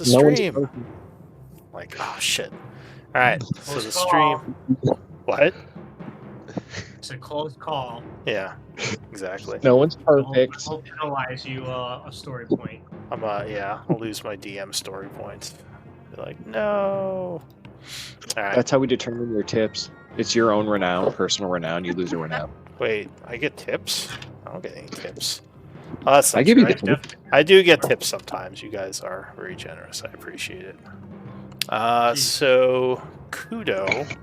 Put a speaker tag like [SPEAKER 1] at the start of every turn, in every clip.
[SPEAKER 1] It's a
[SPEAKER 2] No one's
[SPEAKER 1] stream.
[SPEAKER 2] perfect.
[SPEAKER 1] Like, oh shit. All right, so
[SPEAKER 3] Close
[SPEAKER 1] the
[SPEAKER 3] call.
[SPEAKER 1] stream. What?
[SPEAKER 3] It's a close call.
[SPEAKER 1] Yeah, exactly.
[SPEAKER 2] No one's
[SPEAKER 3] I
[SPEAKER 2] perfect.
[SPEAKER 3] won't penalize you a story point.
[SPEAKER 1] I'll lose my DM story points. Be like, no. All right.
[SPEAKER 2] That's how we determine your tips. It's your own renown, personal renown. You lose a renown.
[SPEAKER 1] Wait, I get tips? I don't get any tips. Oh, that's not
[SPEAKER 2] I give
[SPEAKER 1] true.
[SPEAKER 2] you the tip.
[SPEAKER 1] I do get tips sometimes. You guys are very generous. I appreciate it. So, Kudo,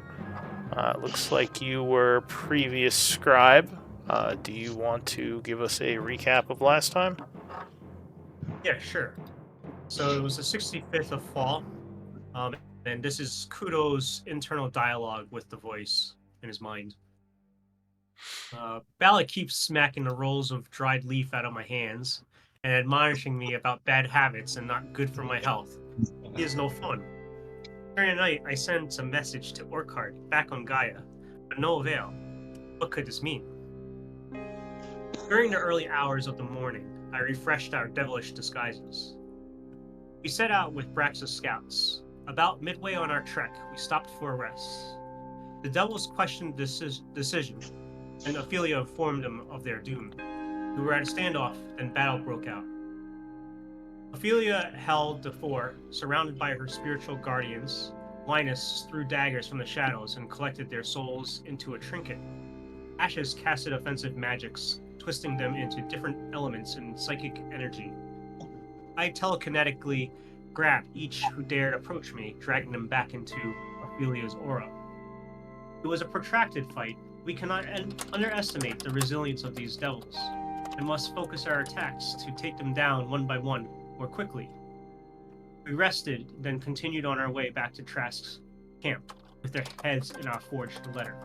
[SPEAKER 1] looks like you were previous scribe. Do you want to give us a recap of last time?
[SPEAKER 3] Yeah, sure. So it was the 65th of fall, and this is Kudo's internal dialogue with the voice in his mind. Bala keeps smacking the rolls of dried leaf out of my hands and admonishing me about bad habits and not good for my health. He is no fun. During the night, I sent a message to Orkard back on Gaia, but no avail. What could this mean? During the early hours of the morning, I refreshed our devilish disguises. We set out with Brax's scouts. About midway on our trek, we stopped for a rest. The devils questioned this decision, and Ophelia informed them of their doom. We were at a standoff, then battle broke out. Ophelia held the fort, surrounded by her spiritual guardians. Linus threw daggers from the shadows and collected their souls into a trinket. Ashes casted offensive magics, twisting them into different elements and psychic energy. I telekinetically grabbed each who dared approach me, dragging them back into Ophelia's aura. It was a protracted fight. We cannot underestimate the resilience of these devils, and must focus our attacks to take them down one by one more quickly. We rested, then continued on our way back to Trask's camp, with their heads in our forged letter.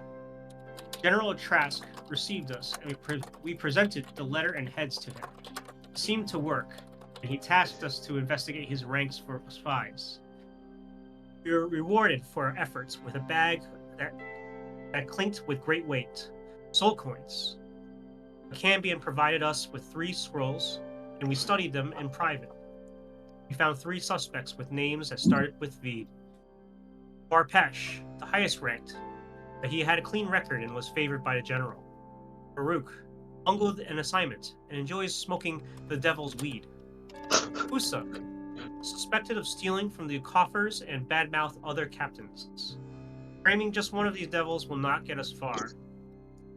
[SPEAKER 3] General Trask received us, and we presented the letter and heads to him. It seemed to work, and he tasked us to investigate his ranks for spies. We were rewarded for our efforts with a bag that clinked with great weight, soul coins. Cambion provided us with 3 scrolls, and we studied them in private. We found 3 suspects with names that started with V. Barpesh, the highest ranked, but he had a clean record and was favored by the general. Baruch, bungled an assignment and enjoys smoking the devil's weed. Usak, suspected of stealing from the coffers and badmouth other captains. Framing just one of these devils will not get us far.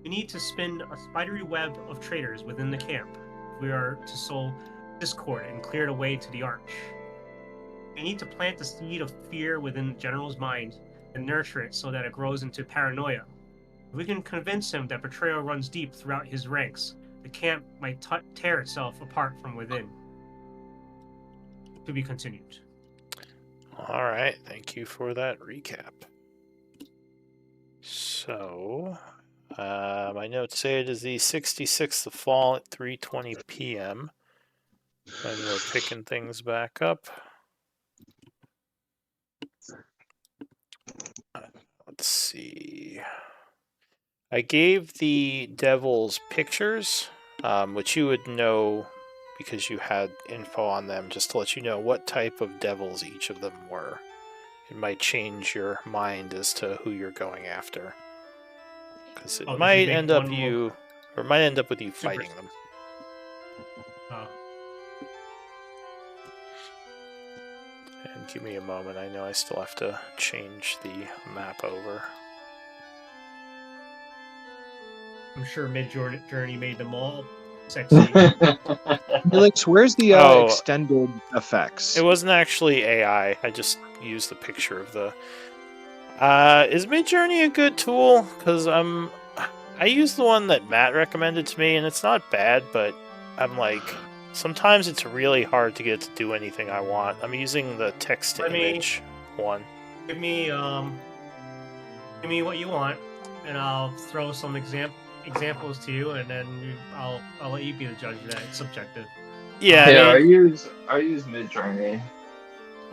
[SPEAKER 3] We need to spin a spidery web of traitors within the camp if we are to sow discord and clear the way to the arch. We need to plant the seed of fear within the general's mind and nurture it so that it grows into paranoia. If we can convince him that betrayal runs deep throughout his ranks, the camp might tear itself apart from within. To be continued.
[SPEAKER 1] All right, thank you for that recap. So, my notes say it is the 66th of fall at 3:20 p.m. And we're picking things back up. Let's see. I gave the devils pictures, which you would know because you had info on them, just to let you know what type of devils each of them were. It might change your mind as to who you're going after, because it might end up with you fighting them. And give me a moment. I know I still have to change the map over.
[SPEAKER 3] I'm sure Mid-Journey made them all sexy.
[SPEAKER 2] Felix, where's the extended effects?
[SPEAKER 1] It wasn't actually AI. I just used the picture of the... is Midjourney a good tool? Because I use the one that Matt recommended to me, and it's not bad, but I'm like... Sometimes it's really hard to get it to do anything I want. I'm using the text-to-image one.
[SPEAKER 3] Give me what you want, and I'll throw some examples to you, and then I'll let you be the judge of that. It's subjective.
[SPEAKER 1] Yeah,
[SPEAKER 4] I use Midjourney.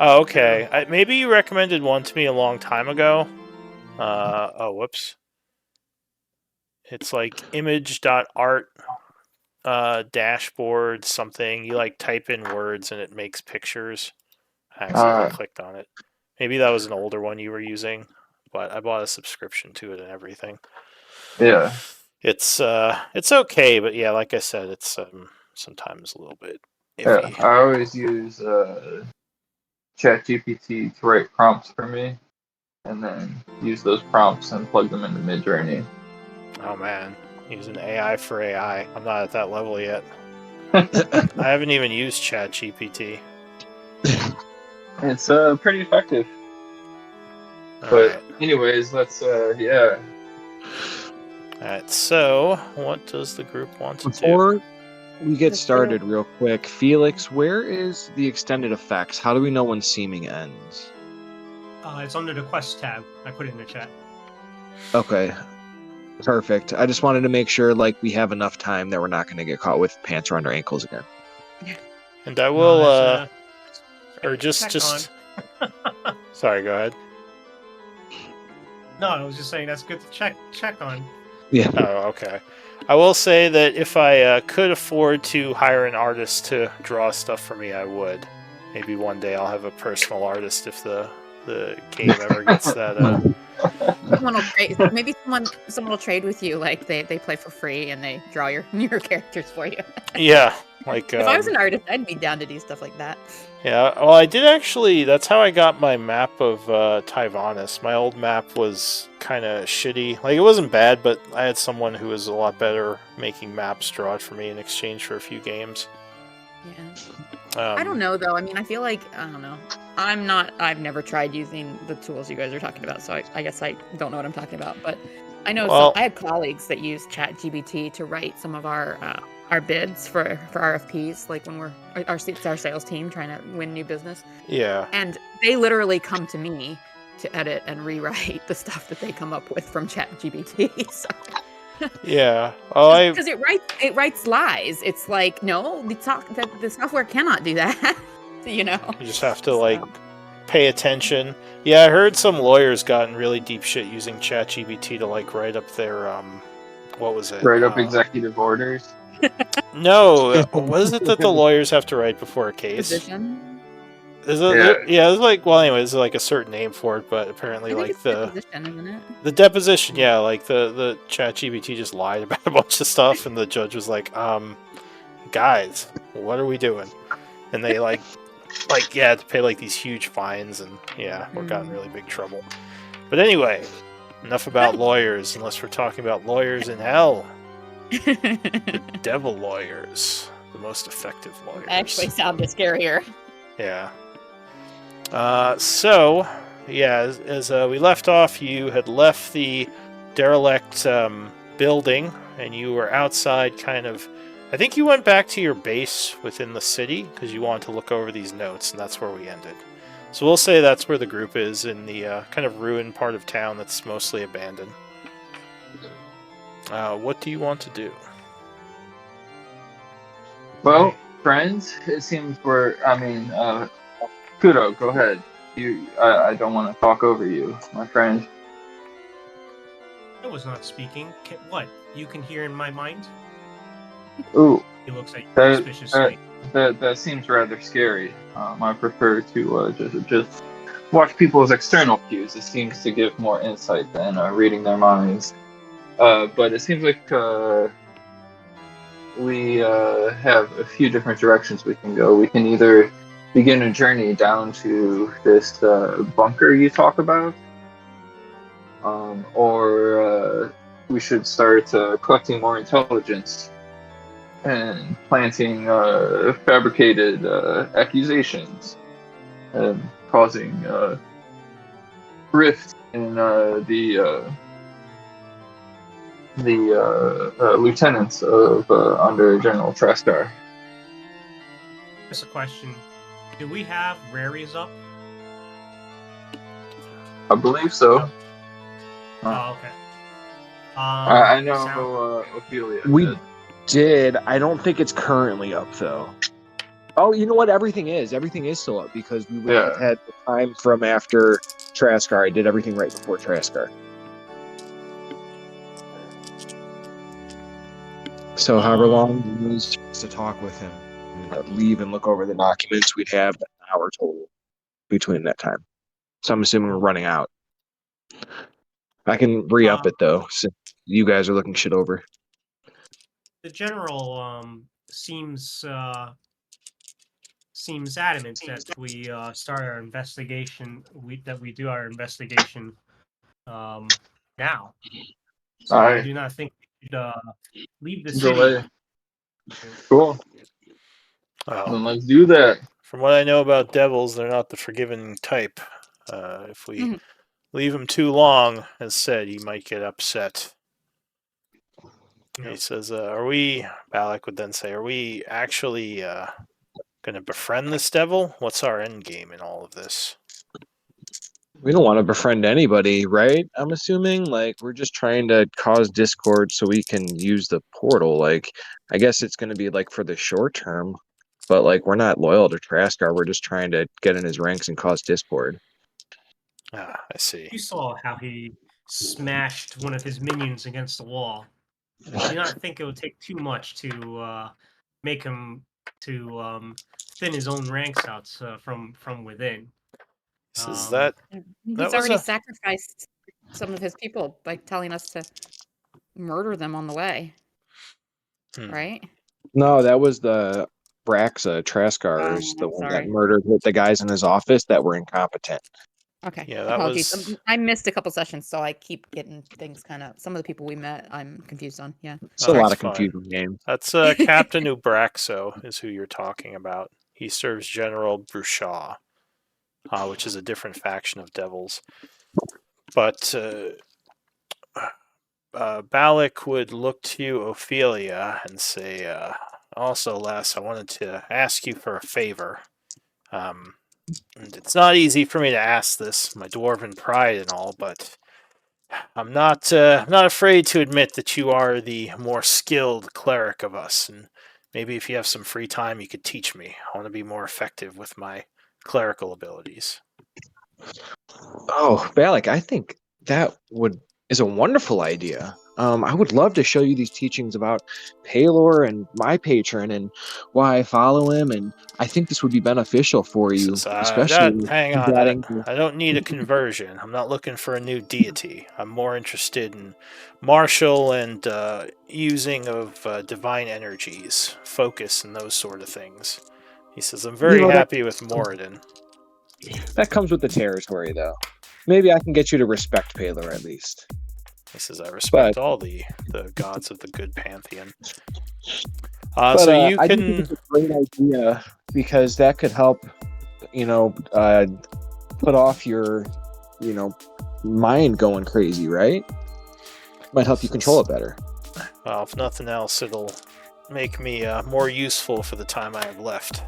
[SPEAKER 1] Oh, okay. Maybe you recommended one to me a long time ago. Oh, whoops. It's like image.art dashboard something. You like type in words and it makes pictures. I accidentally
[SPEAKER 4] Ah.
[SPEAKER 1] clicked on it. Maybe that was an older one you were using, but I bought a subscription to it and everything.
[SPEAKER 4] Yeah.
[SPEAKER 1] It's okay, but yeah, like I said, it's sometimes a little bit
[SPEAKER 4] Yeah.
[SPEAKER 1] iffy.
[SPEAKER 4] I always use ChatGPT to write prompts for me, and then use those prompts and plug them into Midjourney.
[SPEAKER 1] Oh man, using AI for AI. I'm not at that level yet. I haven't even used ChatGPT.
[SPEAKER 4] It's pretty effective.
[SPEAKER 1] All
[SPEAKER 4] But
[SPEAKER 1] right.
[SPEAKER 4] anyways, let's yeah.
[SPEAKER 1] All right. So, what does the group want to do?
[SPEAKER 2] Before we get
[SPEAKER 5] Let's do
[SPEAKER 2] started, real quick, Felix, where is the extended effects? How do we know when seaming ends?
[SPEAKER 3] It's under the quest tab. I put it in the chat.
[SPEAKER 2] Okay, perfect. I just wanted to make sure, like, we have enough time that we're not going to get caught with pants around our ankles again.
[SPEAKER 1] And I will,
[SPEAKER 3] No,
[SPEAKER 1] or
[SPEAKER 3] check
[SPEAKER 1] just. Sorry, go ahead.
[SPEAKER 3] No, I was just saying that's good to check on.
[SPEAKER 2] Yeah.
[SPEAKER 1] Oh, okay. I will say that if I could afford to hire an artist to draw stuff for me, I would. Maybe one day I'll have a personal artist if the game ever gets that.
[SPEAKER 5] Someone will trade. Maybe someone will trade with you. Like they play for free and they draw your characters for you.
[SPEAKER 1] Yeah, like
[SPEAKER 5] If I was an artist, I'd be down to do stuff like that.
[SPEAKER 1] yeah. Well, I did actually. That's how I got my map of Tyvanis. My old map was kind of shitty. Like it wasn't bad, but I had someone who was a lot better making maps draw it for me in exchange for a few games.
[SPEAKER 5] Yeah. I don't know though. I mean, I feel like I don't know. I've never tried using the tools you guys are talking about, so I guess I don't know what I'm talking about. But I know
[SPEAKER 1] Well-
[SPEAKER 5] I have colleagues that use ChatGPT to write some of our bids for RFPs, like when it's our sales team trying to win new business,
[SPEAKER 1] Yeah.
[SPEAKER 5] and they literally come to me to edit and rewrite the stuff that they come up with from ChatGPT. So.
[SPEAKER 1] Yeah. Well,
[SPEAKER 5] Because it writes lies. It's like no, the software cannot do that. You know.
[SPEAKER 1] You just have to like pay attention. Yeah, I heard some lawyers got in really deep shit using ChatGPT to like write up their what was it?
[SPEAKER 4] Write up executive orders.
[SPEAKER 1] No, what is it that the lawyers have to write before a case?
[SPEAKER 5] Position.
[SPEAKER 1] Is it? Yeah, it's like anyway, there's like a certain name for it, but apparently
[SPEAKER 5] I think
[SPEAKER 1] like
[SPEAKER 5] it's deposition, isn't it?
[SPEAKER 1] the deposition, yeah, like the ChatGPT just lied about a bunch of stuff, and the judge was like, guys, what are we doing? And they like yeah, had to pay like these huge fines, and yeah, we got in really big trouble. But anyway, enough about lawyers, unless we're talking about lawyers in hell. The devil lawyers, the most effective lawyers.
[SPEAKER 5] Actually sounded scarier.
[SPEAKER 1] Yeah. So, yeah, as we left off, you had left the derelict building, and you were outside kind of... I think you went back to your base within the city, because you wanted to look over these notes, and that's where we ended. So we'll say that's where the group is, in the kind of ruined part of town that's mostly abandoned. What do you want to do?
[SPEAKER 4] Well, friends, it seems Kudo, go ahead. I don't want to talk over you, my friend.
[SPEAKER 3] I was not speaking. What? You can hear in my mind?
[SPEAKER 4] Ooh,
[SPEAKER 3] He looks like
[SPEAKER 4] That-
[SPEAKER 3] suspiciously.
[SPEAKER 4] that seems rather scary. I prefer to just watch people's external cues. It seems to give more insight than reading their minds. But it seems like we have a few different directions we can go. We can either begin a journey down to this bunker you talk about, or we should start collecting more intelligence and planting fabricated accusations and causing rift in the lieutenants of under General Trescar.
[SPEAKER 3] Just a question. Do we have raries up?
[SPEAKER 4] I believe so.
[SPEAKER 3] Oh, okay.
[SPEAKER 4] I know
[SPEAKER 3] sound-
[SPEAKER 4] Ophelia.
[SPEAKER 2] We
[SPEAKER 4] did.
[SPEAKER 2] did. I don't think it's currently up though. Oh, you know what? Everything is still up because we would have
[SPEAKER 4] Yeah.
[SPEAKER 2] had the time from after Trascar. I did everything right before Trascar. So however long we used to talk with him, leave and look over the documents, we'd have an hour total. between that time. So I'm assuming we're running out. I can re-up it though, since you guys are looking shit over.
[SPEAKER 3] The general seems adamant that we start our investigation. That we do our investigation now. So I
[SPEAKER 4] Aye.
[SPEAKER 3] do not think we should leave the
[SPEAKER 4] Delay.
[SPEAKER 3] city.
[SPEAKER 4] Cool.
[SPEAKER 1] Well,
[SPEAKER 4] Then let's do that.
[SPEAKER 1] from what I know about devils, they're not the forgiving type. If we
[SPEAKER 5] Mhm.
[SPEAKER 1] leave him too long, as said, he might get upset.
[SPEAKER 3] Yeah.
[SPEAKER 1] He says, Balak would then say, are we actually going to befriend this devil? What's our end game in all of this?
[SPEAKER 2] We don't want to befriend anybody, right? I'm assuming like we're just trying to cause discord so we can use the portal. Like I guess it's going to be like for the short term, but like we're not loyal to Traskar. We're just trying to get in his ranks and cause discord.
[SPEAKER 1] Ah, I see.
[SPEAKER 3] You saw how he smashed one of his minions against the wall. I do not think it would take too much to make him to thin his own ranks out from within.
[SPEAKER 1] Says that
[SPEAKER 5] He's
[SPEAKER 1] was
[SPEAKER 5] already
[SPEAKER 1] a-
[SPEAKER 5] sacrificed some of his people by telling us to murder them on the way.
[SPEAKER 1] Hmm.
[SPEAKER 5] Right?
[SPEAKER 2] No, that was the Braxa Traskar is
[SPEAKER 5] Oh,
[SPEAKER 2] the
[SPEAKER 5] I'm
[SPEAKER 2] one that
[SPEAKER 5] sorry.
[SPEAKER 2] murdered the guys in his office that were incompetent.
[SPEAKER 5] Okay.
[SPEAKER 1] Yeah, that
[SPEAKER 5] Apologies.
[SPEAKER 1] was-
[SPEAKER 5] I missed a couple sessions, so I keep getting things kind of. Some of the people we met, I'm confused on. Yeah.
[SPEAKER 2] It's a lot
[SPEAKER 1] that's
[SPEAKER 2] of
[SPEAKER 1] fine.
[SPEAKER 2] confusing names.
[SPEAKER 1] That's Captain Ubraxo is who you're talking about. He serves General Brushaw, which is a different faction of devils. But Balak would look to you, Ophelia, and say, also, Les, I wanted to ask you for a favor. And it's not easy for me to ask this, my dwarven pride and all, but I'm not afraid to admit that you are the more skilled cleric of us, and maybe if you have some free time, you could teach me. I want to be more effective with my clerical abilities.
[SPEAKER 2] Oh, Balak, I think that is a wonderful idea. I would love to show you these teachings about Palor and my patron and why I follow him, and I think this would be beneficial for you, especially
[SPEAKER 1] Hang on,
[SPEAKER 2] combating-
[SPEAKER 1] I don't need a conversion. I'm not looking for a new deity. I'm more interested in martial and using of divine energies, focus, and those sort of things. He says, I'm very happy with Moradin.
[SPEAKER 2] That comes with the territory, though. Maybe I can get you to respect Palor at least.
[SPEAKER 1] He says, I respect all the gods of the good pantheon. So you
[SPEAKER 2] I
[SPEAKER 1] can...
[SPEAKER 2] think it's a great idea because that could help, put off your, mind going crazy, right? Might help you control it better.
[SPEAKER 1] Well, if nothing else, it'll make me more useful for the time I have left.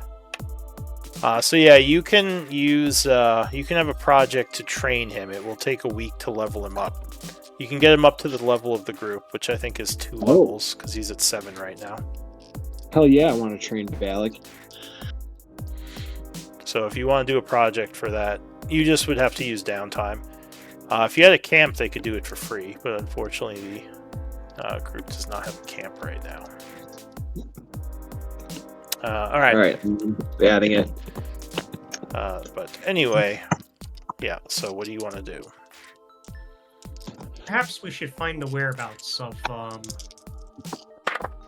[SPEAKER 1] So yeah, you can use, you can have a project to train him. It will take a week to level him up. You can get him up to the level of the group, which I think is 2 levels, because he's at 7 right now.
[SPEAKER 2] Hell yeah, I want to train Balak.
[SPEAKER 1] So if you want to do a project for that, you just would have to use downtime. If you had a camp, they could do it for free, but unfortunately the group does not have a camp right now. All right.
[SPEAKER 2] Adding it.
[SPEAKER 1] But anyway, yeah, so what do you want to do?
[SPEAKER 3] Perhaps we should find the whereabouts of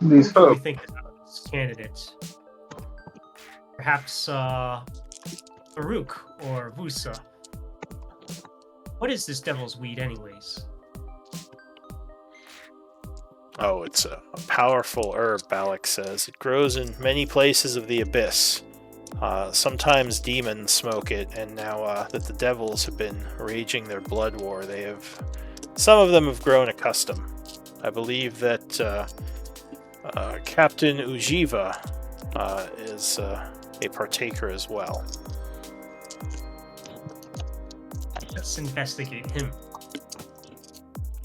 [SPEAKER 4] These
[SPEAKER 3] who we
[SPEAKER 4] folks.
[SPEAKER 3] think about as candidates. Perhaps Farouk or Vusa. What is this devil's weed, anyways?
[SPEAKER 1] Oh, it's a powerful herb, Balak says. It grows in many places of the abyss. Sometimes demons smoke it, and now that the devils have been raging their blood war, some of them have grown accustomed. I believe that Captain Ujiva is a partaker as well.
[SPEAKER 3] Let's investigate him.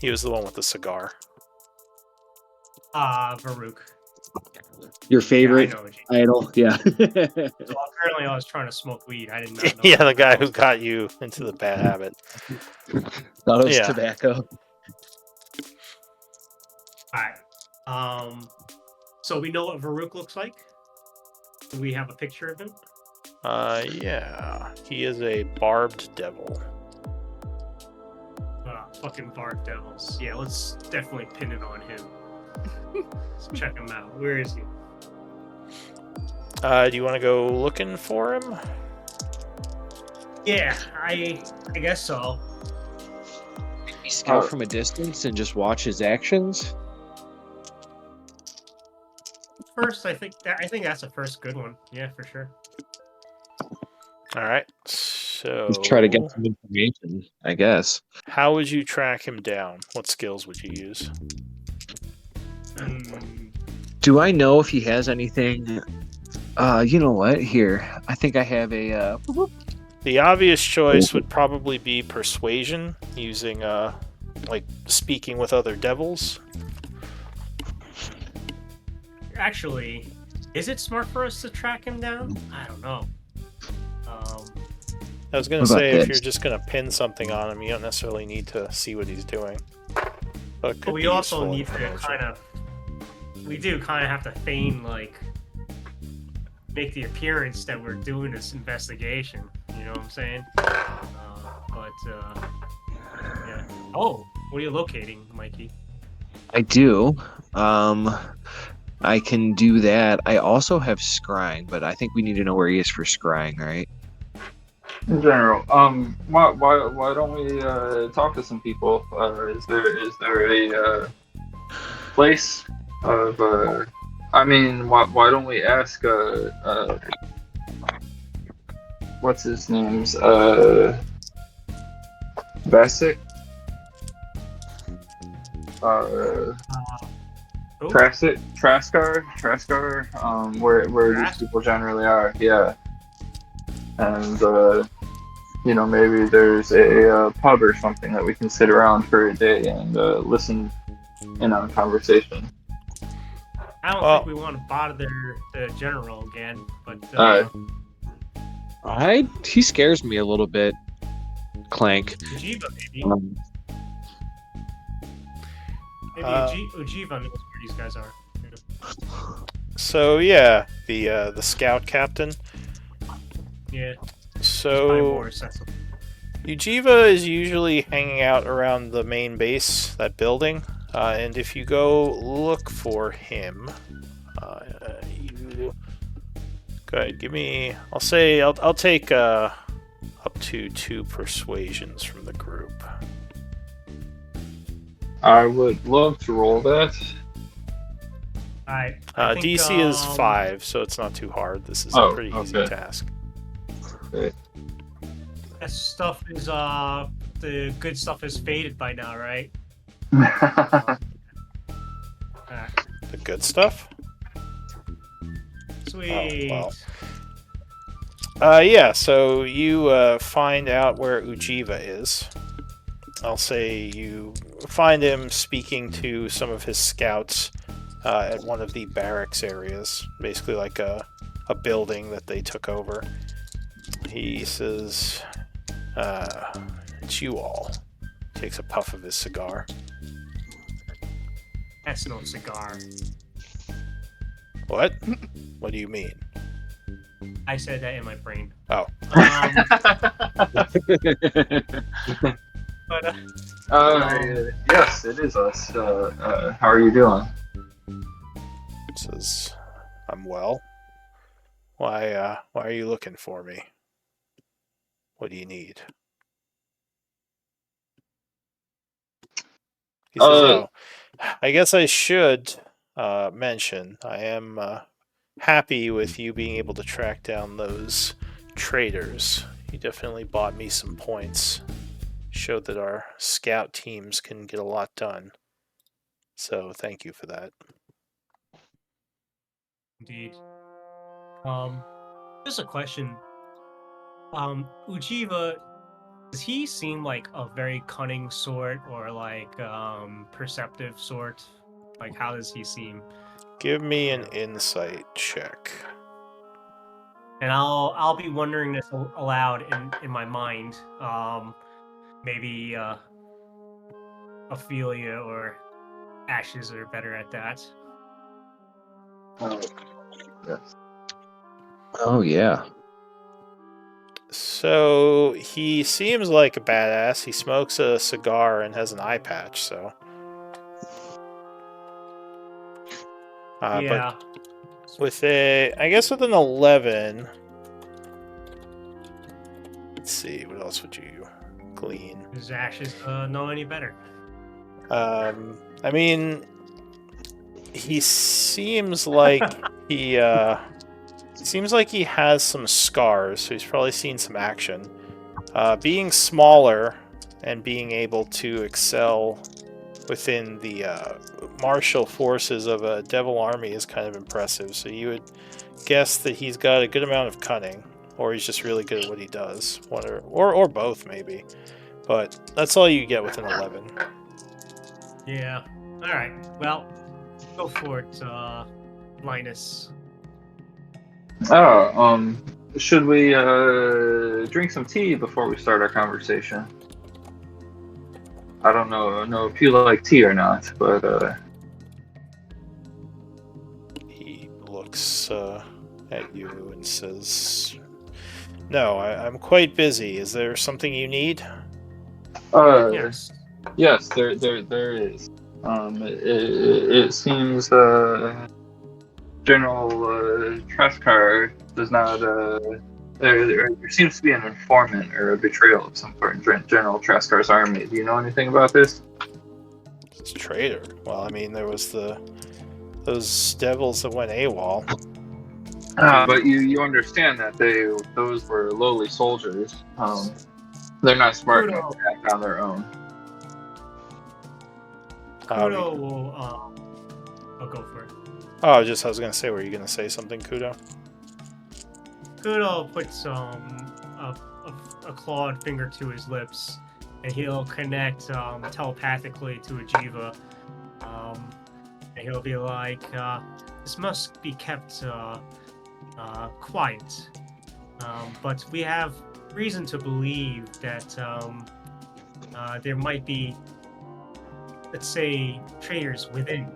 [SPEAKER 1] He was the one with the cigar.
[SPEAKER 3] Farouk.
[SPEAKER 2] Your favorite
[SPEAKER 3] Yeah, I know.
[SPEAKER 2] idol? Yeah.
[SPEAKER 3] So apparently I was trying to smoke weed. I did not know.
[SPEAKER 1] Yeah, the guy who got you into the bad habit.
[SPEAKER 2] Thought it was
[SPEAKER 1] Yeah.
[SPEAKER 2] tobacco.
[SPEAKER 3] Alright. So we know what Farouk looks like? Do we have a picture of him?
[SPEAKER 1] Yeah. He is a barbed devil.
[SPEAKER 3] Fucking Barb Devils. Yeah, let's definitely pin it on him. Let's check him out. Where is he?
[SPEAKER 1] Do you want to go looking for him?
[SPEAKER 3] Yeah, I guess so.
[SPEAKER 2] We scout from a distance and just watch his actions.
[SPEAKER 3] First, I think that's the first good one. Yeah, for sure.
[SPEAKER 1] All right. So
[SPEAKER 2] Just try to get some information, I guess.
[SPEAKER 1] how would you track him down? What skills would you use?
[SPEAKER 2] Do I know if he has anything? You know what? Here, I think I have a.
[SPEAKER 1] The obvious choice would probably be persuasion, using like speaking with other devils.
[SPEAKER 3] Actually, is it smart for us to track him down? I don't know.
[SPEAKER 1] I was going
[SPEAKER 2] What
[SPEAKER 1] to
[SPEAKER 2] about
[SPEAKER 1] say, if
[SPEAKER 2] this?
[SPEAKER 1] you're just going to pin something on him, you don't necessarily need to see what he's doing. But, it could
[SPEAKER 3] But we
[SPEAKER 1] be
[SPEAKER 3] also
[SPEAKER 1] useful
[SPEAKER 3] need to
[SPEAKER 1] information.
[SPEAKER 3] we do kind of have to feign, like, make the appearance that we're doing this investigation. You know what I'm saying? Yeah. Oh, what are you locating, Mikey?
[SPEAKER 2] I do. I can do that. I also have scrying, but I think we need to know where he is for scrying, right?
[SPEAKER 4] In general, why don't we talk to some people? Is there a place of I mean, why don't we ask what's his name's Basic? Traskar, where these people generally are, yeah. And you know, maybe there's a pub or something that we can sit around for a day and listen in on a conversation.
[SPEAKER 3] I don't think we want to bother the general again, but
[SPEAKER 2] He scares me a little bit, Clank.
[SPEAKER 3] Ujiva, maybe. Ujiva knows where these guys are.
[SPEAKER 1] So yeah, the scout captain.
[SPEAKER 3] Yeah.
[SPEAKER 1] So Ujiva is usually hanging out around the main base, that building, and if you go look for him, you go ahead. Give me. I'll take up to 2 persuasions from the group.
[SPEAKER 4] I would love to roll that.
[SPEAKER 3] I think,
[SPEAKER 1] DC is 5, so it's not too hard. This is a pretty easy task.
[SPEAKER 4] Okay.
[SPEAKER 3] That stuff is the good stuff is faded by now, right?
[SPEAKER 1] The good stuff?
[SPEAKER 3] Sweet.
[SPEAKER 1] Oh, well. Yeah, so you find out where Ujiva is. I'll say you find him speaking to some of his scouts at one of the barracks areas, basically like a building that they took over. He says, it's you all. Takes a puff of his cigar.
[SPEAKER 3] That's no cigar.
[SPEAKER 1] What? What do you mean?
[SPEAKER 3] I said that in my brain.
[SPEAKER 1] Oh.
[SPEAKER 3] But
[SPEAKER 4] yes, it is us. How are you doing?
[SPEAKER 1] Says, I'm well. Why are you looking for me? What do you need? He says, oh, I guess I should mention, I am happy with you being able to track down those traitors. You definitely bought me some points. Showed that our scout teams can get a lot done. So thank you for that.
[SPEAKER 3] Indeed. Just a question. Ujiva, does he seem like a very cunning sort or like perceptive sort? Like, how does he seem?
[SPEAKER 1] Give me an insight check.
[SPEAKER 3] And I'll be wondering this aloud in my mind. Maybe Ophelia or Ashes are better at that.
[SPEAKER 4] Yes.
[SPEAKER 2] Oh yeah.
[SPEAKER 1] So he seems like a badass. He smokes a cigar and has an eye patch. So,
[SPEAKER 3] Yeah.
[SPEAKER 1] but with I guess with an 11. Let's see, what else would you glean?
[SPEAKER 3] His ashes know any better.
[SPEAKER 1] I mean, he seems like he has some scars, so he's probably seen some action. Being smaller and being able to excel within the martial forces of a devil army is kind of impressive. So you would guess that he's got a good amount of cunning, or he's just really good at what he does. One or both, maybe. But that's all you get with an 11.
[SPEAKER 3] Yeah. All right. Well, go for it, Linus.
[SPEAKER 4] Oh, should we drink some tea before we start our conversation? I don't know if you like tea or not, but
[SPEAKER 1] He looks at you and says, "No, I'm quite busy. Is there something you need?"
[SPEAKER 3] Yes.
[SPEAKER 4] Yes, there is. It seems General Treskar does not. There seems to be an informant or a betrayal of some sort in General Treskar's army. Do you know anything about this?
[SPEAKER 1] It's a traitor. Well, I mean, there was those devils that went AWOL.
[SPEAKER 4] But you understand that those were lowly soldiers. They're not smart enough to act on their own.
[SPEAKER 3] Kudo will. I'll go for it.
[SPEAKER 1] I was gonna say, were you gonna say something, Kudo?
[SPEAKER 3] Kudo puts a clawed finger to his lips, and he'll connect telepathically to Ajiva. And he'll be like, "This must be kept quiet, but we have reason to believe that there might be, let's say, traitors within.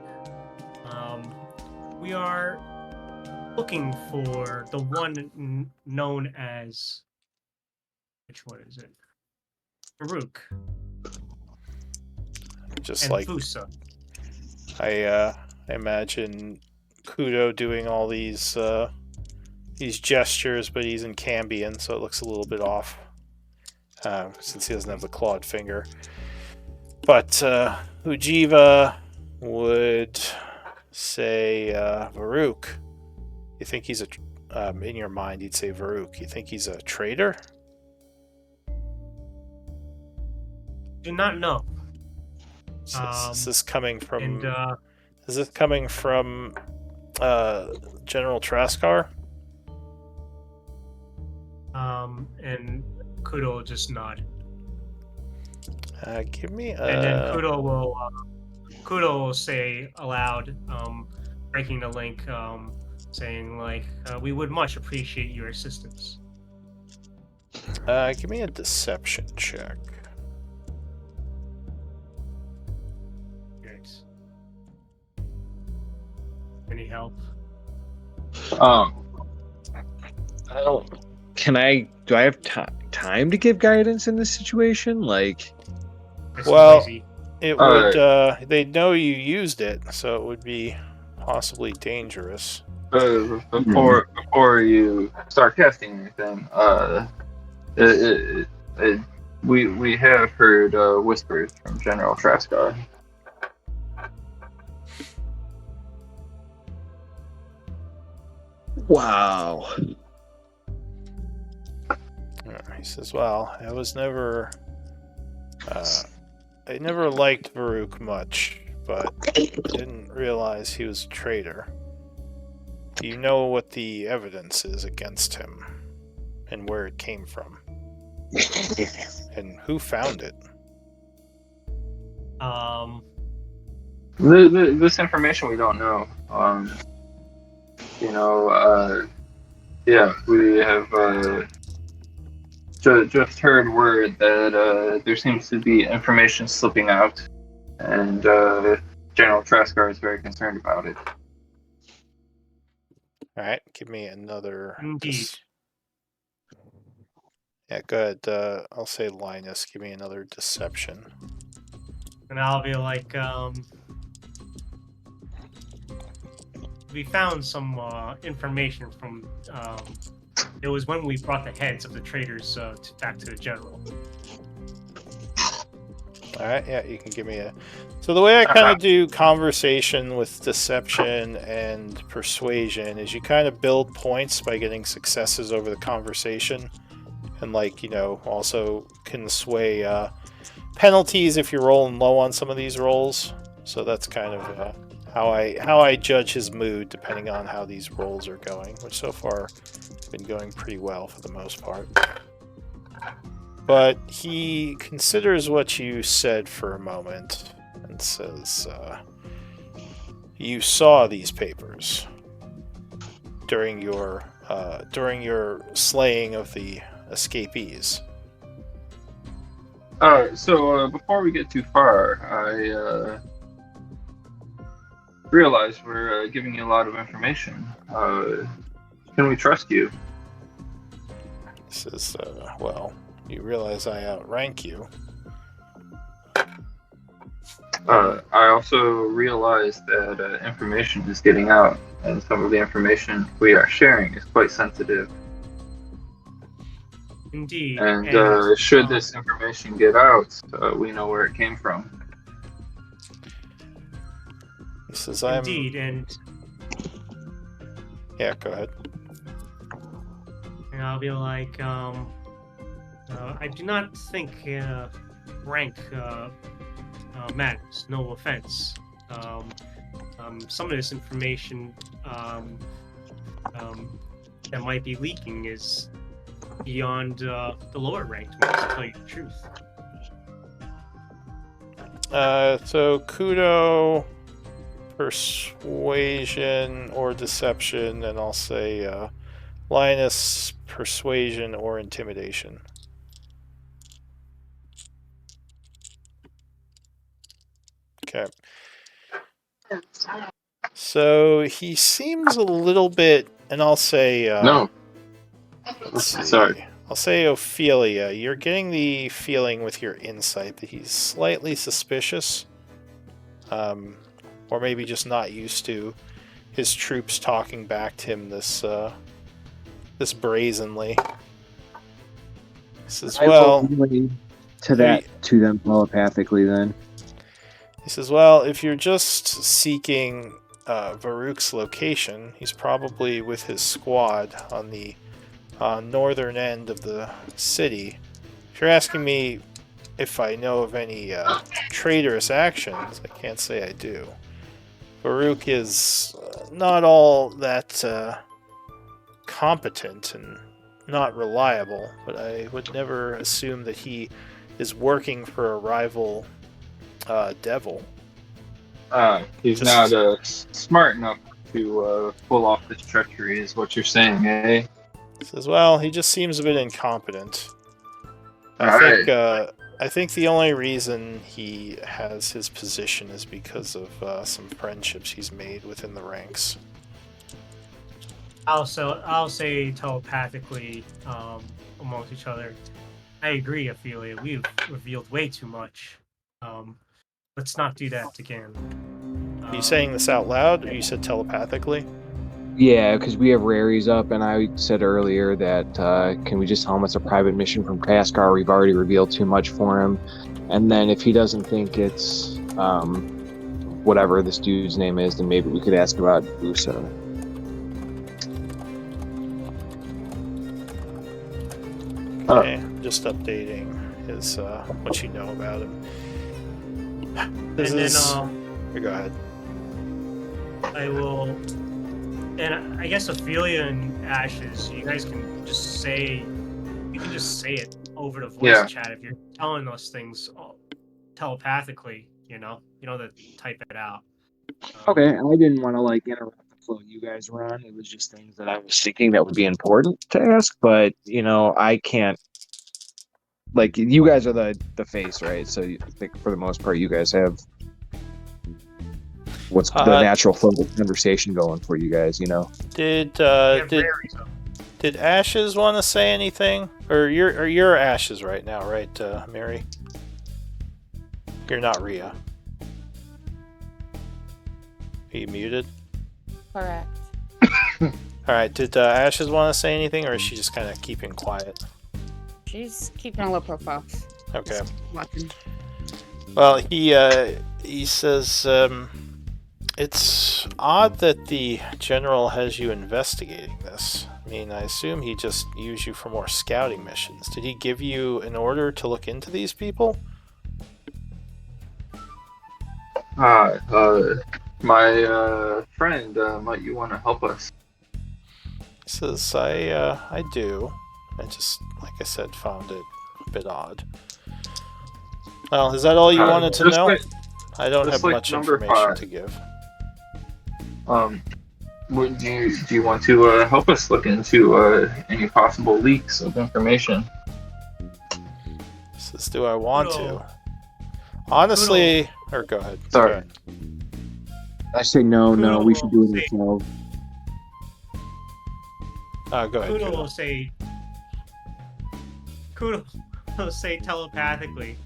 [SPEAKER 3] We are looking for the one known as, which one is it? Farouk
[SPEAKER 1] Just
[SPEAKER 3] and
[SPEAKER 1] like
[SPEAKER 3] Fusa.
[SPEAKER 1] I imagine Kudo doing all these gestures, but he's in Cambion, so it looks a little bit off since he doesn't have the clawed finger. But Ujiva would say Varuk. You think he's in your mind, you'd say Varuk. You think he's a traitor?
[SPEAKER 3] Do not know.
[SPEAKER 1] Is this coming from?
[SPEAKER 3] And
[SPEAKER 1] Is this coming from General Traskar?
[SPEAKER 3] and Kudo will just nod.
[SPEAKER 1] Give me a.
[SPEAKER 3] And then Kudo will say aloud, breaking the link, saying like, "We would much appreciate your assistance."
[SPEAKER 1] Give me a deception check.
[SPEAKER 3] Yikes. Any help?
[SPEAKER 2] I don't. Do I have time to give guidance in this situation? Like,
[SPEAKER 3] It's
[SPEAKER 1] Well-
[SPEAKER 3] lazy.
[SPEAKER 1] It
[SPEAKER 4] Alright.
[SPEAKER 1] would. They'd know you used it, so it would be possibly dangerous.
[SPEAKER 4] Before you start casting anything, we have heard whispers from General Traskar.
[SPEAKER 2] wow.
[SPEAKER 1] He says, "Well, I was never. I never liked Varuk much, but didn't realize he was a traitor. Do you know what the evidence is against him, and where it came from, and who found it?"
[SPEAKER 4] This information we don't know. Yeah, we have just heard word that there seems to be information slipping out, and General Traskar is very concerned about it.
[SPEAKER 1] All right, give me another.
[SPEAKER 3] Indeed.
[SPEAKER 1] Yeah, go ahead. I'll say Linus. Give me another deception.
[SPEAKER 3] And I'll be like, we found some information from. It was when we brought the heads of the traitors back to the general.
[SPEAKER 1] All right, yeah, you can give me a. So the way I kind of do conversation with deception and persuasion is you kind of build points by getting successes over the conversation, and also can sway penalties if you're rolling low on some of these rolls. So that's kind of how I judge his mood depending on how these rolls are going, which so far have been going pretty well for the most part. But he considers what you said for a moment and says, you saw these papers during your slaying of the escapees.
[SPEAKER 4] So before we get too far, I realize we're giving you a lot of information. Can we trust you?
[SPEAKER 1] He says, well, you realize I outrank you.
[SPEAKER 4] I also realize that information is getting out, and some of the information we are sharing is quite sensitive.
[SPEAKER 3] Indeed.
[SPEAKER 4] And should this information get out, we know where it came from.
[SPEAKER 1] He says,
[SPEAKER 3] Indeed, and
[SPEAKER 1] yeah, go ahead.
[SPEAKER 3] I'll be like, I do not think rank matters. No offense. Some of this information that might be leaking is beyond the lower ranked ones, to tell you the truth.
[SPEAKER 1] So Kudo, persuasion or deception, and I'll say Linus, persuasion or intimidation. Okay. So he seems a little bit, and I'll say
[SPEAKER 4] No.
[SPEAKER 1] let's see.
[SPEAKER 4] Sorry.
[SPEAKER 1] I'll say Ophelia. You're getting the feeling with your insight that he's slightly suspicious, or maybe just not used to his troops talking back to him this brazenly. He says, "Well,
[SPEAKER 2] to them telepathically, then."
[SPEAKER 1] He says, "Well, if you're just seeking Varuk's location, he's probably with his squad on the northern end of the city. If you're asking me if I know of any traitorous actions, I can't say I do. Varuk is not all that competent and not reliable, but I would never assume that he is working for a rival devil.
[SPEAKER 4] He's
[SPEAKER 1] Just-
[SPEAKER 4] not smart enough to pull off this treachery, is what you're saying, eh?
[SPEAKER 1] He says, well, he just seems a bit incompetent.
[SPEAKER 4] Alright.
[SPEAKER 1] I think the only reason he has his position is because of some friendships he's made within the ranks."
[SPEAKER 3] I'll say telepathically amongst each other. I agree, Ophelia. We've revealed way too much. Let's not do that again.
[SPEAKER 1] Are you saying this out loud, or you said telepathically?
[SPEAKER 2] Yeah, because we have Raries up, and I said earlier that can we just tell him it's a private mission from Kaskar? We've already revealed too much for him. And then if he doesn't think it's whatever this dude's name is, then maybe we could ask about Usa.
[SPEAKER 1] Okay, just updating his what you know about him. This
[SPEAKER 3] And
[SPEAKER 1] is.
[SPEAKER 3] then
[SPEAKER 1] Go ahead.
[SPEAKER 3] I will, and I guess Ophelia and Ashes, you guys can just say, it over the voice
[SPEAKER 4] Yeah.
[SPEAKER 3] chat if you're telling us things telepathically. You don't have to type it out.
[SPEAKER 2] Okay, I didn't want to interrupt the flow you guys were on. It was just things that I was thinking that would be important to ask, but I can't. You guys are the face, right? So I think for the most part, you guys have what's the natural flow of conversation going for you guys.
[SPEAKER 1] Did
[SPEAKER 3] We have Raries up.
[SPEAKER 1] Did Ashes want to say anything? Or you're Ashes right now, right, Mary? You're not Rhea. Are you muted?
[SPEAKER 5] Correct.
[SPEAKER 1] Alright, did Ashes want to say anything, or is she just kind of keeping quiet?
[SPEAKER 5] She's keeping a low profile.
[SPEAKER 1] Okay.
[SPEAKER 5] Just watching.
[SPEAKER 1] Well, he says, it's odd that the General has you investigating this. I mean, I assume he just used you for more scouting missions. Did he give you an order to look into these people?
[SPEAKER 4] My friend, might you want to help us?
[SPEAKER 1] He says, I do. I just, like I said, found it a bit odd. Well, is that all you wanted to know? I don't have much
[SPEAKER 4] number
[SPEAKER 1] information
[SPEAKER 4] 5.
[SPEAKER 1] to give.
[SPEAKER 4] Do you want to help us look into any possible leaks of information?
[SPEAKER 1] He says, do I want
[SPEAKER 3] No.
[SPEAKER 1] to? Honestly, or go ahead.
[SPEAKER 4] Sorry.
[SPEAKER 1] Go ahead.
[SPEAKER 2] I say no, we should do it ourselves.
[SPEAKER 1] Go ahead.
[SPEAKER 3] Kudo
[SPEAKER 1] Kudo.
[SPEAKER 3] will say telepathically,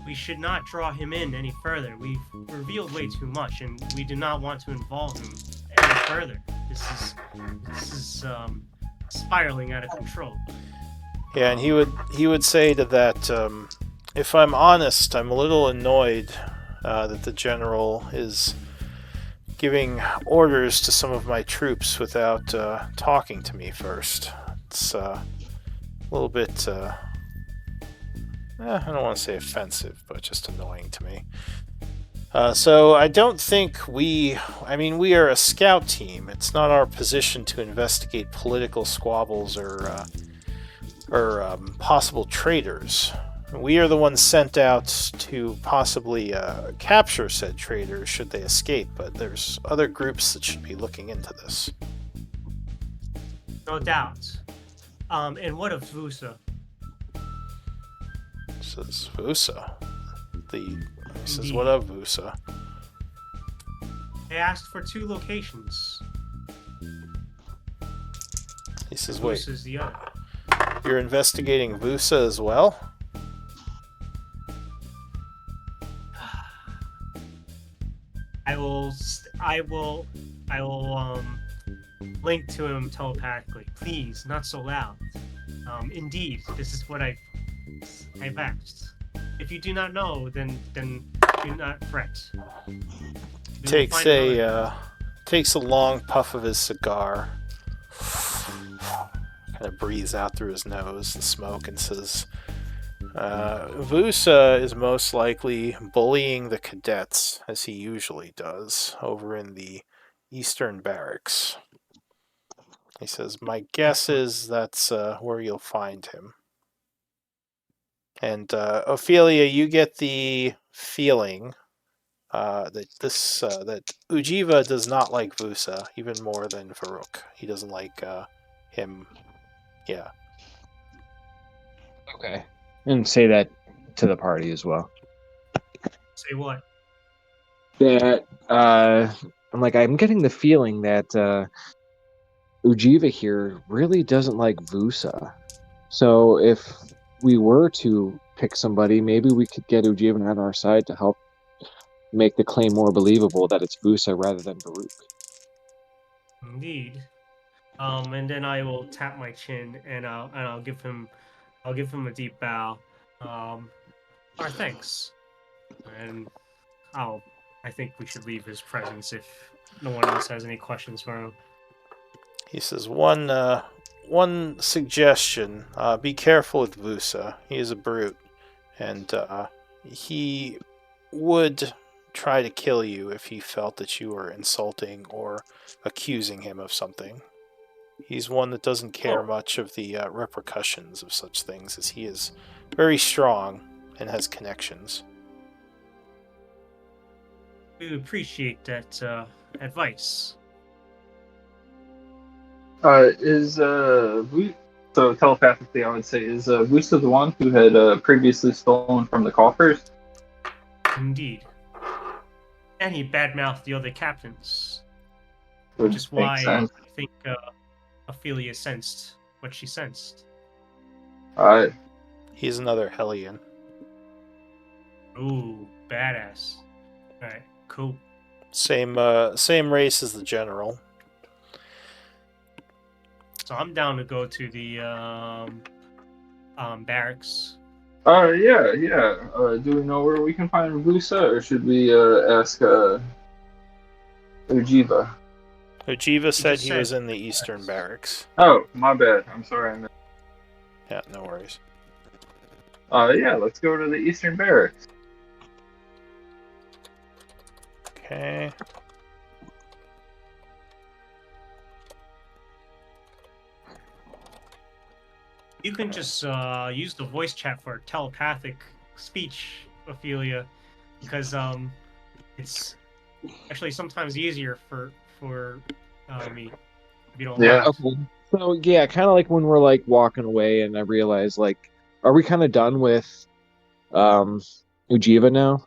[SPEAKER 3] we should not draw him in any further. We've revealed way too much, and we do not want to involve him any further. This is spiraling out of control.
[SPEAKER 1] Yeah, and he would say to that, if I'm honest, I'm a little annoyed that the General is giving orders to some of my troops without talking to me first. It's a little bit, I don't want to say offensive, but just annoying to me. So I don't think we are a scout team. It's not our position to investigate political squabbles or possible traitors. We are the ones sent out to possibly capture said traitors should they escape, but there's other groups that should be looking into this.
[SPEAKER 3] No doubt. And what of Vusa?
[SPEAKER 1] Says Vusa. He says,
[SPEAKER 3] Indeed.
[SPEAKER 1] what of Vusa?
[SPEAKER 3] They asked for 2 locations.
[SPEAKER 1] He says, wait,
[SPEAKER 3] Vusa's the other.
[SPEAKER 1] you're investigating Vusa as well?
[SPEAKER 3] I will link to him telepathically. Please, not so loud. Indeed, this is what I've asked. If you do not know, then do not fret. We will
[SPEAKER 1] Takes
[SPEAKER 3] find another.
[SPEAKER 1] takes a long puff of his cigar. Kind of breathes out through his nose the smoke and says, Vusa is most likely bullying the cadets, as he usually does, over in the Eastern Barracks. He says, my guess is that's where you'll find him. And Ophelia, you get the feeling that Ujiva does not like Vusa even more than Farouk. He doesn't like him. Yeah.
[SPEAKER 2] Okay. And say that to the party as well.
[SPEAKER 3] Say what?
[SPEAKER 2] That I'm getting the feeling that Ujiva here really doesn't like Vusa. So if we were to pick somebody, maybe we could get Ujiva on our side to help make the claim more believable that it's Vusa rather than Baruch.
[SPEAKER 3] Indeed. And then I will tap my chin and I'll give him a deep bow. Our thanks. And I think we should leave his presence if no one else has any questions for him.
[SPEAKER 1] He says, one suggestion, be careful with Vusa. He is a brute, and he would try to kill you if he felt that you were insulting or accusing him of something. He's one that doesn't care much of the repercussions of such things, as he is very strong and has connections.
[SPEAKER 3] We would appreciate that advice.
[SPEAKER 4] So telepathically, I would say, is Vusa the one who had previously stolen from the coffers?
[SPEAKER 3] Indeed. And he badmouthed the other captains.
[SPEAKER 4] Would
[SPEAKER 3] which is
[SPEAKER 4] make
[SPEAKER 3] why
[SPEAKER 4] sense.
[SPEAKER 3] I think Ophelia sensed what she sensed.
[SPEAKER 4] Alright.
[SPEAKER 1] He's another Hellion.
[SPEAKER 3] Ooh, badass. All right, cool.
[SPEAKER 1] Same race as the general.
[SPEAKER 3] So I'm down to go to the barracks.
[SPEAKER 4] Yeah. Do we know where we can find Vusa, or should we ask Ujiva?
[SPEAKER 1] Ojiva said he
[SPEAKER 3] said
[SPEAKER 1] was in the eastern barracks.
[SPEAKER 4] Oh, my bad. I'm sorry. I missed.
[SPEAKER 1] Yeah, no worries.
[SPEAKER 4] Yeah, let's go to the Eastern Barracks.
[SPEAKER 1] Okay.
[SPEAKER 3] You can just use the voice chat for telepathic speech, Ophelia, because it's actually sometimes easier for me if you don't
[SPEAKER 4] Yeah.
[SPEAKER 3] mind.
[SPEAKER 2] Okay. So yeah, kind of like when we're like walking away, and I realize like, are we kind of done with Ujiva now?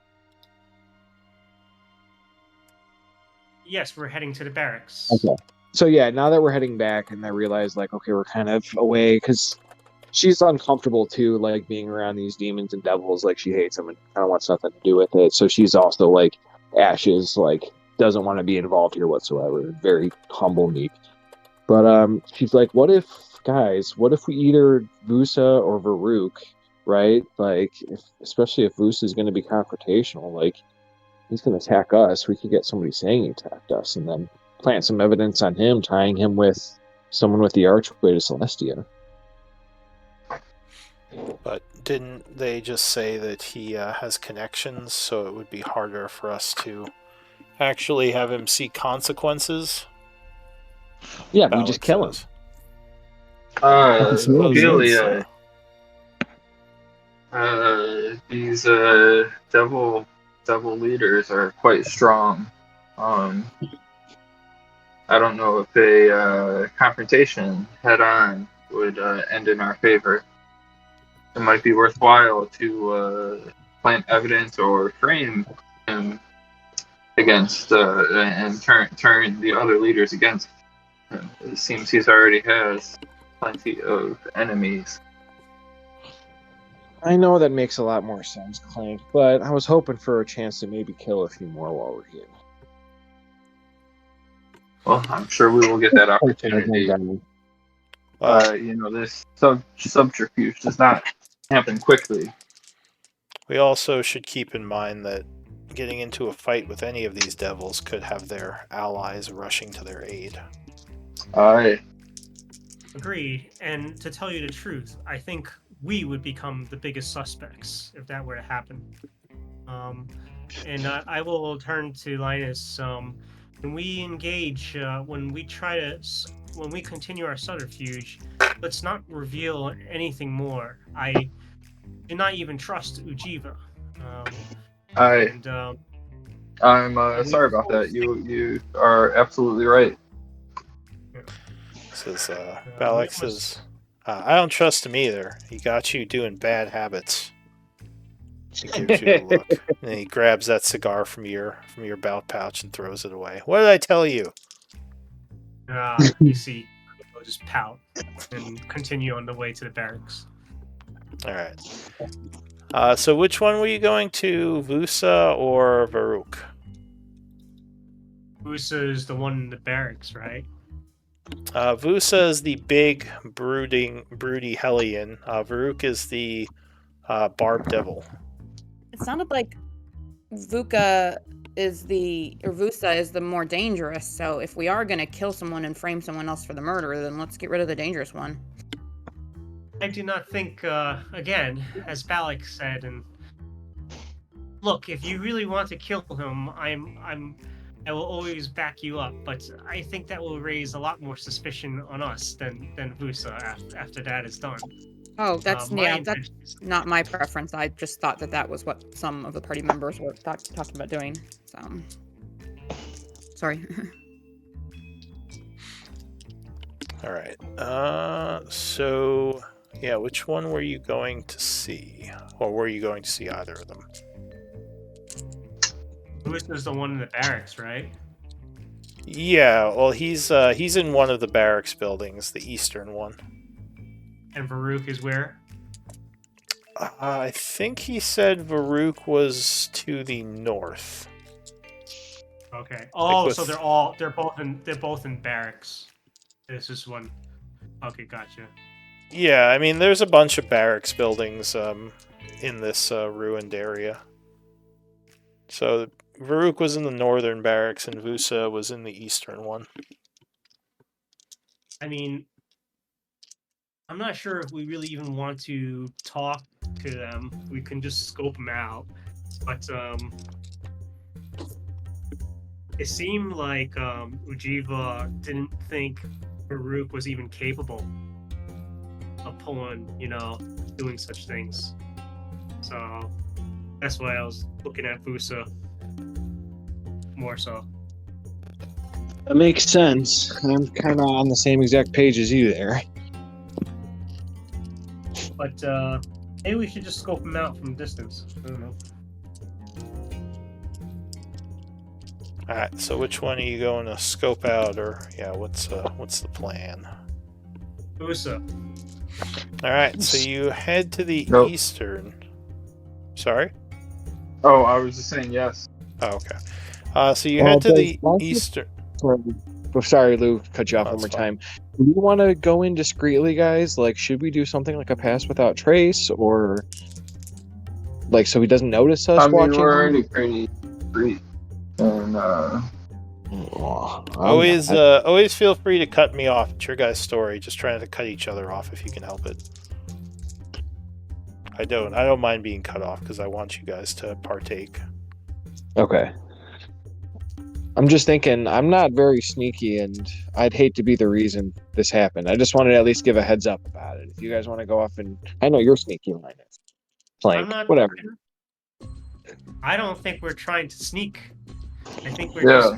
[SPEAKER 3] Yes, we're heading to the barracks.
[SPEAKER 2] Okay. So yeah, now that we're heading back, and I realize like, okay, we're kind of away because she's uncomfortable too, like being around these demons and devils. Like she hates them and kind of wants nothing to do with it. So she's also like Ashes, like doesn't want to be involved here whatsoever. Very humble, meek. But she's like, what if we either Vusa or Varuk, right? Like, especially if Vusa is going to be confrontational, like he's going to attack us. We could get somebody saying he attacked us, and then plant some evidence on him, tying him with someone with the archway to Celestia.
[SPEAKER 1] But didn't they just say that he has connections, so it would be harder for us to actually have him see consequences?
[SPEAKER 2] Yeah, we
[SPEAKER 1] Balak
[SPEAKER 2] just kill him.
[SPEAKER 1] says.
[SPEAKER 2] Suppose
[SPEAKER 4] Ophelia, these devil leaders are quite strong. I don't know if a confrontation head on would end in our favor. It might be worthwhile to plant evidence or frame him against and turn the other leaders against him. It seems he's already has plenty of enemies.
[SPEAKER 2] I know that makes a lot more sense, Clank, but I was hoping for a chance to maybe kill a few more while we're here.
[SPEAKER 4] Well, I'm sure we will get that opportunity. This subterfuge does not happen quickly.
[SPEAKER 1] We also should keep in mind that getting into a fight with any of these devils could have their allies rushing to their aid.
[SPEAKER 4] Aye.
[SPEAKER 3] Agreed. And to tell you the truth, I think we would become the biggest suspects if that were to happen. And I will turn to Linus. When we engage, when we continue our subterfuge, let's not reveal anything more. I do not even trust Ujiva.
[SPEAKER 4] I'm sorry about that. You are absolutely right.
[SPEAKER 1] Says Balak says, I don't trust him either. He got you doing bad habits. He gives you a look, and he grabs that cigar from your belt pouch and throws it away. What did I tell you?
[SPEAKER 3] You see, I'll just pout and continue on the way to the barracks.
[SPEAKER 1] All right. So which one were you going to, Vusa or Varuk?
[SPEAKER 3] Vusa is the one in the barracks, right?
[SPEAKER 1] Vusa is the big, broody Hellion. Varuk is the Barb Devil.
[SPEAKER 5] It sounded like Vusa is the more dangerous. So if we are going to kill someone and frame someone else for the murder, then let's get rid of the dangerous one.
[SPEAKER 3] I do not think, again, as Balak said, and look, if you really want to kill him, I will always back you up, but I think that will raise a lot more suspicion on us than Vusa after that is done.
[SPEAKER 5] Oh, that's not my preference. I just thought that was what some of the party members were talking about doing. So, sorry.
[SPEAKER 1] All right. So, yeah, which one were you going to see? Or were you going to see either of them?
[SPEAKER 3] Vusa is the one in the barracks, right?
[SPEAKER 1] Yeah, well, he's in one of the barracks buildings, the eastern one.
[SPEAKER 3] And Varuk is where?
[SPEAKER 1] I think he said Varuk was to the north.
[SPEAKER 3] Okay. Oh,
[SPEAKER 1] with-
[SPEAKER 3] so they're both in barracks. This is one. Okay, gotcha.
[SPEAKER 1] Yeah, I mean, there's a bunch of barracks buildings in this ruined area. So Varuk was in the northern barracks, and Vusa was in the eastern one.
[SPEAKER 3] I mean, I'm not sure if we really even want to talk to them. We can just scope them out. But it seemed like Ujiva didn't think Varuk was even capable of pulling, doing such things. So that's why I was looking at Vusa more so.
[SPEAKER 2] That makes sense. I'm kind of on the same exact page as you there.
[SPEAKER 3] But maybe we should just scope him out from a distance. I don't know.
[SPEAKER 1] All right, so which one are you going to scope out, or what's the plan?
[SPEAKER 3] Vusa.
[SPEAKER 1] All right, so you head to the
[SPEAKER 4] Nope.
[SPEAKER 1] eastern. Sorry.
[SPEAKER 4] Oh, I was just saying yes.
[SPEAKER 1] Oh, okay. So you head to the eastern.
[SPEAKER 2] Sorry, Lou, cut you off
[SPEAKER 1] Oh,
[SPEAKER 2] one more
[SPEAKER 1] it's fine.
[SPEAKER 2] time. Do you want to go in discreetly, guys? Like, should we do something like a pass without trace, or like so he doesn't notice us
[SPEAKER 4] I mean,
[SPEAKER 2] watching?
[SPEAKER 4] we're already pretty free. And
[SPEAKER 1] Always feel free to cut me off. It's your guys' story. Just trying to cut each other off if you can help it. I don't mind being cut off because I want you guys to partake.
[SPEAKER 2] Okay. I'm just thinking, I'm not very sneaky, and I'd hate to be the reason this happened. I just wanted to at least give a heads up about it. If you guys want to go off and... I know you're sneaky, Linus. Like,
[SPEAKER 3] I'm not.
[SPEAKER 2] whatever.
[SPEAKER 3] I don't think we're trying to sneak. I think we're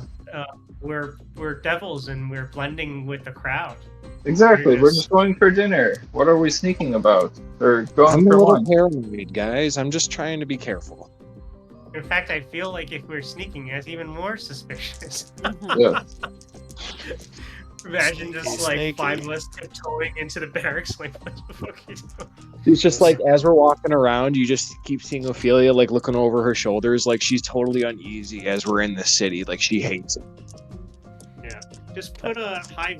[SPEAKER 3] we're devils and we're blending with the crowd.
[SPEAKER 4] exactly,
[SPEAKER 3] We're
[SPEAKER 4] we're
[SPEAKER 3] just-
[SPEAKER 4] just going for dinner. What are we sneaking about? Or
[SPEAKER 2] I'm
[SPEAKER 4] going
[SPEAKER 2] a
[SPEAKER 4] for
[SPEAKER 2] little
[SPEAKER 4] lunch?
[SPEAKER 2] paranoid, guys. I'm just trying to be careful.
[SPEAKER 3] In fact, I feel like if we're sneaking, that's even more suspicious.
[SPEAKER 4] Yeah.
[SPEAKER 3] Imagine just
[SPEAKER 1] Sneaky,
[SPEAKER 3] like
[SPEAKER 1] sneaky.
[SPEAKER 3] 5 of us tiptoeing into the barracks. Like, what the fuck are you doing?
[SPEAKER 2] It's just like, as we're walking around, you just keep seeing Ophelia, like, looking over her shoulders, like she's totally uneasy as we're in the city. Like, she hates it.
[SPEAKER 3] Just put a high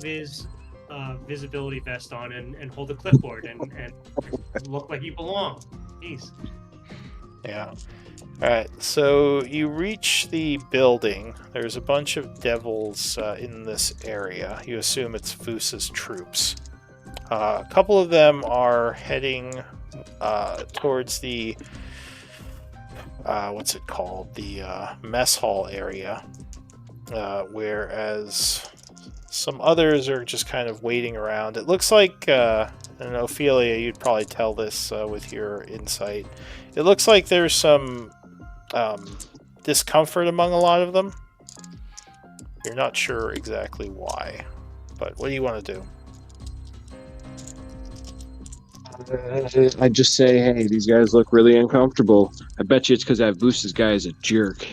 [SPEAKER 3] visibility vest on and hold a clipboard and look like you belong. Jeez.
[SPEAKER 1] Yeah. All right. So you reach the building. There's a bunch of devils in this area. You assume it's Vusa's troops. A couple of them are heading towards the what's it called? The mess hall area, whereas some others are just kind of waiting around. It looks like, and Ophelia, you'd probably tell this with your insight. It looks like there's some discomfort among a lot of them. You're not sure exactly why, but what do you want to do?
[SPEAKER 2] I just say, hey, these guys look really uncomfortable. I bet you it's because that Vusa's guy is a jerk.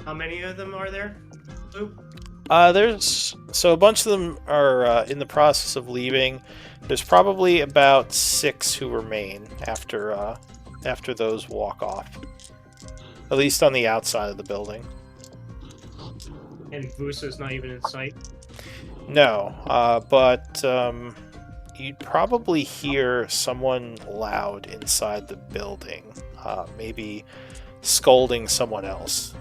[SPEAKER 3] How many of them are there, Lou?
[SPEAKER 1] There's a bunch of them are in the process of leaving. There's probably about 6 who remain after those walk off. At least on the outside of the building.
[SPEAKER 3] And Vusa's not even in sight.
[SPEAKER 1] No, but you'd probably hear someone loud inside the building, maybe scolding someone else.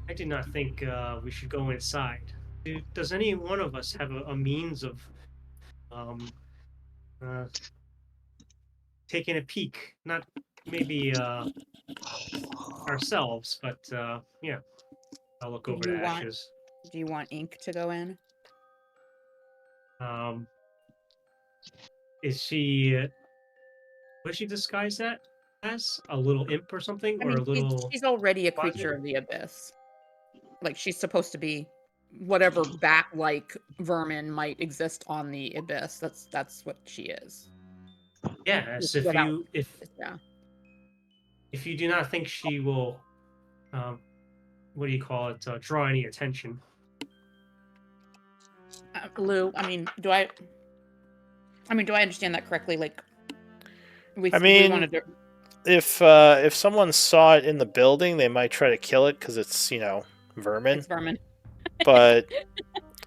[SPEAKER 3] I do not think we should go inside. Does any one of us have a means of taking a peek? Not maybe ourselves, but yeah. I'll look over
[SPEAKER 5] You
[SPEAKER 3] to
[SPEAKER 5] want-
[SPEAKER 3] Ashes.
[SPEAKER 5] Do you want Ink to go in?
[SPEAKER 3] Is she? Was she disguised that as a little imp or something,
[SPEAKER 5] I
[SPEAKER 3] or
[SPEAKER 5] mean,
[SPEAKER 3] a little?
[SPEAKER 5] she's already a
[SPEAKER 3] closet?
[SPEAKER 5] creature of the abyss. Like, she's supposed to be whatever bat-like vermin might exist on the abyss. That's what she is.
[SPEAKER 3] Yes.
[SPEAKER 5] Without-
[SPEAKER 3] If
[SPEAKER 5] Yeah.
[SPEAKER 3] if you do not think she will, what do you call it, draw any attention.
[SPEAKER 5] Lou, do I understand that correctly? Like, we wanted to...
[SPEAKER 1] if someone saw it in the building, they might try to kill it because it's vermin.
[SPEAKER 5] It's vermin.
[SPEAKER 1] But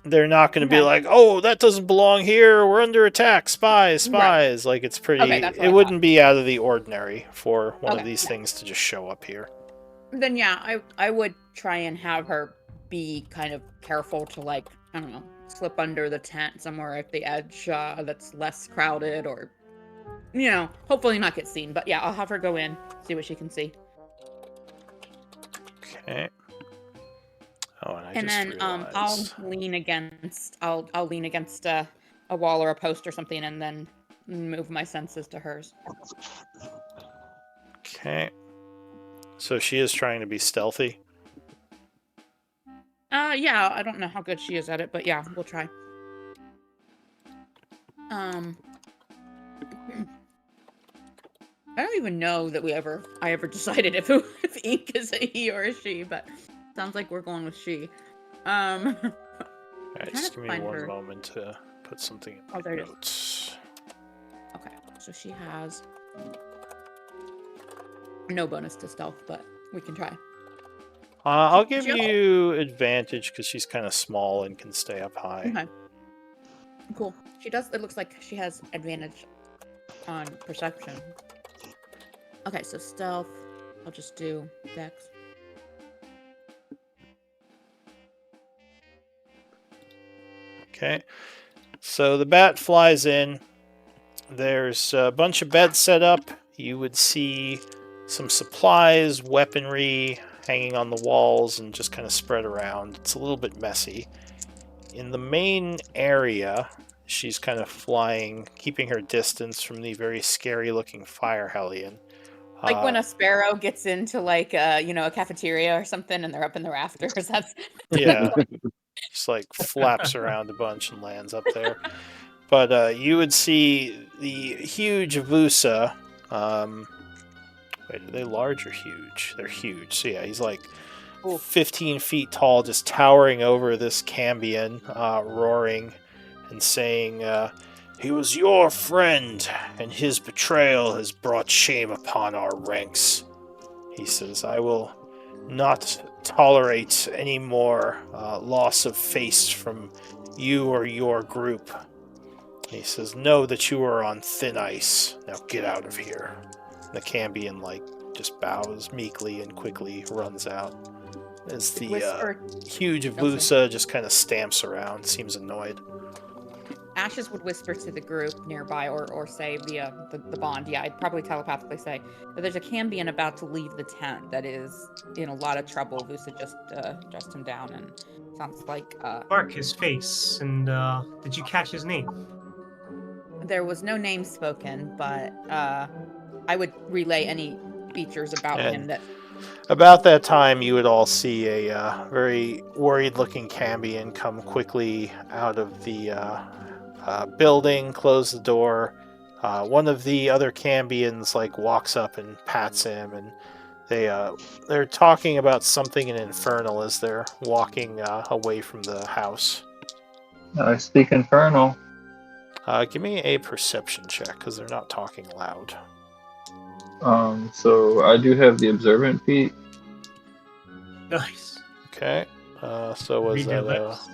[SPEAKER 1] they're not going to be like, oh, that doesn't belong here. We're under attack. Spies.
[SPEAKER 5] Right.
[SPEAKER 1] Like, it's pretty...
[SPEAKER 5] Okay, that's what
[SPEAKER 1] it
[SPEAKER 5] I
[SPEAKER 1] wouldn't be out of the ordinary for one of these
[SPEAKER 5] yeah.
[SPEAKER 1] things to just show up here.
[SPEAKER 5] Then yeah, I would try and have her be kind of careful to, like, I don't know, slip under the tent somewhere at the edge that's less crowded, or hopefully not get seen. But yeah, I'll have her go in, see what she can see.
[SPEAKER 1] Okay. Oh, and
[SPEAKER 5] And
[SPEAKER 1] just
[SPEAKER 5] then
[SPEAKER 1] realized...
[SPEAKER 5] I'll lean against a wall or a post or something, and then move my senses to hers.
[SPEAKER 1] Okay. So she is trying to be stealthy.
[SPEAKER 5] Yeah, I don't know how good she is at it, but yeah, we'll try. I don't even know that I ever decided if Ink is a he or a she, but sounds like we're going with she.
[SPEAKER 1] Alright, just give me one moment to put something in my notes.
[SPEAKER 5] Okay, so she has no bonus to stealth, but we can try.
[SPEAKER 1] I'll give you advantage because she's kind of small and can stay up high.
[SPEAKER 5] Okay. Cool. She does. It looks like she has advantage on perception. Okay, so stealth. I'll just do dex.
[SPEAKER 1] Okay. So the bat flies in. There's a bunch of beds set up. You would see some supplies, weaponry hanging on the walls and just kind of spread around. It's a little bit messy. In the main area, she's kind of flying, keeping her distance from the very scary looking fire hellion.
[SPEAKER 5] Like when a sparrow gets into like a cafeteria or something and they're up in the rafters. That's
[SPEAKER 1] yeah. Just like flaps around a bunch and lands up there. But you would see the huge Vusa. Wait, are they large or huge? They're huge. So yeah, he's like 15 feet tall, just towering over this Cambion, roaring and saying, he was your friend, and his betrayal has brought shame upon our ranks. He says, I will not tolerate any more loss of face from you or your group. He says, know that you are on thin ice. Now get out of here. The Cambion, just bows meekly and quickly runs out. As the huge Vusa just kind of stamps around, seems annoyed.
[SPEAKER 5] Ashes would whisper to the group nearby, or say via the bond. Yeah, I'd probably telepathically say that there's a Cambion about to leave the tent that is in a lot of trouble. Vusa just dressed him down, and sounds like
[SPEAKER 3] Mark his face, and did you catch his name?
[SPEAKER 5] There was no name spoken, but I would relay any features about him that...
[SPEAKER 1] About that time, you would all see a very worried-looking Cambion come quickly out of the building, close the door. One of the other Cambions walks up and pats him, and they're talking about something in Infernal as they're walking away from the house.
[SPEAKER 4] I speak Infernal.
[SPEAKER 1] Give me a perception check because they're not talking loud.
[SPEAKER 4] So I do have the observant feat.
[SPEAKER 3] Nice.
[SPEAKER 1] Okay. So was
[SPEAKER 3] Read their
[SPEAKER 1] that
[SPEAKER 3] lips.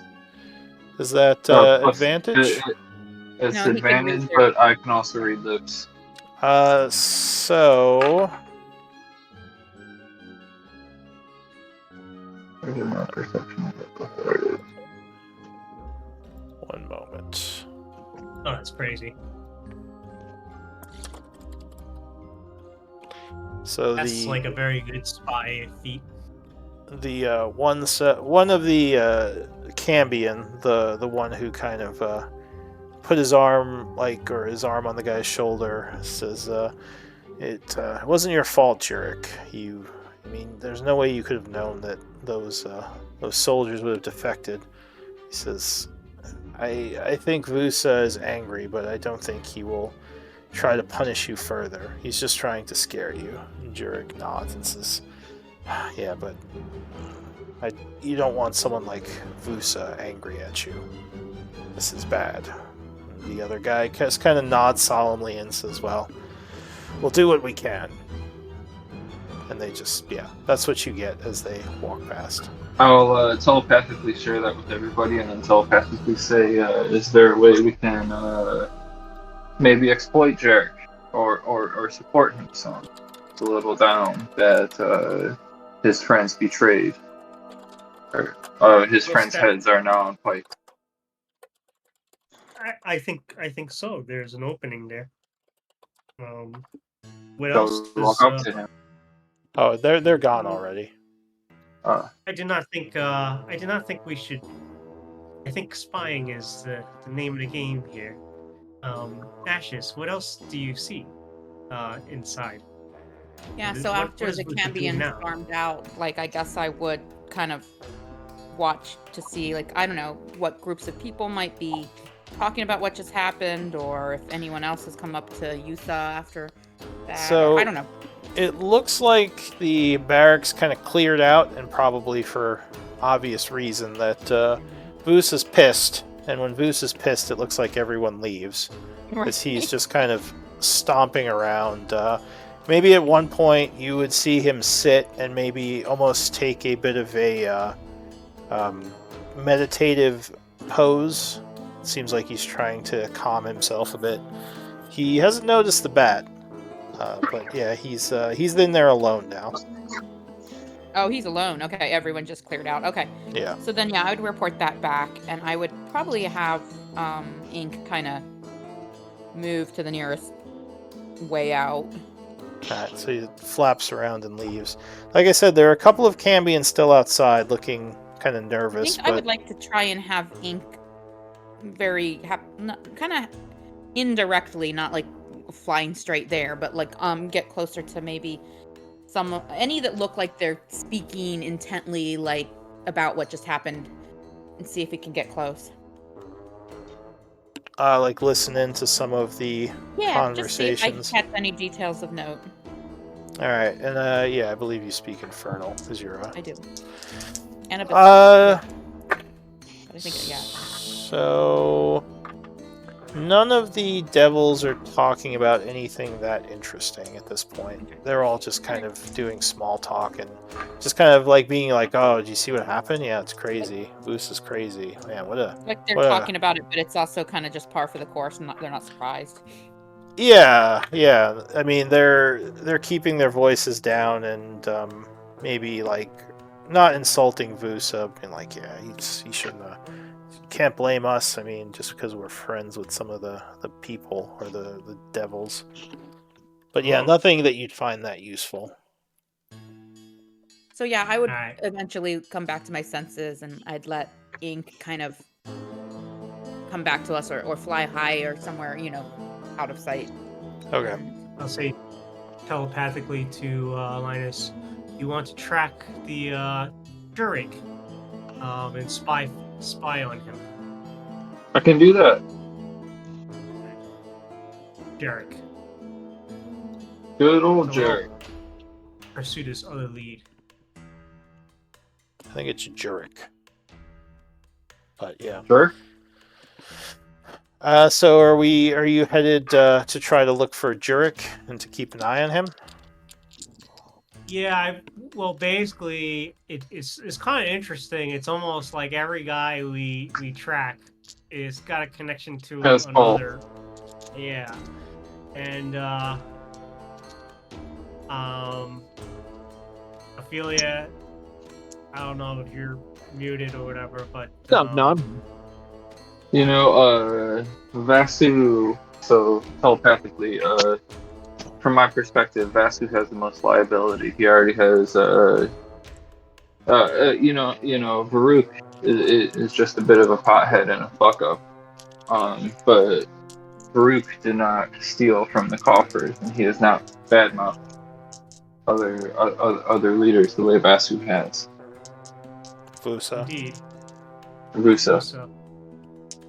[SPEAKER 1] is that
[SPEAKER 4] Plus,
[SPEAKER 1] advantage?
[SPEAKER 4] It's
[SPEAKER 5] No, he can read
[SPEAKER 4] advantage,
[SPEAKER 5] their-
[SPEAKER 4] but I can also read lips.
[SPEAKER 1] So
[SPEAKER 4] Where's my perception? There it is.
[SPEAKER 1] one moment.
[SPEAKER 3] Oh, that's crazy.
[SPEAKER 1] So
[SPEAKER 3] That's like a very good spy feat.
[SPEAKER 1] the one of the Cambion, the one who kind of put his arm on the guy's shoulder, says, "It wasn't your fault, Jurek. There's no way you could have known that those soldiers would have defected." He says, "I think Vusa is angry, but I don't think he will try to punish you further. He's just trying to scare you. And Jurek nods and says, yeah, but you don't want someone like Vusa angry at you. This is bad. And the other guy just kind of nods solemnly and says, well, we'll do what we can. And they just, yeah, that's what you get as they walk past.
[SPEAKER 4] I'll telepathically share that with everybody, and then telepathically say, is there a way we can maybe exploit Jarek or support him some? It's a little down that his friends betrayed. Or his friends' heads are now on pike.
[SPEAKER 3] I think so. There's an opening there. What
[SPEAKER 4] So
[SPEAKER 3] else?
[SPEAKER 4] walk up to him.
[SPEAKER 1] Oh, they're gone already.
[SPEAKER 3] I did not think we should. I think spying is the name of the game here. Ashes, what else do you see inside?
[SPEAKER 5] Yeah,
[SPEAKER 3] What
[SPEAKER 5] so
[SPEAKER 3] is-
[SPEAKER 5] after
[SPEAKER 3] what is
[SPEAKER 5] the
[SPEAKER 3] Vusa doing
[SPEAKER 5] Cambion
[SPEAKER 3] now?
[SPEAKER 5] stormed out, like, I guess I would kind of watch to see, like, I don't know, what groups of people might be talking about what just happened, or if anyone else has come up to Yusa after that.
[SPEAKER 1] So-
[SPEAKER 5] or, I don't know.
[SPEAKER 1] It looks like the barracks kind of cleared out, and probably for obvious reason that Voos is pissed, and when Voos is pissed, it looks like everyone leaves, as he's just kind of stomping around. Maybe at one point you would see him sit and maybe almost take a bit of a meditative pose. It seems like he's trying to calm himself a bit. He hasn't noticed the bat. But yeah, he's in there alone now.
[SPEAKER 5] Oh, he's alone. Okay, everyone just cleared out. Okay.
[SPEAKER 1] Yeah.
[SPEAKER 5] So then, yeah, I would report that back, and I would probably have Ink kind of move to the nearest way out.
[SPEAKER 1] Alright, so he flaps around and leaves. Like I said, there are a couple of Cambions still outside looking kind of
[SPEAKER 5] I
[SPEAKER 1] nervous,
[SPEAKER 5] think I
[SPEAKER 1] but
[SPEAKER 5] would like to try and have Ink kind of indirectly, not like flying straight there, but like get closer to maybe any that look like they're speaking intently, like about what just happened, and see if we can get close.
[SPEAKER 1] like listen into some of the
[SPEAKER 5] Yeah, just see if I can
[SPEAKER 1] conversations.
[SPEAKER 5] catch any details of note.
[SPEAKER 1] Alright, and yeah, I believe you speak Infernal, Azura.
[SPEAKER 5] I do. And a bit. I think, yeah.
[SPEAKER 1] So none of the devils are talking about anything that interesting at this point. They're all just kind of doing small talk and just kind of like being like, "Oh, did you see what happened? Yeah, it's crazy. Goose is crazy. Man, what a
[SPEAKER 5] Like they're
[SPEAKER 1] what a-"
[SPEAKER 5] talking about it, but it's also kind of just par for the course, and they're not surprised.
[SPEAKER 1] Yeah. I mean, they're keeping their voices down and maybe like not insulting Vusa, being like, "Yeah, he shouldn't have." Can't blame us. I mean, just because we're friends with some of the people or the devils. But yeah, nothing that you'd find that useful.
[SPEAKER 5] So yeah, I would
[SPEAKER 3] Alright.
[SPEAKER 5] eventually come back to my senses, and I'd let Ink kind of come back to us, or fly high or somewhere, out of sight.
[SPEAKER 1] Okay.
[SPEAKER 3] I'll say telepathically to Linus, you want to track the Jurek and spy on him.
[SPEAKER 4] I can do that.
[SPEAKER 3] Jarek.
[SPEAKER 4] Good old
[SPEAKER 3] So
[SPEAKER 4] Jerry.
[SPEAKER 3] we'll pursue this other lead.
[SPEAKER 1] I think it's Jurek. But yeah.
[SPEAKER 4] Sure.
[SPEAKER 1] So are you headed to try to look for Jurek and to keep an eye on him?
[SPEAKER 3] Yeah, well, basically, it's kind of interesting. It's almost like every guy we track is got a connection to
[SPEAKER 4] Has Paul.
[SPEAKER 3] another. Yeah, and Ophelia, I don't know if you're muted or whatever, but
[SPEAKER 2] No,
[SPEAKER 4] You know, Vasu. So telepathically, from my perspective, Vasu has the most liability. He already has, Varuk is just a bit of a pothead and a fuck up. But Varuk did not steal from the coffers, and he has not badmouthed other leaders the way Vasu has.
[SPEAKER 1] Vusa.
[SPEAKER 3] indeed.
[SPEAKER 4] Rusa.
[SPEAKER 3] So,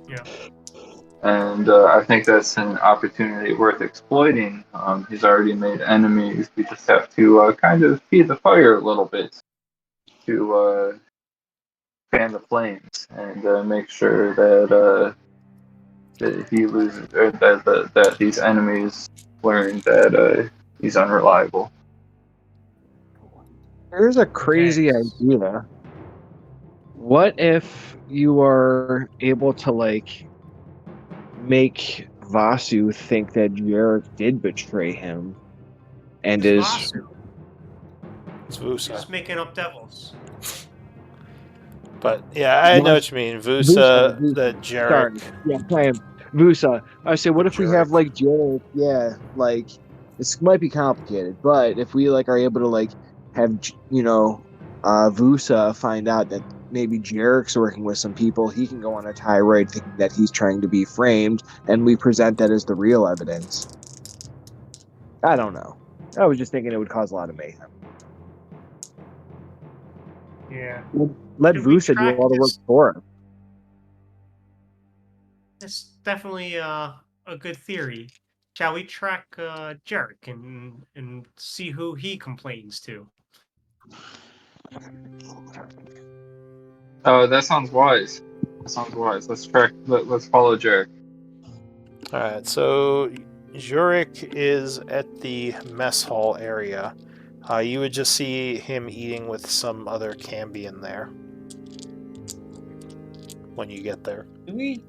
[SPEAKER 3] yeah.
[SPEAKER 4] And I think that's an opportunity worth exploiting. He's already made enemies. We just have to kind of feed the fire a little bit to fan the flames and make sure that he loses, or that these enemies learn that he's unreliable.
[SPEAKER 2] Here's a crazy
[SPEAKER 3] Okay.
[SPEAKER 2] idea. What if you are able to like make Vasu think that Jarek did betray him and
[SPEAKER 3] Who's
[SPEAKER 2] is
[SPEAKER 3] Vasu?
[SPEAKER 1] It's
[SPEAKER 3] He's
[SPEAKER 1] Vusa.
[SPEAKER 3] just making up devils.
[SPEAKER 1] But yeah, I know what you mean. Vusa,
[SPEAKER 2] Vusa.
[SPEAKER 1] the
[SPEAKER 2] Sorry.
[SPEAKER 1] Jarek.
[SPEAKER 2] Yeah, I am. Vusa. I say, what if we have
[SPEAKER 1] Jarek.
[SPEAKER 2] like Jarek? Yeah, like this might be complicated, but if we like are able to like have Vusa find out that maybe Jarek's working with some people, he can go on a tirade thinking that he's trying to be framed, and we present that as the real evidence. I don't know. I was just thinking it would cause a lot of mayhem.
[SPEAKER 3] Yeah.
[SPEAKER 2] Let
[SPEAKER 3] Should we
[SPEAKER 2] Vusa do
[SPEAKER 3] track
[SPEAKER 2] all the work
[SPEAKER 3] this?
[SPEAKER 2] for him.
[SPEAKER 3] It's definitely a good theory. Shall we track Jarek and see who he complains to?
[SPEAKER 4] That sounds wise. Let's track. Let's follow Jarek.
[SPEAKER 1] Alright, so Zurich is at the mess hall area. You would just see him eating with some other Cambion there when you get there.
[SPEAKER 3] Do we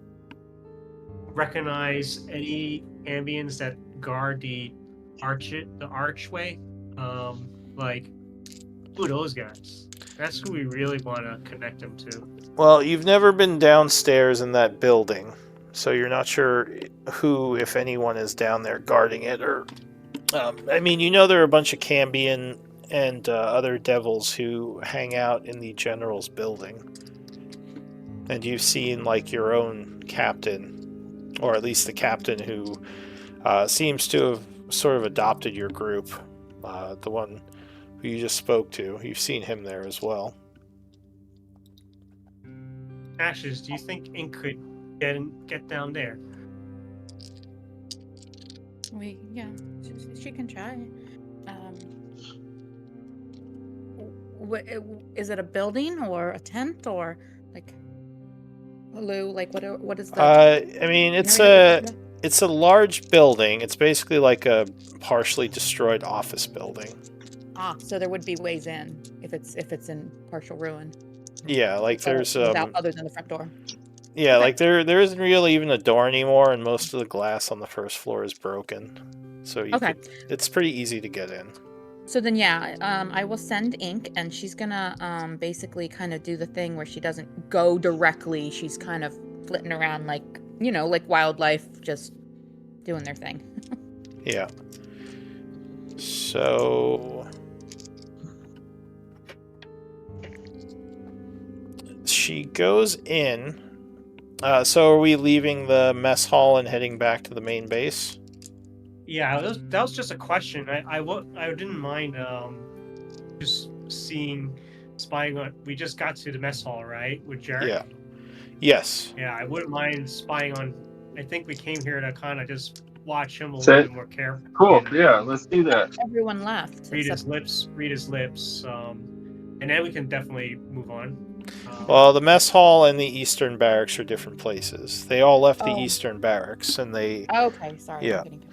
[SPEAKER 3] recognize any ambience that guard the archway? Like, who are those guys? That's who we really want to connect them to.
[SPEAKER 1] Well, you've never been downstairs in that building, so you're not sure who, if anyone, is down there guarding it. Or, I mean, you know there are a bunch of Cambion and other devils who hang out in the general's building, and you've seen like your own captain, or at least the captain who seems to have sort of adopted your group, the one who you just spoke to. You've seen him there as well.
[SPEAKER 3] Ashes, do you think Ink could get down there?
[SPEAKER 5] Yeah, she can try. Is it a building or a tent or like Lou? Like what is the?
[SPEAKER 1] I mean, it's
[SPEAKER 5] area that
[SPEAKER 1] it's a large building. It's basically like a partially destroyed office building.
[SPEAKER 5] so there would be ways in if it's in partial ruin.
[SPEAKER 1] Yeah, like there's
[SPEAKER 5] other than the front door.
[SPEAKER 1] yeah,
[SPEAKER 5] Okay.
[SPEAKER 1] like there isn't really even a door anymore, and most of the glass on the first floor is broken. So it's pretty easy to get in.
[SPEAKER 5] So then, yeah, I will send Ink, and she's gonna basically kind of do the thing where she doesn't go directly. She's kind of flitting around like like wildlife, just doing their thing.
[SPEAKER 1] Yeah. So she goes in. So are we leaving the mess hall and heading back to the main base?
[SPEAKER 3] Yeah, that was just a question. I didn't mind just spying on. We just got to the mess hall, right, with Jarek?
[SPEAKER 1] Yeah. Yes.
[SPEAKER 3] Yeah, I wouldn't mind spying on. I think we came here to kind of just watch him a
[SPEAKER 4] Set.
[SPEAKER 3] little bit more carefully.
[SPEAKER 4] Cool.
[SPEAKER 3] and
[SPEAKER 4] Yeah, let's do that.
[SPEAKER 5] Everyone left.
[SPEAKER 3] Read his
[SPEAKER 5] except-
[SPEAKER 3] lips, and then we can definitely move on.
[SPEAKER 1] Well, the mess hall and the eastern barracks are different places. They all left the
[SPEAKER 5] Oh.
[SPEAKER 1] eastern barracks, and they.
[SPEAKER 5] Okay, sorry.
[SPEAKER 1] Yeah.
[SPEAKER 5] I'm getting confused.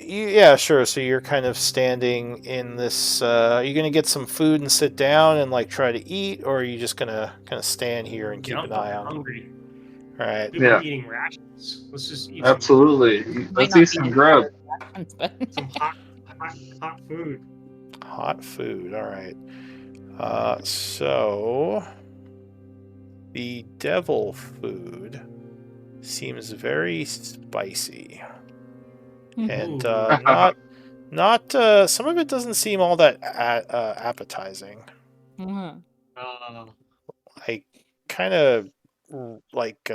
[SPEAKER 1] Yeah, sure. So you're kind of standing in this. Are you gonna get some food and sit down and like try to eat, or are you just gonna kind of stand here and keep
[SPEAKER 3] Yeah,
[SPEAKER 1] an eye
[SPEAKER 3] I'm
[SPEAKER 1] on?
[SPEAKER 3] hungry.
[SPEAKER 1] All right.
[SPEAKER 3] We've
[SPEAKER 4] Yeah.
[SPEAKER 3] been eating rations. Let's just eat
[SPEAKER 4] Absolutely.
[SPEAKER 5] Might
[SPEAKER 4] Let's
[SPEAKER 5] not
[SPEAKER 4] eat
[SPEAKER 5] be
[SPEAKER 4] some
[SPEAKER 5] in
[SPEAKER 4] grub.
[SPEAKER 5] directions, but-
[SPEAKER 3] some hot food.
[SPEAKER 1] Hot food. All right. So the devil food seems very spicy, and
[SPEAKER 3] Ooh.
[SPEAKER 1] not. Some of it doesn't seem all that appetizing.
[SPEAKER 5] Mhm.
[SPEAKER 1] Like kind of like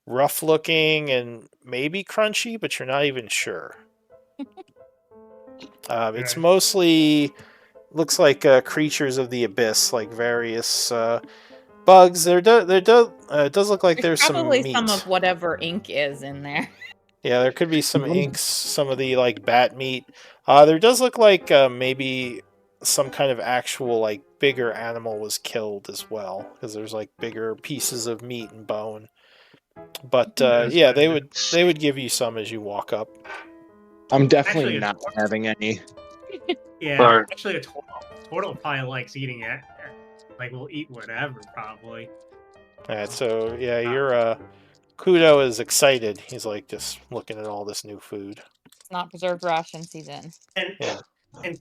[SPEAKER 1] rough looking and maybe crunchy, but you're not even sure. It's
[SPEAKER 3] Okay.
[SPEAKER 1] mostly looks like creatures of the abyss, like various bugs. It does look like there's
[SPEAKER 5] Probably
[SPEAKER 1] some meat.
[SPEAKER 5] some of whatever ink is in there.
[SPEAKER 1] Yeah, there could be some
[SPEAKER 2] Mhm.
[SPEAKER 1] inks, some of the like bat meat. There does look like maybe some kind of actual like bigger animal was killed as well, because there's like bigger pieces of meat and bone. But
[SPEAKER 3] That's
[SPEAKER 1] yeah,
[SPEAKER 3] better.
[SPEAKER 1] they would give you some as you walk up.
[SPEAKER 2] I'm definitely
[SPEAKER 3] Actually,
[SPEAKER 2] not having any.
[SPEAKER 3] Yeah,
[SPEAKER 4] Sorry.
[SPEAKER 3] actually, a turtle probably likes eating it. Like, we'll eat whatever, probably.
[SPEAKER 1] Alright, so yeah, your Kudo is excited. He's like just looking at all this new food.
[SPEAKER 5] It's not preserved ration season.
[SPEAKER 3] And
[SPEAKER 1] Yeah.
[SPEAKER 3] and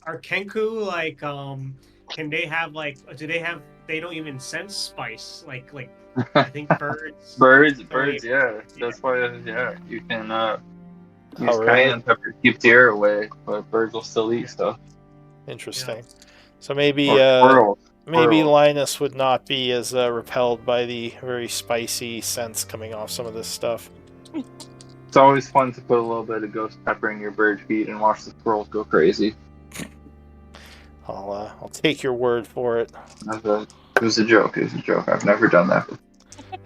[SPEAKER 3] are Kenku like can they have like do they have they don't even sense spice like I think birds
[SPEAKER 4] Birds, yeah. That's why, yeah, you can use
[SPEAKER 1] Oh, really?
[SPEAKER 4] cayenne pepper to keep the air away, but birds will still eat stuff.
[SPEAKER 1] Interesting. So maybe
[SPEAKER 4] Or squirrels.
[SPEAKER 1] maybe
[SPEAKER 4] Squirrels.
[SPEAKER 1] Linus would not be as repelled by the very spicy scents coming off some of this stuff.
[SPEAKER 4] It's always fun to put a little bit of ghost pepper in your bird feed and watch the squirrels go crazy.
[SPEAKER 1] I'll take your word for it.
[SPEAKER 4] It was a joke. It was a joke. I've never done that before.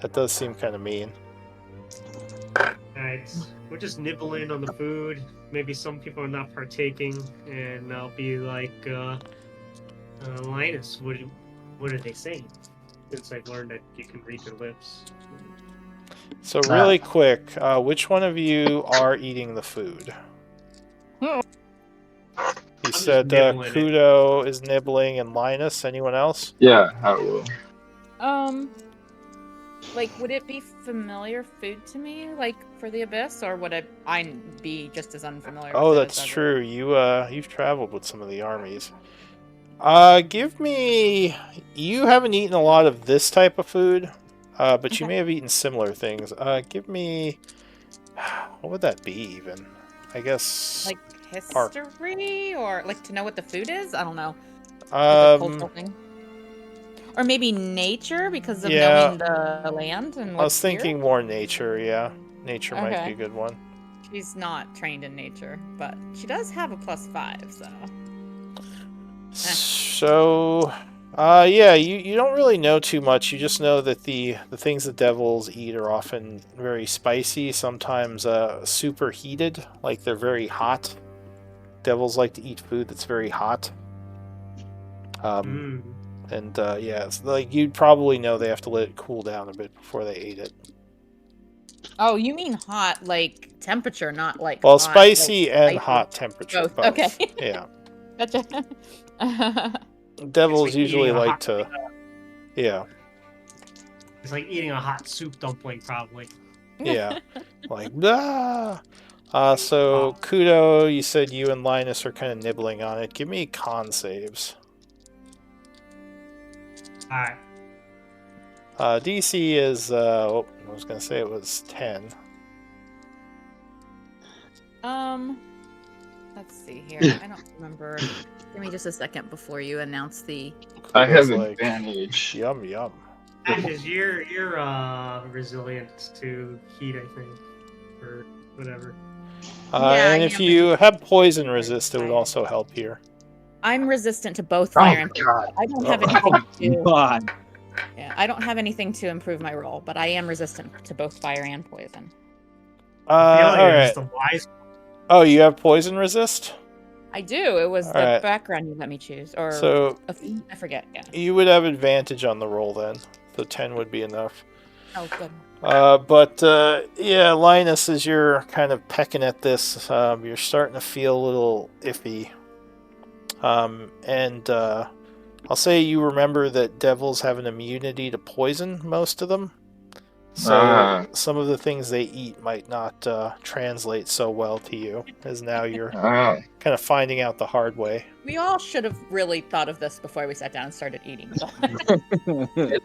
[SPEAKER 1] That does seem kind of mean.
[SPEAKER 3] Alright, we're just nibbling on the food. Maybe some people are not partaking, and I'll be like, Linus, what are they saying? Since I've learned that you can read their lips.
[SPEAKER 1] So really quick, which one of you are eating the food?
[SPEAKER 5] Hmm.
[SPEAKER 1] You
[SPEAKER 3] just
[SPEAKER 1] said
[SPEAKER 3] nibbling it.
[SPEAKER 1] Kudo is nibbling and Linus. Anyone else?
[SPEAKER 4] Yeah, I will.
[SPEAKER 5] Like, would it be familiar food to me, like for the Abyss, or would I be just as unfamiliar?
[SPEAKER 1] Oh,
[SPEAKER 5] with it
[SPEAKER 1] that's
[SPEAKER 5] as
[SPEAKER 1] true. You've traveled with some of the armies. Give me. You haven't eaten a lot of this type of food, but you
[SPEAKER 5] Okay.
[SPEAKER 1] may have eaten similar things. Give me. What would that be even? I guess.
[SPEAKER 5] Like
[SPEAKER 1] Park.
[SPEAKER 5] history, or like to know what the food is? I don't know. Like a cultural thing. Or maybe nature because of
[SPEAKER 1] Yeah.
[SPEAKER 5] knowing the land and
[SPEAKER 1] I was
[SPEAKER 5] what's here?
[SPEAKER 1] thinking more nature. Yeah, nature might be
[SPEAKER 5] Okay.
[SPEAKER 1] a good one.
[SPEAKER 5] She's not trained in nature, but she does have a +5, so.
[SPEAKER 1] So, yeah, you don't really know too much. You just know that the things that devils eat are often very spicy, sometimes super heated, like they're very hot. Devils like to eat food that's very hot. And yeah, it's like you'd probably know they have to let it cool down a bit before they ate it.
[SPEAKER 5] Oh, you mean hot, like temperature, not like
[SPEAKER 1] Well,
[SPEAKER 5] hot,
[SPEAKER 1] spicy
[SPEAKER 5] like,
[SPEAKER 1] and
[SPEAKER 5] spicy.
[SPEAKER 1] hot temperature,
[SPEAKER 5] Both,
[SPEAKER 1] both.
[SPEAKER 5] okay.
[SPEAKER 1] Yeah.
[SPEAKER 5] Gotcha.
[SPEAKER 1] Devils
[SPEAKER 3] like
[SPEAKER 1] usually
[SPEAKER 3] eating a
[SPEAKER 1] like
[SPEAKER 3] hot-
[SPEAKER 1] to. Yeah.
[SPEAKER 3] It's like eating a hot soup dumpling, probably.
[SPEAKER 1] Yeah. Like, ah. So, Kudo, you said you and Linus are kind of nibbling on it. Give me con saves.
[SPEAKER 3] Alright.
[SPEAKER 1] DC is, I was going to say it was 10.
[SPEAKER 5] Let's see here. I don't remember. Give me just a second before you announce the.
[SPEAKER 4] I have
[SPEAKER 1] Kudo's like,
[SPEAKER 4] advantage.
[SPEAKER 1] yum, yum.
[SPEAKER 3] Ashes, you're resilient to heat, I think. Or whatever.
[SPEAKER 5] Yeah,
[SPEAKER 1] And
[SPEAKER 5] I
[SPEAKER 1] if
[SPEAKER 5] am
[SPEAKER 1] you
[SPEAKER 5] resistant
[SPEAKER 1] have
[SPEAKER 5] to
[SPEAKER 1] poison
[SPEAKER 5] fire.
[SPEAKER 1] resist, it would also help here.
[SPEAKER 5] I'm resistant to both
[SPEAKER 4] Oh
[SPEAKER 5] fire
[SPEAKER 4] my
[SPEAKER 5] and
[SPEAKER 4] god.
[SPEAKER 5] I don't have
[SPEAKER 1] Oh.
[SPEAKER 5] anything to.
[SPEAKER 2] God.
[SPEAKER 5] Yeah, I don't have anything to improve my roll, but I am resistant to both fire and poison.
[SPEAKER 3] I feel like
[SPEAKER 1] All
[SPEAKER 3] you're
[SPEAKER 1] right.
[SPEAKER 3] just a wise.
[SPEAKER 1] Oh, you have poison resist?
[SPEAKER 5] I do. It was the
[SPEAKER 1] Alright.
[SPEAKER 5] background you let me choose, or
[SPEAKER 1] So
[SPEAKER 5] I forget. Yeah.
[SPEAKER 1] you would have advantage on the roll then. So 10 would be enough.
[SPEAKER 5] Oh, good.
[SPEAKER 1] But yeah, Linus, as you're kind of pecking at this, you're starting to feel a little iffy. And I'll say you remember that devils have an immunity to poison, most of them. So some of the things they eat might not translate so well to you, as now you're kind of finding out the hard way.
[SPEAKER 5] We all should have really thought of this before we sat down and started eating. It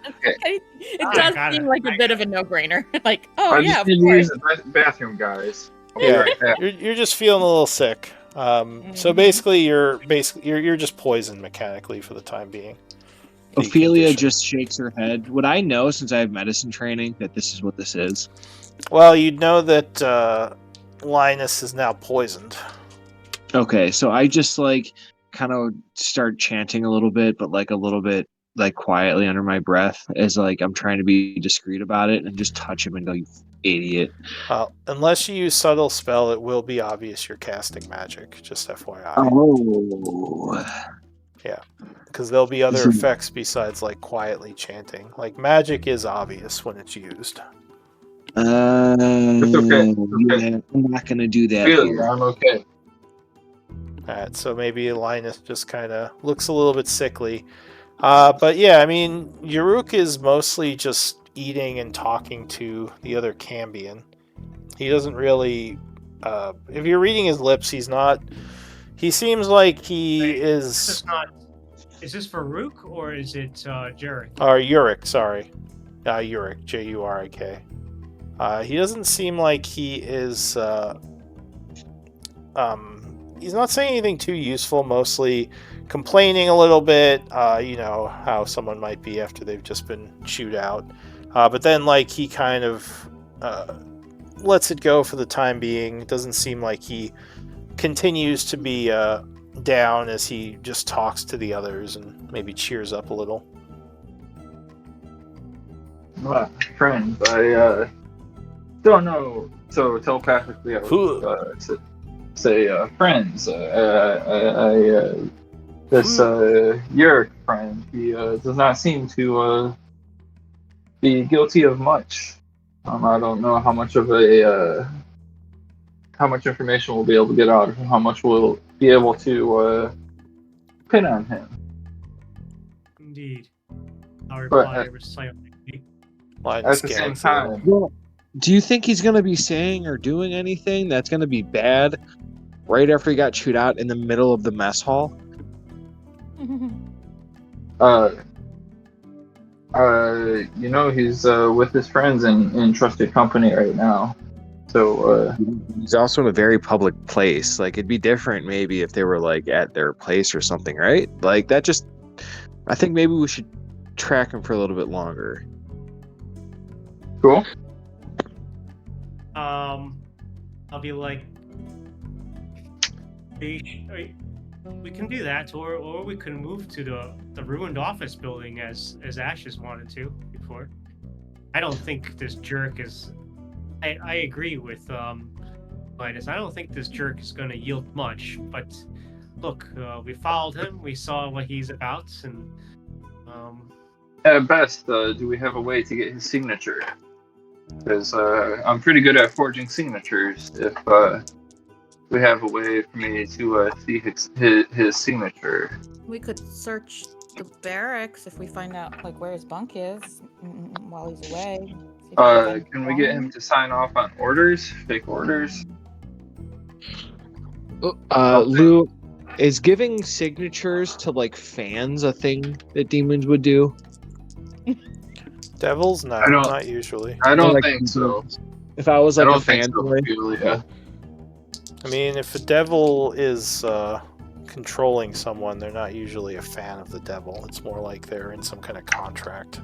[SPEAKER 3] I
[SPEAKER 5] does
[SPEAKER 3] got
[SPEAKER 5] seem
[SPEAKER 3] it.
[SPEAKER 5] like a bit of a no-brainer. Like, oh
[SPEAKER 4] I
[SPEAKER 5] yeah,
[SPEAKER 4] just
[SPEAKER 5] of
[SPEAKER 4] need to
[SPEAKER 5] course.
[SPEAKER 4] use the bathroom, guys. I'll be
[SPEAKER 1] Yeah.
[SPEAKER 4] right back.
[SPEAKER 1] You're just feeling a little sick. So basically, you're just poisoned mechanically for the time being. The
[SPEAKER 2] Ophelia
[SPEAKER 1] condition.
[SPEAKER 2] just shakes her head. Would I know, since I have medicine training, that this is what this is?
[SPEAKER 1] Well, you'd know that Linus is now poisoned.
[SPEAKER 2] Okay, so I just like kind of start chanting a little bit, but like a little bit like quietly under my breath as like I'm trying to be discreet about it and just touch him and go, "You idiot."
[SPEAKER 1] Unless you use subtle spell, it will be obvious you're casting magic. Just FYI.
[SPEAKER 2] Oh.
[SPEAKER 1] Because there'll be other
[SPEAKER 2] So-
[SPEAKER 1] effects besides like quietly chanting. Like magic is obvious when it's used.
[SPEAKER 4] It's okay.
[SPEAKER 2] Yeah, I'm not gonna do that
[SPEAKER 4] Really,
[SPEAKER 2] here.
[SPEAKER 4] I'm okay.
[SPEAKER 1] Alright, so maybe Linus just kind of looks a little bit sickly. But yeah, I mean, Yaruk is mostly just eating and talking to the other Cambion. He doesn't really. If you're reading his lips, he's not. He seems like he
[SPEAKER 3] Wait, This
[SPEAKER 1] is.
[SPEAKER 3] is not. Is this for Rook or is it Jarek?
[SPEAKER 1] Or Yurik, sorry. Yurik, Jurik. He doesn't seem like he is. He's not saying anything too useful, mostly complaining a little bit, you know, how someone might be after they've just been chewed out. But then, like, he kind of lets it go for the time being. It doesn't seem like he continues to be down as he just talks to the others and maybe cheers up a little.
[SPEAKER 4] Well, friends, I don't know. So telepathically, I would say friends. This Yurik friend, he does not seem to be guilty of much. I don't know how much information we'll be able to get out of him, how much we'll be able to pin on him.
[SPEAKER 3] Indeed. I'll reply silently.
[SPEAKER 1] Linus
[SPEAKER 4] At the same
[SPEAKER 1] scans a little.
[SPEAKER 4] time,
[SPEAKER 2] Well, do you think he's gonna be saying or doing anything that's gonna be bad right after he got chewed out in the middle of the mess hall?
[SPEAKER 4] you know, he's with his friends in trusted company right now. So
[SPEAKER 2] He's also in a very public place. Like, it'd be different maybe if they were like at their place or something, right? Like that just. I think maybe we should track him for a little bit longer.
[SPEAKER 4] cool.
[SPEAKER 3] I'll be like, we can do that, or we could move to the ruined office building as Ashes wanted to before. I don't think this jerk is. I agree with Linus. I don't think this jerk is going to yield much. But look, we followed him. We saw what he's about, and
[SPEAKER 4] At best, do we have a way to get his signature? Because I'm pretty good at forging signatures. If we have a way for me to see his signature.
[SPEAKER 5] We could search the barracks if we find out like where his bunk is while he's away. See if find
[SPEAKER 4] Can we get him to sign off on orders? Fake orders?
[SPEAKER 2] Lou, is giving signatures to like fans a thing that demons would do?
[SPEAKER 1] Devils? No,
[SPEAKER 4] I don't-
[SPEAKER 1] not usually.
[SPEAKER 4] I don't
[SPEAKER 2] Like,
[SPEAKER 4] think so.
[SPEAKER 2] If I was
[SPEAKER 4] I
[SPEAKER 2] like a
[SPEAKER 4] don't think
[SPEAKER 2] fan
[SPEAKER 4] so,
[SPEAKER 2] boy,
[SPEAKER 4] Julia.
[SPEAKER 1] I mean, if a devil is controlling someone, they're not usually a fan of the devil. It's more like they're in some kind of contract.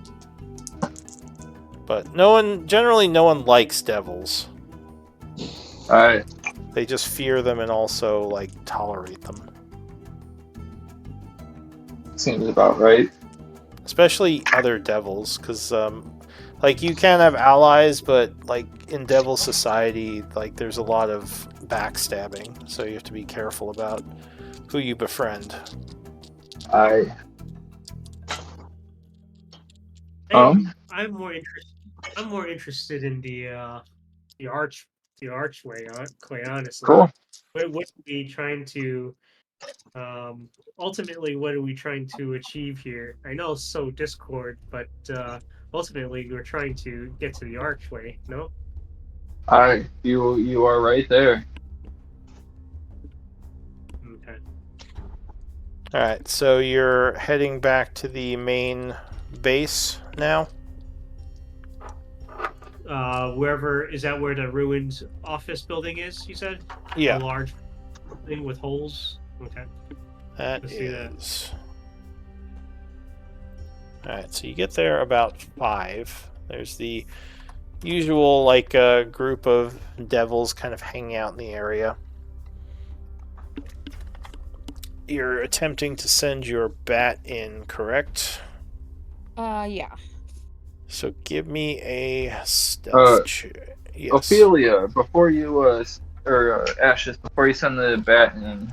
[SPEAKER 1] But generally no one likes devils.
[SPEAKER 4] Alright.
[SPEAKER 1] They just fear them and also like tolerate them.
[SPEAKER 4] Seems about right.
[SPEAKER 1] Especially other devils, because like you can have allies, but like in devil society, like there's a lot of backstabbing, so you have to be careful about who you befriend.
[SPEAKER 4] I
[SPEAKER 3] I'm more interested in the archway. Quite honestly,
[SPEAKER 4] cool.
[SPEAKER 3] what are we trying to? Ultimately, what are we trying to achieve here? I know, so Discord, but ultimately, we're trying to get to the archway. No.
[SPEAKER 4] You are right there.
[SPEAKER 3] Okay.
[SPEAKER 1] All right, so you're heading back to the main base now.
[SPEAKER 3] Wherever is that where the ruined office building is? You said.
[SPEAKER 1] Yeah,
[SPEAKER 3] A large thing with holes. Okay.
[SPEAKER 1] that
[SPEAKER 3] let's see that.
[SPEAKER 1] is. All right, so you get there about 5. There's the usual like group of devils kind of hanging out in the area. You're attempting to send your bat in, correct?
[SPEAKER 5] Yeah.
[SPEAKER 1] So give me a stealth check. Yes.
[SPEAKER 4] Ophelia, before you Ashes, before you send the bat in,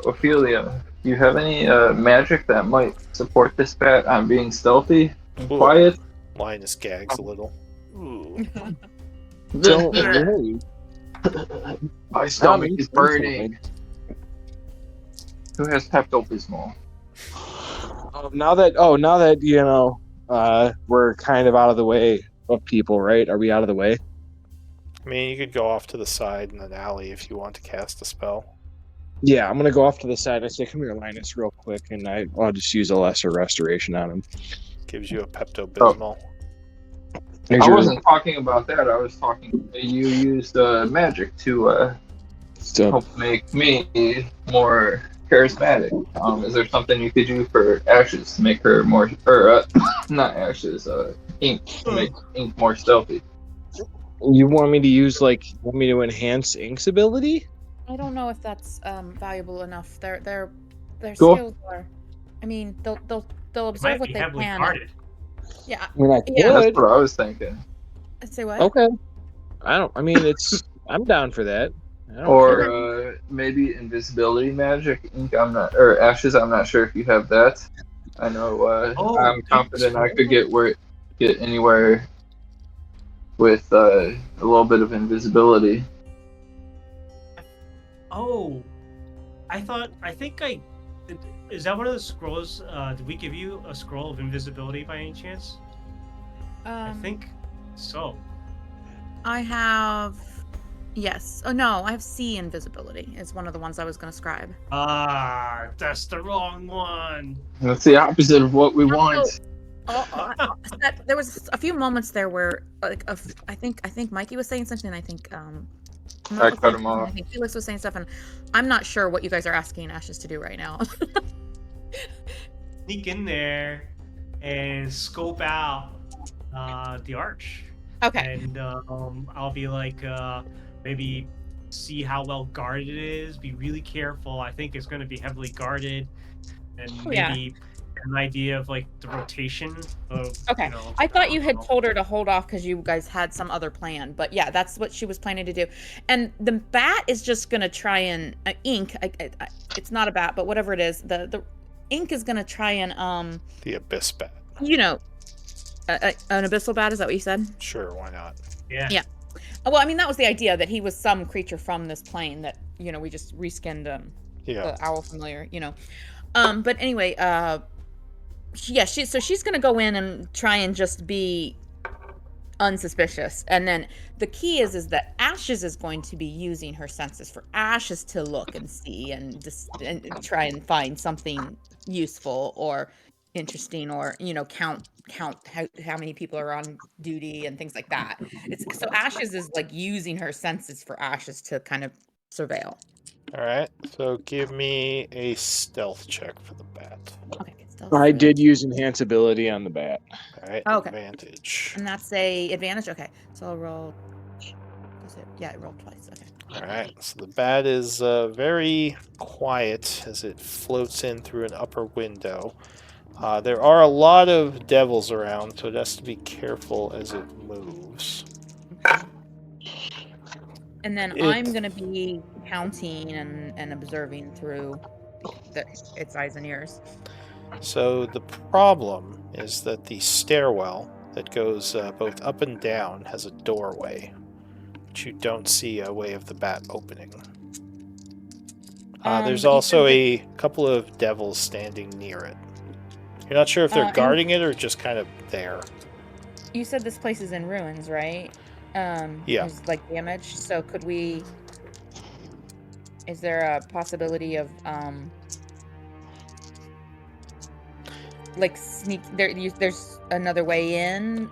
[SPEAKER 4] Ophelia, do you have any magic that might support this bat on being stealthy and
[SPEAKER 1] Ooh.
[SPEAKER 4] quiet?
[SPEAKER 1] Linus gags a little. Ooh.
[SPEAKER 2] Don't worry.
[SPEAKER 4] My stomach is
[SPEAKER 2] instantly.
[SPEAKER 4] burning. Who has Pepto Bismol?
[SPEAKER 2] Now that you know, we're kind of out of the way of people, right? Are we out of the way?
[SPEAKER 1] I mean, you could go off to the side in an alley if you want to cast a spell.
[SPEAKER 2] Yeah, I'm gonna go off to the side. I say, "Come here, Linus, real quick," and I'll just use a lesser restoration on him.
[SPEAKER 1] Gives you a Pepto Bismol.
[SPEAKER 4] I wasn't talking about that. I was talking. You used magic to help make me more charismatic. Is there something you could do for Ashes to make her more, or not Ashes, Ink, to make Ink more stealthy?
[SPEAKER 2] You want me to use want me to enhance Ink's ability?
[SPEAKER 5] I don't know if that's valuable enough. Their
[SPEAKER 4] Cool.
[SPEAKER 5] skills are. I mean, they'll
[SPEAKER 3] It
[SPEAKER 5] observe
[SPEAKER 3] might
[SPEAKER 5] what
[SPEAKER 3] be
[SPEAKER 5] they
[SPEAKER 3] heavily
[SPEAKER 5] can.
[SPEAKER 3] guarded.
[SPEAKER 5] Yeah.
[SPEAKER 2] I mean, I
[SPEAKER 5] Yeah.
[SPEAKER 2] could.
[SPEAKER 4] That's what I was thinking.
[SPEAKER 5] Say what?
[SPEAKER 2] Okay. I mean, it's. I'm down for that. I don't care.
[SPEAKER 4] Or maybe invisibility magic. Ink, I'm not, or Ashes. I'm not sure if you have that. I know. I'm confident I could get anywhere with a little bit of invisibility.
[SPEAKER 3] Oh, I think is that one of the scrolls? Did we give you a scroll of invisibility by any chance? I think so.
[SPEAKER 5] I have. Yes. Oh no, I have C invisibility. It's one of the ones I was going to scribe.
[SPEAKER 3] Ah, that's the wrong one.
[SPEAKER 4] That's the opposite of what we want.
[SPEAKER 5] There was a few moments there where, like, I think Mikey was saying something. And I think
[SPEAKER 4] I cut him off.
[SPEAKER 5] I think Felix was saying stuff, and I'm not sure what you guys are asking Ashes to do right now.
[SPEAKER 3] Sneak in there and scope out the arch.
[SPEAKER 5] Okay.
[SPEAKER 3] And I'll be like, maybe see how well guarded it is. Be really careful. I think it's going to be heavily guarded, and maybe an idea of like the rotation of.
[SPEAKER 5] Okay.
[SPEAKER 3] You know,
[SPEAKER 5] I thought you had told her to hold off because you guys had some other plan, but yeah, that's what she was planning to do. And the bat is just going to try and Ink. It's not a bat, but whatever it is, the Ink is going to try and
[SPEAKER 1] The Abyss Bat.
[SPEAKER 5] You know. An abyssal bat, is that what you said?
[SPEAKER 1] Sure, why not?
[SPEAKER 3] Yeah.
[SPEAKER 5] Well, I mean, that was the idea, that he was some creature from this plane that, you know, we just reskinned the owl familiar, you know. But anyway, she's gonna go in and try and just be unsuspicious. And then the key is that Ashes is going to be using her senses for Ashes to look and see and try and find something useful or interesting, or, you know, count how many people are on duty and things like that. So Ashes is like using her senses for Ashes to kind of surveil.
[SPEAKER 1] All right, so give me a stealth check for the bat.
[SPEAKER 5] Okay, stealth.
[SPEAKER 2] I did use enhance ability on the bat.
[SPEAKER 1] All right,
[SPEAKER 5] Okay.
[SPEAKER 1] advantage.
[SPEAKER 5] And that's a advantage. Okay, so I'll roll. It rolled twice. Okay.
[SPEAKER 1] All right, so the bat is very quiet as it floats in through an upper window. There are a lot of devils around, so it has to be careful as it moves.
[SPEAKER 5] And then I'm going to be counting and observing through its eyes and ears.
[SPEAKER 1] So the problem is that the stairwell that goes both up and down has a doorway, but you don't see a way of the bat opening. There's also a couple of devils standing near it. You're not sure if they're guarding it or just kind of there.
[SPEAKER 5] You said this place is in ruins, right?
[SPEAKER 1] Yeah.
[SPEAKER 5] There's like damage. So could we? Is there a possibility of like sneak there? There's another way in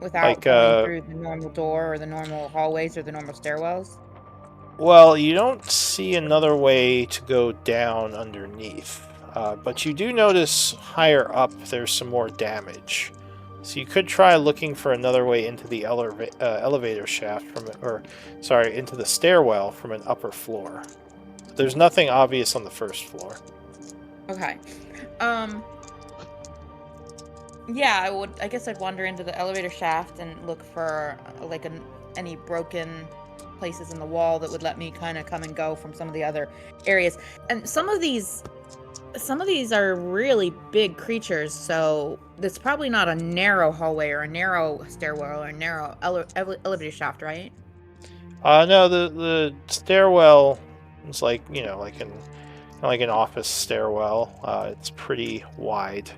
[SPEAKER 5] without going through the normal door or the normal hallways or the normal stairwells?
[SPEAKER 1] Well, you don't see another way to go down underneath. But you do notice higher up there's some more damage. So you could try looking for another way into the elevator shaft into the stairwell from an upper floor. There's nothing obvious on the first floor.
[SPEAKER 5] Okay. Yeah, I would. I guess I'd wander into the elevator shaft and look for like any broken places in the wall that would let me kind of come and go from some of the other areas. And some of these are really big creatures, so it's probably not a narrow hallway or a narrow stairwell or a narrow elevator shaft, right?
[SPEAKER 1] No, the stairwell is like, like an office stairwell. It's pretty wide.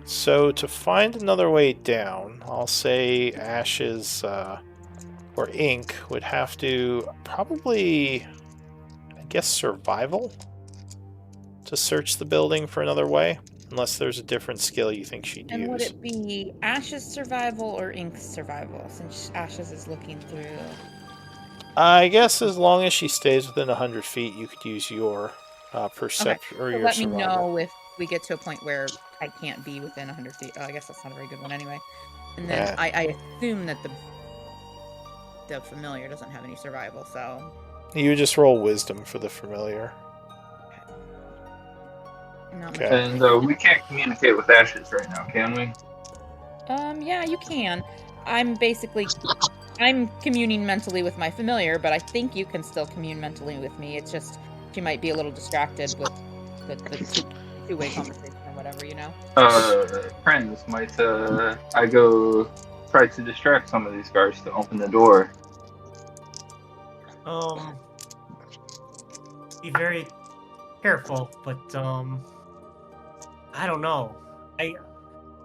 [SPEAKER 1] So to find another way down, I'll say Ashes or Ink would have to probably, I guess, survival to search the building for another way, unless there's a different skill you think she'd
[SPEAKER 5] And would
[SPEAKER 1] use.
[SPEAKER 5] it be Ash's survival or Ink's survival, since Ashes is looking through?
[SPEAKER 1] I guess as long as she stays within 100 feet, you could use your perception or
[SPEAKER 5] So
[SPEAKER 1] your
[SPEAKER 5] let me
[SPEAKER 1] survival.
[SPEAKER 5] know if we get to a point where I can't be within 100 feet. Oh, I guess that's not a very good one anyway. And then
[SPEAKER 1] Eh.
[SPEAKER 5] I assume that the familiar doesn't have any survival, so
[SPEAKER 1] You would just roll wisdom for the familiar.
[SPEAKER 5] not much.
[SPEAKER 1] Okay.
[SPEAKER 4] And we can't communicate with Ashes right now, can we?
[SPEAKER 5] Yeah, you can. I'm communing mentally with my familiar, but I think you can still commune mentally with me. It's just she might be a little distracted with the two-way conversation or whatever, you know?
[SPEAKER 4] Friends, might I go try to distract some of these guards to open the door?
[SPEAKER 3] Be very careful, but I don't know.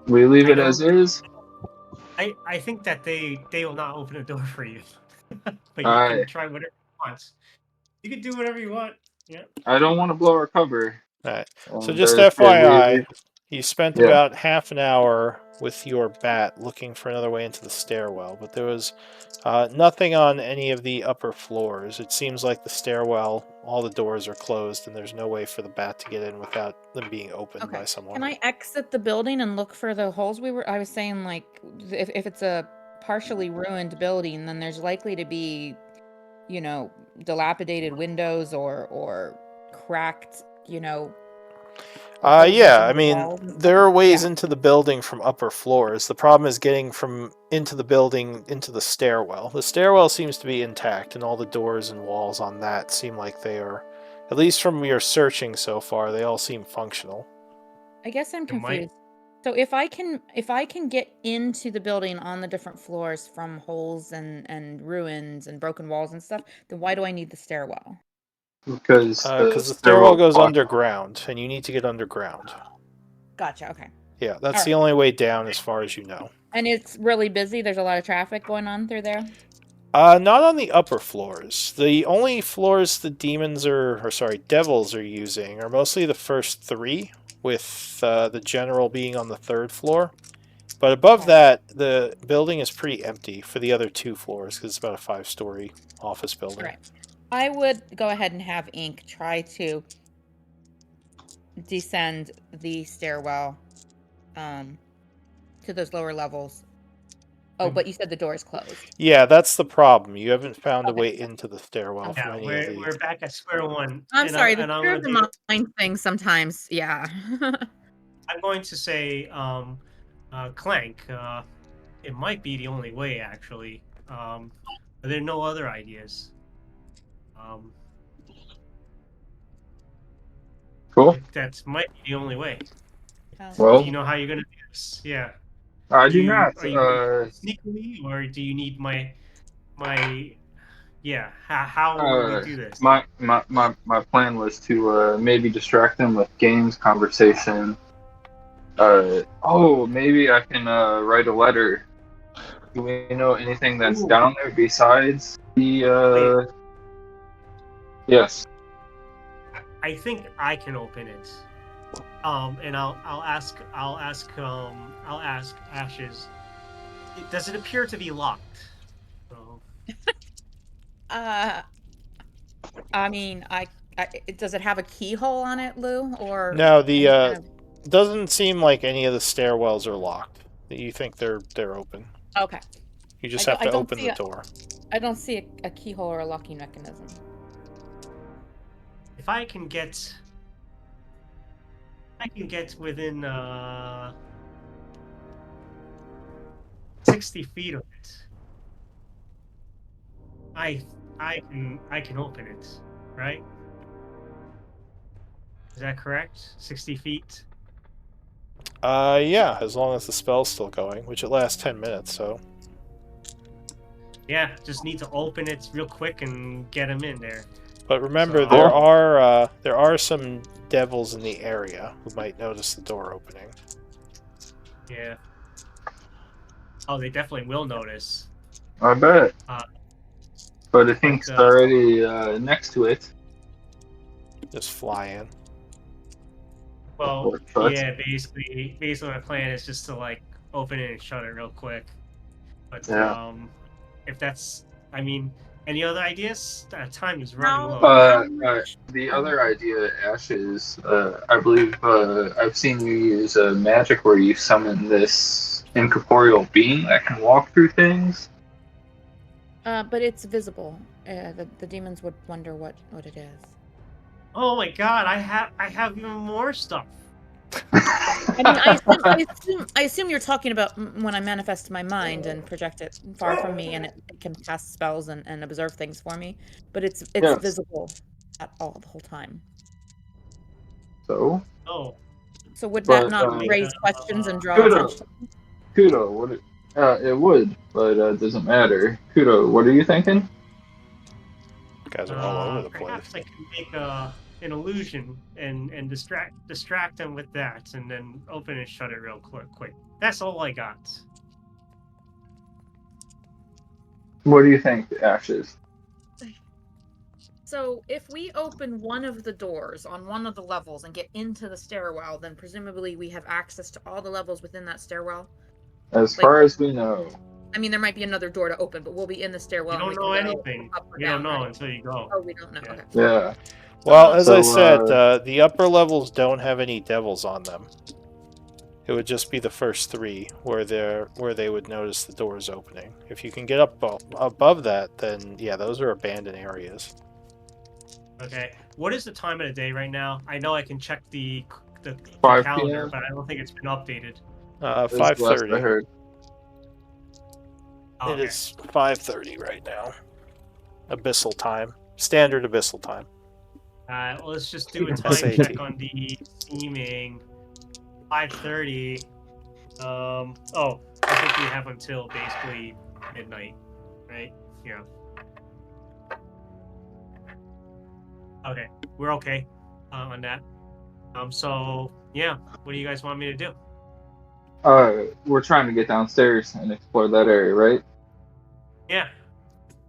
[SPEAKER 4] We leave
[SPEAKER 3] I
[SPEAKER 4] it as is.
[SPEAKER 3] I think that they will not open a door for you. But you
[SPEAKER 4] Alright.
[SPEAKER 3] can try whatever you want. You can do whatever you want. Yeah.
[SPEAKER 4] I don't want to blow our cover.
[SPEAKER 1] Alright. So
[SPEAKER 4] And,
[SPEAKER 1] just
[SPEAKER 4] yeah,
[SPEAKER 1] FYI, you spent
[SPEAKER 4] Yeah.
[SPEAKER 1] about half an hour with your bat looking for another way into the stairwell, but there was nothing on any of the upper floors. It seems like the stairwell, all the doors are closed, and there's no way for the bat to get in without them being opened by someone.
[SPEAKER 5] Can I exit the building and look for the holes I was saying, like, if it's a partially ruined building, then there's likely to be, dilapidated windows or cracked, holes
[SPEAKER 1] Yeah,
[SPEAKER 5] in
[SPEAKER 1] I
[SPEAKER 5] the
[SPEAKER 1] mean,
[SPEAKER 5] walls and stuff.
[SPEAKER 1] there are ways
[SPEAKER 5] Yeah.
[SPEAKER 1] into the building from upper floors. The problem is getting from into the building into the stairwell. The stairwell seems to be intact, and all the doors and walls on that seem like they are, at least from your searching so far, they all seem functional.
[SPEAKER 5] I guess I'm
[SPEAKER 3] You might-
[SPEAKER 5] confused. So if I can get into the building on the different floors from holes and ruins and broken walls and stuff, then why do I need the stairwell?
[SPEAKER 4] Because
[SPEAKER 1] Because the stairwell goes underground, and you need to get underground.
[SPEAKER 5] Gotcha. Okay.
[SPEAKER 1] Yeah, that's the only way down as far as you know.
[SPEAKER 5] And it's really busy. There's a lot of traffic going on through there.
[SPEAKER 1] Not on the upper floors. The only floors the devils are using are mostly the first 3, with the general being on the 3rd floor. But above that, the building is pretty empty for the other 2 floors, because it's about a 5-story office building.
[SPEAKER 5] All right. I would go ahead and have Ink try to descend the stairwell to those lower levels. Oh, but you said the door is closed.
[SPEAKER 1] Yeah, that's the problem. You haven't found a way into the stairwell from
[SPEAKER 3] Yeah,
[SPEAKER 1] any of the...
[SPEAKER 3] we're back at square one.
[SPEAKER 5] I'm
[SPEAKER 3] and
[SPEAKER 5] sorry,
[SPEAKER 3] and
[SPEAKER 5] the
[SPEAKER 3] I'm
[SPEAKER 5] fear of
[SPEAKER 3] gonna
[SPEAKER 5] the mind thing sometimes, yeah.
[SPEAKER 3] I'm going to say, Clank. It might be the only way, actually. Are there no other ideas?
[SPEAKER 4] Cool.
[SPEAKER 3] That might be the only way. Do
[SPEAKER 4] Well,
[SPEAKER 3] you know how you're gonna do this? Yeah.
[SPEAKER 4] I do not.
[SPEAKER 3] Are you gonna do it sneakily, or do you need my? Yeah. How will we do this?
[SPEAKER 4] My plan was to maybe distract them with games conversation. Maybe I can write a letter. Do we know anything that's down there besides the? Yes.
[SPEAKER 3] I think I can open it. And I'll ask Ashes. Does it appear to be locked? So,
[SPEAKER 5] I mean, does it have a keyhole on it, Lou? Or
[SPEAKER 1] No,
[SPEAKER 5] any kind of-
[SPEAKER 1] doesn't seem like any of the stairwells are locked. You think they're open.
[SPEAKER 5] Okay.
[SPEAKER 1] You just
[SPEAKER 5] I
[SPEAKER 1] have to
[SPEAKER 5] don't
[SPEAKER 1] open
[SPEAKER 5] see
[SPEAKER 1] the
[SPEAKER 5] a-
[SPEAKER 1] door.
[SPEAKER 5] I don't see a keyhole or a locking mechanism.
[SPEAKER 3] if I can get within 60 feet of it. I can open it, right? Is that correct? 60 feet.
[SPEAKER 1] Yeah, as long as the spell's still going, which it lasts 10 minutes. So
[SPEAKER 3] Yeah, just need to open it real quick and get him in there.
[SPEAKER 1] but remember,
[SPEAKER 3] So-
[SPEAKER 1] there are some devils in the area who might notice the door opening.
[SPEAKER 3] Yeah. Oh, they definitely will notice.
[SPEAKER 4] I bet. But I think it's
[SPEAKER 3] But,
[SPEAKER 4] already next to it.
[SPEAKER 1] Just fly in.
[SPEAKER 3] Well,
[SPEAKER 4] But-
[SPEAKER 3] yeah, basically my plan is just to like open it and shut it real quick. But
[SPEAKER 4] Yeah.
[SPEAKER 3] if that's, I mean, any other ideas? Time is running
[SPEAKER 5] No.
[SPEAKER 3] low.
[SPEAKER 4] The other idea, Ash, is I believe I've seen you use magic where you summon this incorporeal being that can walk through things.
[SPEAKER 5] But it's visible. The demons would wonder what it is.
[SPEAKER 3] Oh my god, I have even more stuff.
[SPEAKER 5] I mean, I assume you're talking about when I manifest my mind and project it far from me, and it can cast spells and observe things for me. But it's
[SPEAKER 4] Yes.
[SPEAKER 5] visible at all the whole time.
[SPEAKER 4] So,
[SPEAKER 3] Oh,
[SPEAKER 5] So would
[SPEAKER 4] But,
[SPEAKER 5] that not
[SPEAKER 4] um,
[SPEAKER 5] raise questions and draw
[SPEAKER 4] Kudo.
[SPEAKER 5] attention?
[SPEAKER 4] Kudo, what? It would, but it doesn't matter. Kudo, what are you thinking?
[SPEAKER 1] You guys are all over the place.
[SPEAKER 3] perhaps I can make an illusion and distract them with that, and then open and shut it real quick. That's all I got.
[SPEAKER 4] What do you think, Ashes?
[SPEAKER 5] So if we open one of the doors on one of the levels and get into the stairwell, then presumably we have access to all the levels within that stairwell.
[SPEAKER 4] As far as we know,
[SPEAKER 5] I mean, there might be another door to open, but we'll be in the stairwell.
[SPEAKER 3] You
[SPEAKER 5] and
[SPEAKER 3] don't
[SPEAKER 5] we
[SPEAKER 3] know
[SPEAKER 5] can go
[SPEAKER 3] anything.
[SPEAKER 5] up or
[SPEAKER 3] You don't
[SPEAKER 5] down,
[SPEAKER 3] know
[SPEAKER 5] right?
[SPEAKER 3] until you go.
[SPEAKER 5] Oh, we don't know.
[SPEAKER 3] Yeah.
[SPEAKER 5] Okay.
[SPEAKER 4] yeah.
[SPEAKER 1] Well, as I
[SPEAKER 4] So,
[SPEAKER 1] said, the upper levels don't have any devils on them. It would just be the first three where they would notice the doors opening. If you can get up above that, then yeah, those are abandoned areas.
[SPEAKER 3] Okay. What is the time of the day right now? I know I can check the
[SPEAKER 4] 5
[SPEAKER 3] calendar,
[SPEAKER 4] p.m.?
[SPEAKER 3] but I don't think it's been updated.
[SPEAKER 4] That's the last
[SPEAKER 1] 5:30.
[SPEAKER 4] I heard.
[SPEAKER 3] Oh,
[SPEAKER 1] It is 5:30 right now. Abyssal time, standard abyssal time.
[SPEAKER 3] Well, let's just do a time
[SPEAKER 1] SAT.
[SPEAKER 3] check on the seeming 5:30. Oh, I think we have until basically midnight, right? Yeah. Okay, we're okay on that. So yeah, what do you guys want me to do?
[SPEAKER 4] We're trying to get downstairs and explore that area, right?
[SPEAKER 3] Yeah.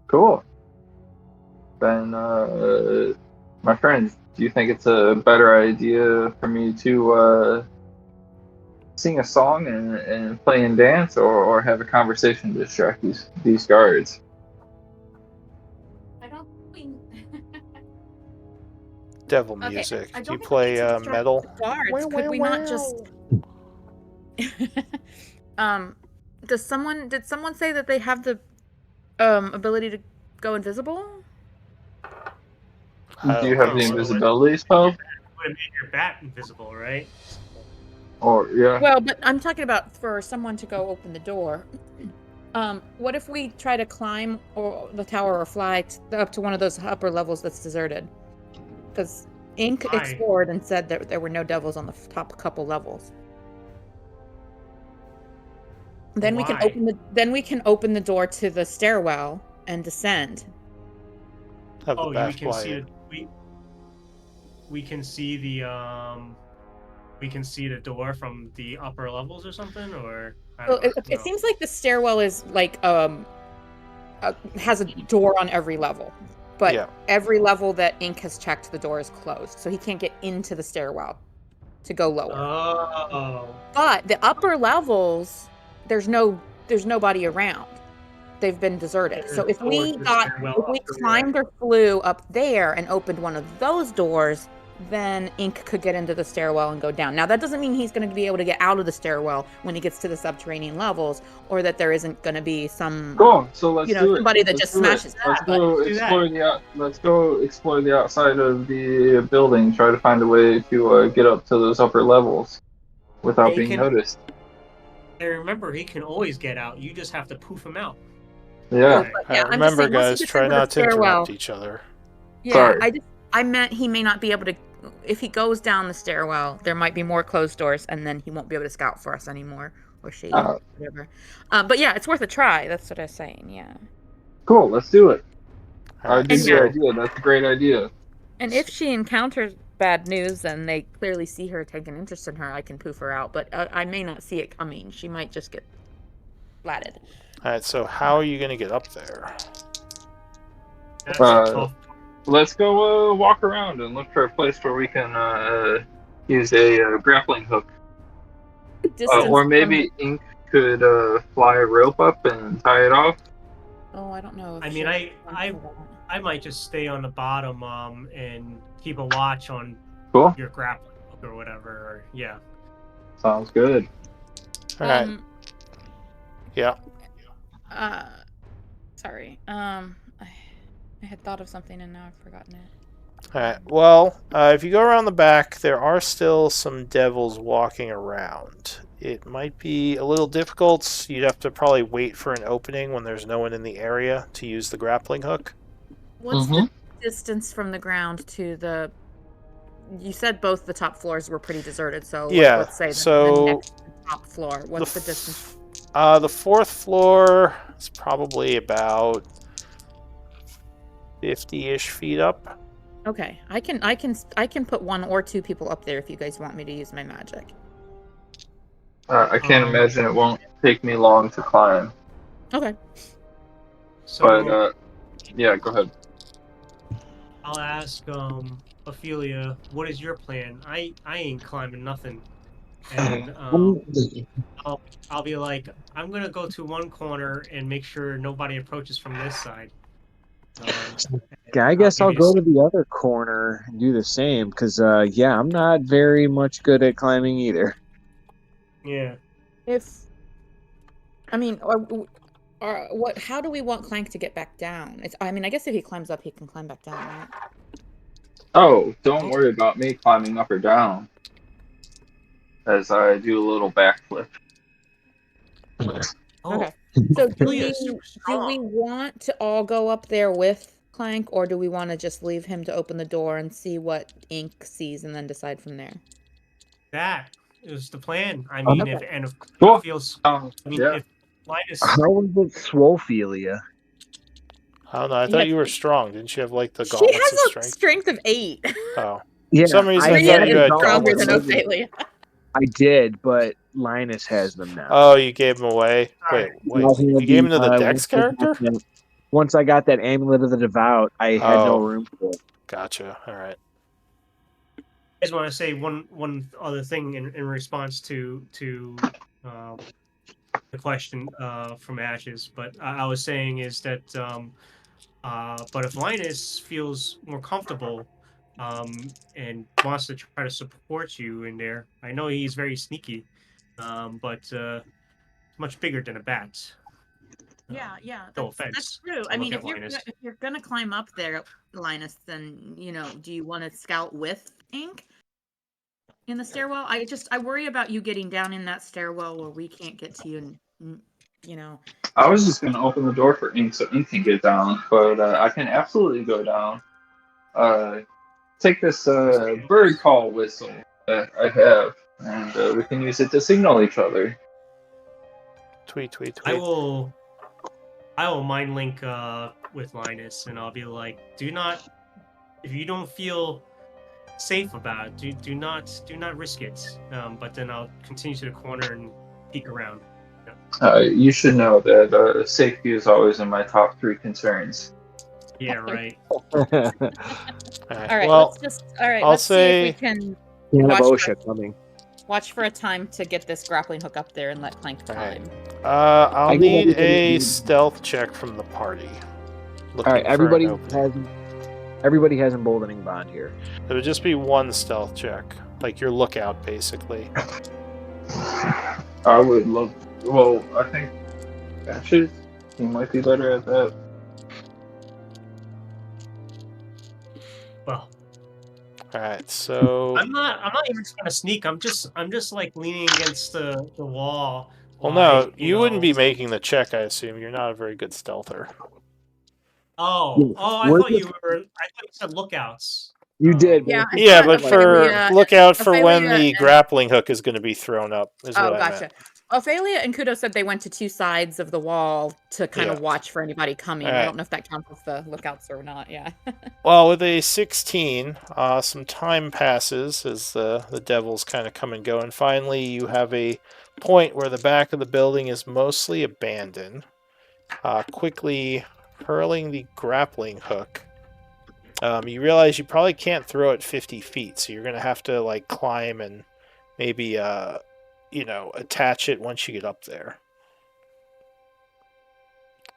[SPEAKER 4] Cool. Then, my friends, do you think it's a better idea for me to sing a song and play and dance, or have a conversation to distract these guards?
[SPEAKER 5] I don't think.
[SPEAKER 1] Devil
[SPEAKER 5] Okay,
[SPEAKER 1] music.
[SPEAKER 5] I
[SPEAKER 1] Do
[SPEAKER 5] don't
[SPEAKER 1] you
[SPEAKER 5] think
[SPEAKER 1] play
[SPEAKER 5] we need to distract
[SPEAKER 1] metal?
[SPEAKER 5] the guards. Could we not just? Did someone say that they have the ability to go invisible?
[SPEAKER 4] Do you have the
[SPEAKER 3] know.
[SPEAKER 4] invisibility spell?
[SPEAKER 3] Would have made your bat invisible, right?
[SPEAKER 4] Or yeah,
[SPEAKER 5] Well, but I'm talking about for someone to go open the door. What if we try to climb or the tower or fly up to one of those upper levels that's deserted? Because Ink
[SPEAKER 3] Why?
[SPEAKER 5] explored and said that there were no devils on the top couple levels. Then we can
[SPEAKER 3] Why?
[SPEAKER 5] open the door to the stairwell and descend.
[SPEAKER 1] Have the
[SPEAKER 3] Oh, we
[SPEAKER 1] bash
[SPEAKER 3] can
[SPEAKER 1] fly
[SPEAKER 3] see
[SPEAKER 1] in.
[SPEAKER 3] we can see the door from the upper levels or something, or I
[SPEAKER 5] Well,
[SPEAKER 3] don't
[SPEAKER 5] it
[SPEAKER 3] know.
[SPEAKER 5] seems like the stairwell is like has a door on every level, but
[SPEAKER 1] Yeah.
[SPEAKER 5] every level that Ink has checked, the door is closed, so he can't get into the stairwell to go lower.
[SPEAKER 3] Oh,
[SPEAKER 5] But the upper levels, there's nobody around. They've been deserted. So if we climbed or flew up there and opened one of those doors, then Ink could get into the stairwell and go down. Now that doesn't mean he's going to be able to get out of the stairwell when he gets to the subterranean levels, or that there isn't going to be some
[SPEAKER 4] cool. So let's do it.
[SPEAKER 5] somebody that
[SPEAKER 4] Let's
[SPEAKER 5] just
[SPEAKER 4] do it.
[SPEAKER 5] smashes
[SPEAKER 4] Let's
[SPEAKER 5] that.
[SPEAKER 4] go
[SPEAKER 3] do
[SPEAKER 4] explore let's go explore the outside of the building. Try to find a way to get up to those upper levels without
[SPEAKER 3] They
[SPEAKER 4] being
[SPEAKER 3] can-
[SPEAKER 4] noticed.
[SPEAKER 3] And remember, he can always get out. You just have to poof him out.
[SPEAKER 4] Yeah.
[SPEAKER 5] But yeah, I'm just
[SPEAKER 1] Remember,
[SPEAKER 5] saying, once he
[SPEAKER 1] guys,
[SPEAKER 5] gets
[SPEAKER 1] try
[SPEAKER 5] into the
[SPEAKER 1] not to
[SPEAKER 5] stairwell-
[SPEAKER 1] interrupt each other.
[SPEAKER 5] Yeah,
[SPEAKER 4] Sorry.
[SPEAKER 5] I meant he may not be able to. If he goes down the stairwell, there might be more closed doors, and then he won't be able to scout for us anymore, or she,
[SPEAKER 4] Oh.
[SPEAKER 5] whatever. But yeah, it's worth a try. That's what I was saying. Yeah.
[SPEAKER 4] Cool. Let's do it. I
[SPEAKER 1] Alright,
[SPEAKER 4] dig
[SPEAKER 5] And
[SPEAKER 4] your
[SPEAKER 5] yeah.
[SPEAKER 4] idea. That's a great idea.
[SPEAKER 5] And if she encounters bad news and they clearly see her take an interest in her, I can poof her out. But I may not see it coming. She might just get flatted.
[SPEAKER 1] Alright, so how are you going to get up there?
[SPEAKER 3] That's
[SPEAKER 4] Uh,
[SPEAKER 3] tough.
[SPEAKER 4] Let's go walk around and look for a place where we can use a grappling hook.
[SPEAKER 5] Distance
[SPEAKER 4] Or
[SPEAKER 5] from-
[SPEAKER 4] maybe Ink could fly a rope up and tie it off.
[SPEAKER 5] Oh, I don't know. If
[SPEAKER 3] I
[SPEAKER 5] she
[SPEAKER 3] mean,
[SPEAKER 5] has
[SPEAKER 3] I-
[SPEAKER 5] time for that.
[SPEAKER 3] I might just stay on the bottom and keep a watch on
[SPEAKER 4] Cool.
[SPEAKER 3] your grappling hook or whatever. Or, yeah.
[SPEAKER 4] Sounds good.
[SPEAKER 1] Alright, yeah.
[SPEAKER 5] Sorry. I had thought of something and now I've forgotten it.
[SPEAKER 1] Alright, well, if you go around the back, there are still some devils walking around. It might be a little difficult. You'd have to probably wait for an opening when there's no one in the area to use the grappling hook.
[SPEAKER 5] What's the distance from the ground to the? You said both the top floors were pretty deserted, so
[SPEAKER 1] Yeah,
[SPEAKER 5] let's say
[SPEAKER 1] so
[SPEAKER 5] the next top floor. What's the distance?
[SPEAKER 1] The fourth floor is probably about 50-ish feet up.
[SPEAKER 5] Okay, I can put 1 or 2 people up there if you guys want me to use my magic.
[SPEAKER 4] I can't imagine it won't take me long to climb.
[SPEAKER 5] Okay.
[SPEAKER 3] So
[SPEAKER 4] But yeah, go ahead.
[SPEAKER 3] I'll ask Ophelia, what is your plan? I ain't climbing nothing. And I'll be like, I'm gonna go to one corner and make sure nobody approaches from this side.
[SPEAKER 2] Yeah, I guess I'll
[SPEAKER 3] give you
[SPEAKER 2] go to the other corner and do the same because, yeah, I'm not very much good at climbing either.
[SPEAKER 3] Yeah.
[SPEAKER 5] I mean, or what? How do we want Clank to get back down? I mean, I guess if he climbs up, he can climb back down, right?
[SPEAKER 4] Oh, don't worry about me climbing up or down. As I do a little backflip.
[SPEAKER 3] Oh,
[SPEAKER 5] Okay. So do
[SPEAKER 3] Ophelia
[SPEAKER 5] we
[SPEAKER 3] is super strong.
[SPEAKER 5] want to all go up there with Clank, or do we want to just leave him to open the door and see what Ink sees and then decide from there?
[SPEAKER 3] That is the plan. I mean,
[SPEAKER 5] Okay.
[SPEAKER 3] if
[SPEAKER 4] Cool.
[SPEAKER 3] feels,
[SPEAKER 4] Yeah.
[SPEAKER 3] if Linus,
[SPEAKER 2] How is it Swophelia?
[SPEAKER 1] I don't know. I
[SPEAKER 5] Yeah.
[SPEAKER 1] thought you were strong. Didn't you have like the
[SPEAKER 5] She
[SPEAKER 1] gauntlets
[SPEAKER 5] has
[SPEAKER 1] of
[SPEAKER 5] a
[SPEAKER 1] strength?
[SPEAKER 5] strength of 8.
[SPEAKER 1] Oh,
[SPEAKER 2] Yeah,
[SPEAKER 1] some reason I
[SPEAKER 2] I
[SPEAKER 1] thought
[SPEAKER 2] had
[SPEAKER 1] you had
[SPEAKER 2] gauntlets
[SPEAKER 5] stronger
[SPEAKER 1] gauntlets
[SPEAKER 5] than
[SPEAKER 1] of-
[SPEAKER 5] Ophelia.
[SPEAKER 2] I did, but Linus has them now.
[SPEAKER 1] Oh, you gave him away. Wait,
[SPEAKER 3] Alright.
[SPEAKER 1] wait. You gave him to the Dex character?
[SPEAKER 2] Once I got that Amulet of the Devout, I had no
[SPEAKER 1] Oh.
[SPEAKER 2] room for it.
[SPEAKER 1] Gotcha. All right.
[SPEAKER 3] I just want to say one other thing in response to the question from Ashes, but I was saying is that but if Linus feels more comfortable and wants to try to support you in there, I know he's very sneaky, but much bigger than a bat.
[SPEAKER 5] Yeah,
[SPEAKER 3] No
[SPEAKER 5] that's
[SPEAKER 3] offense.
[SPEAKER 5] true. I
[SPEAKER 3] Don't
[SPEAKER 5] mean,
[SPEAKER 3] look at Linus.
[SPEAKER 5] if you're gonna climb up there, Linus, then do you want to scout with Ink in the stairwell? I worry about you getting down in that stairwell where we can't get to you, and
[SPEAKER 4] I was just going to open the door for Ink so Ink can get down, but I can absolutely go down. Take this bird call whistle that I have, and we can use it to signal each other.
[SPEAKER 1] Tweet, tweet,
[SPEAKER 3] I
[SPEAKER 1] tweet.
[SPEAKER 3] will mind link with Linus, and I'll be like, if you don't feel safe about it, do not risk it. But then I'll continue to the corner and peek around.
[SPEAKER 4] You should know that safety is always in my top 3 concerns.
[SPEAKER 3] Yeah, right.
[SPEAKER 1] All right.
[SPEAKER 5] all right,
[SPEAKER 1] Well, I'll
[SPEAKER 5] let's see if we
[SPEAKER 1] say-
[SPEAKER 5] can
[SPEAKER 2] Can of
[SPEAKER 5] Watch
[SPEAKER 2] OSHA coming.
[SPEAKER 5] watch for a time to get this grappling hook up there and let Clank
[SPEAKER 1] Alright.
[SPEAKER 5] climb.
[SPEAKER 1] I'll
[SPEAKER 2] I get
[SPEAKER 1] need
[SPEAKER 2] everything
[SPEAKER 1] a
[SPEAKER 2] you need.
[SPEAKER 1] stealth check from the party.
[SPEAKER 2] All right,
[SPEAKER 1] Looking for
[SPEAKER 2] everybody
[SPEAKER 1] an opening.
[SPEAKER 2] has emboldening bond here.
[SPEAKER 1] It would just be one stealth check, like your lookout, basically.
[SPEAKER 4] I would love. Well, I think actually he might be better at that.
[SPEAKER 3] Well,
[SPEAKER 1] All right, so
[SPEAKER 3] I'm not even trying to sneak. I'm just like leaning against the wall,
[SPEAKER 1] Well,
[SPEAKER 3] like,
[SPEAKER 1] no, you wouldn't be
[SPEAKER 3] know-
[SPEAKER 1] making the check, I assume. You're not a very good stealther.
[SPEAKER 3] Oh, I
[SPEAKER 2] We're
[SPEAKER 3] thought
[SPEAKER 2] just-
[SPEAKER 3] you were. I thought you said lookouts.
[SPEAKER 2] You did,
[SPEAKER 5] Yeah,
[SPEAKER 2] but
[SPEAKER 5] I
[SPEAKER 1] Yeah,
[SPEAKER 5] thought
[SPEAKER 1] but for
[SPEAKER 5] Ophelia-
[SPEAKER 1] look out for when
[SPEAKER 5] Ophelia
[SPEAKER 1] the
[SPEAKER 5] and-
[SPEAKER 1] grappling hook is going to be thrown up. Is
[SPEAKER 5] Oh,
[SPEAKER 1] what I
[SPEAKER 5] gotcha.
[SPEAKER 1] meant.
[SPEAKER 5] Ophelia and Kudo said they went to two sides of the wall to kind of
[SPEAKER 1] Yeah.
[SPEAKER 5] watch for anybody coming. I
[SPEAKER 1] Alright.
[SPEAKER 5] don't know if that counts as the lookouts or not. Yeah.
[SPEAKER 1] Well, with a 16, some time passes as the devils kind of come and go, and finally you have a point where the back of the building is mostly abandoned. Quickly hurling the grappling hook. You realize you probably can't throw it 50 feet, so you're going to have to like climb and maybe attach it once you get up there.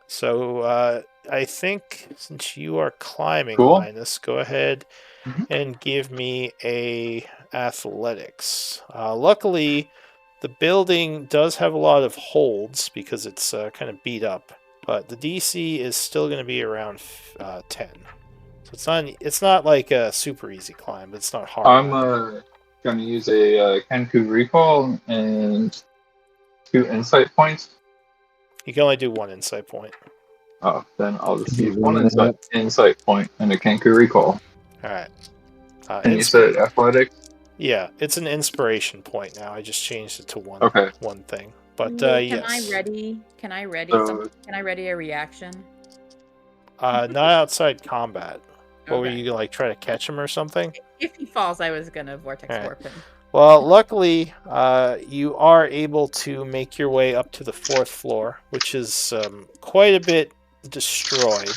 [SPEAKER 1] So I think since you are climbing,
[SPEAKER 4] Cool.
[SPEAKER 1] Linus, go ahead
[SPEAKER 4] Mhm.
[SPEAKER 1] and give me a athletics. Luckily, the building does have a lot of holds because it's kind of beat up, but the DC is still going to be around 10. So it's not like a super easy climb. But it's not hard.
[SPEAKER 4] I'm gonna use a Kenku recall and 2 insight points.
[SPEAKER 1] You can only do 1 insight point.
[SPEAKER 4] Oh, then I'll just use 1 insight point and a Kenku recall.
[SPEAKER 1] All right.
[SPEAKER 4] And you said athletics?
[SPEAKER 1] Yeah, it's an inspiration point now. I just changed it to one
[SPEAKER 4] Okay.
[SPEAKER 1] one thing. But
[SPEAKER 5] Can
[SPEAKER 1] yes,
[SPEAKER 5] I ready? Can I ready?
[SPEAKER 4] So-
[SPEAKER 5] Can I ready a reaction?
[SPEAKER 1] not outside combat. What were
[SPEAKER 5] Okay.
[SPEAKER 1] you gonna like try to catch him or something?
[SPEAKER 5] If he falls, I was gonna vortex
[SPEAKER 1] Alright.
[SPEAKER 5] warp him.
[SPEAKER 1] Well, luckily, you are able to make your way up to the 4th floor, which is quite a bit destroyed.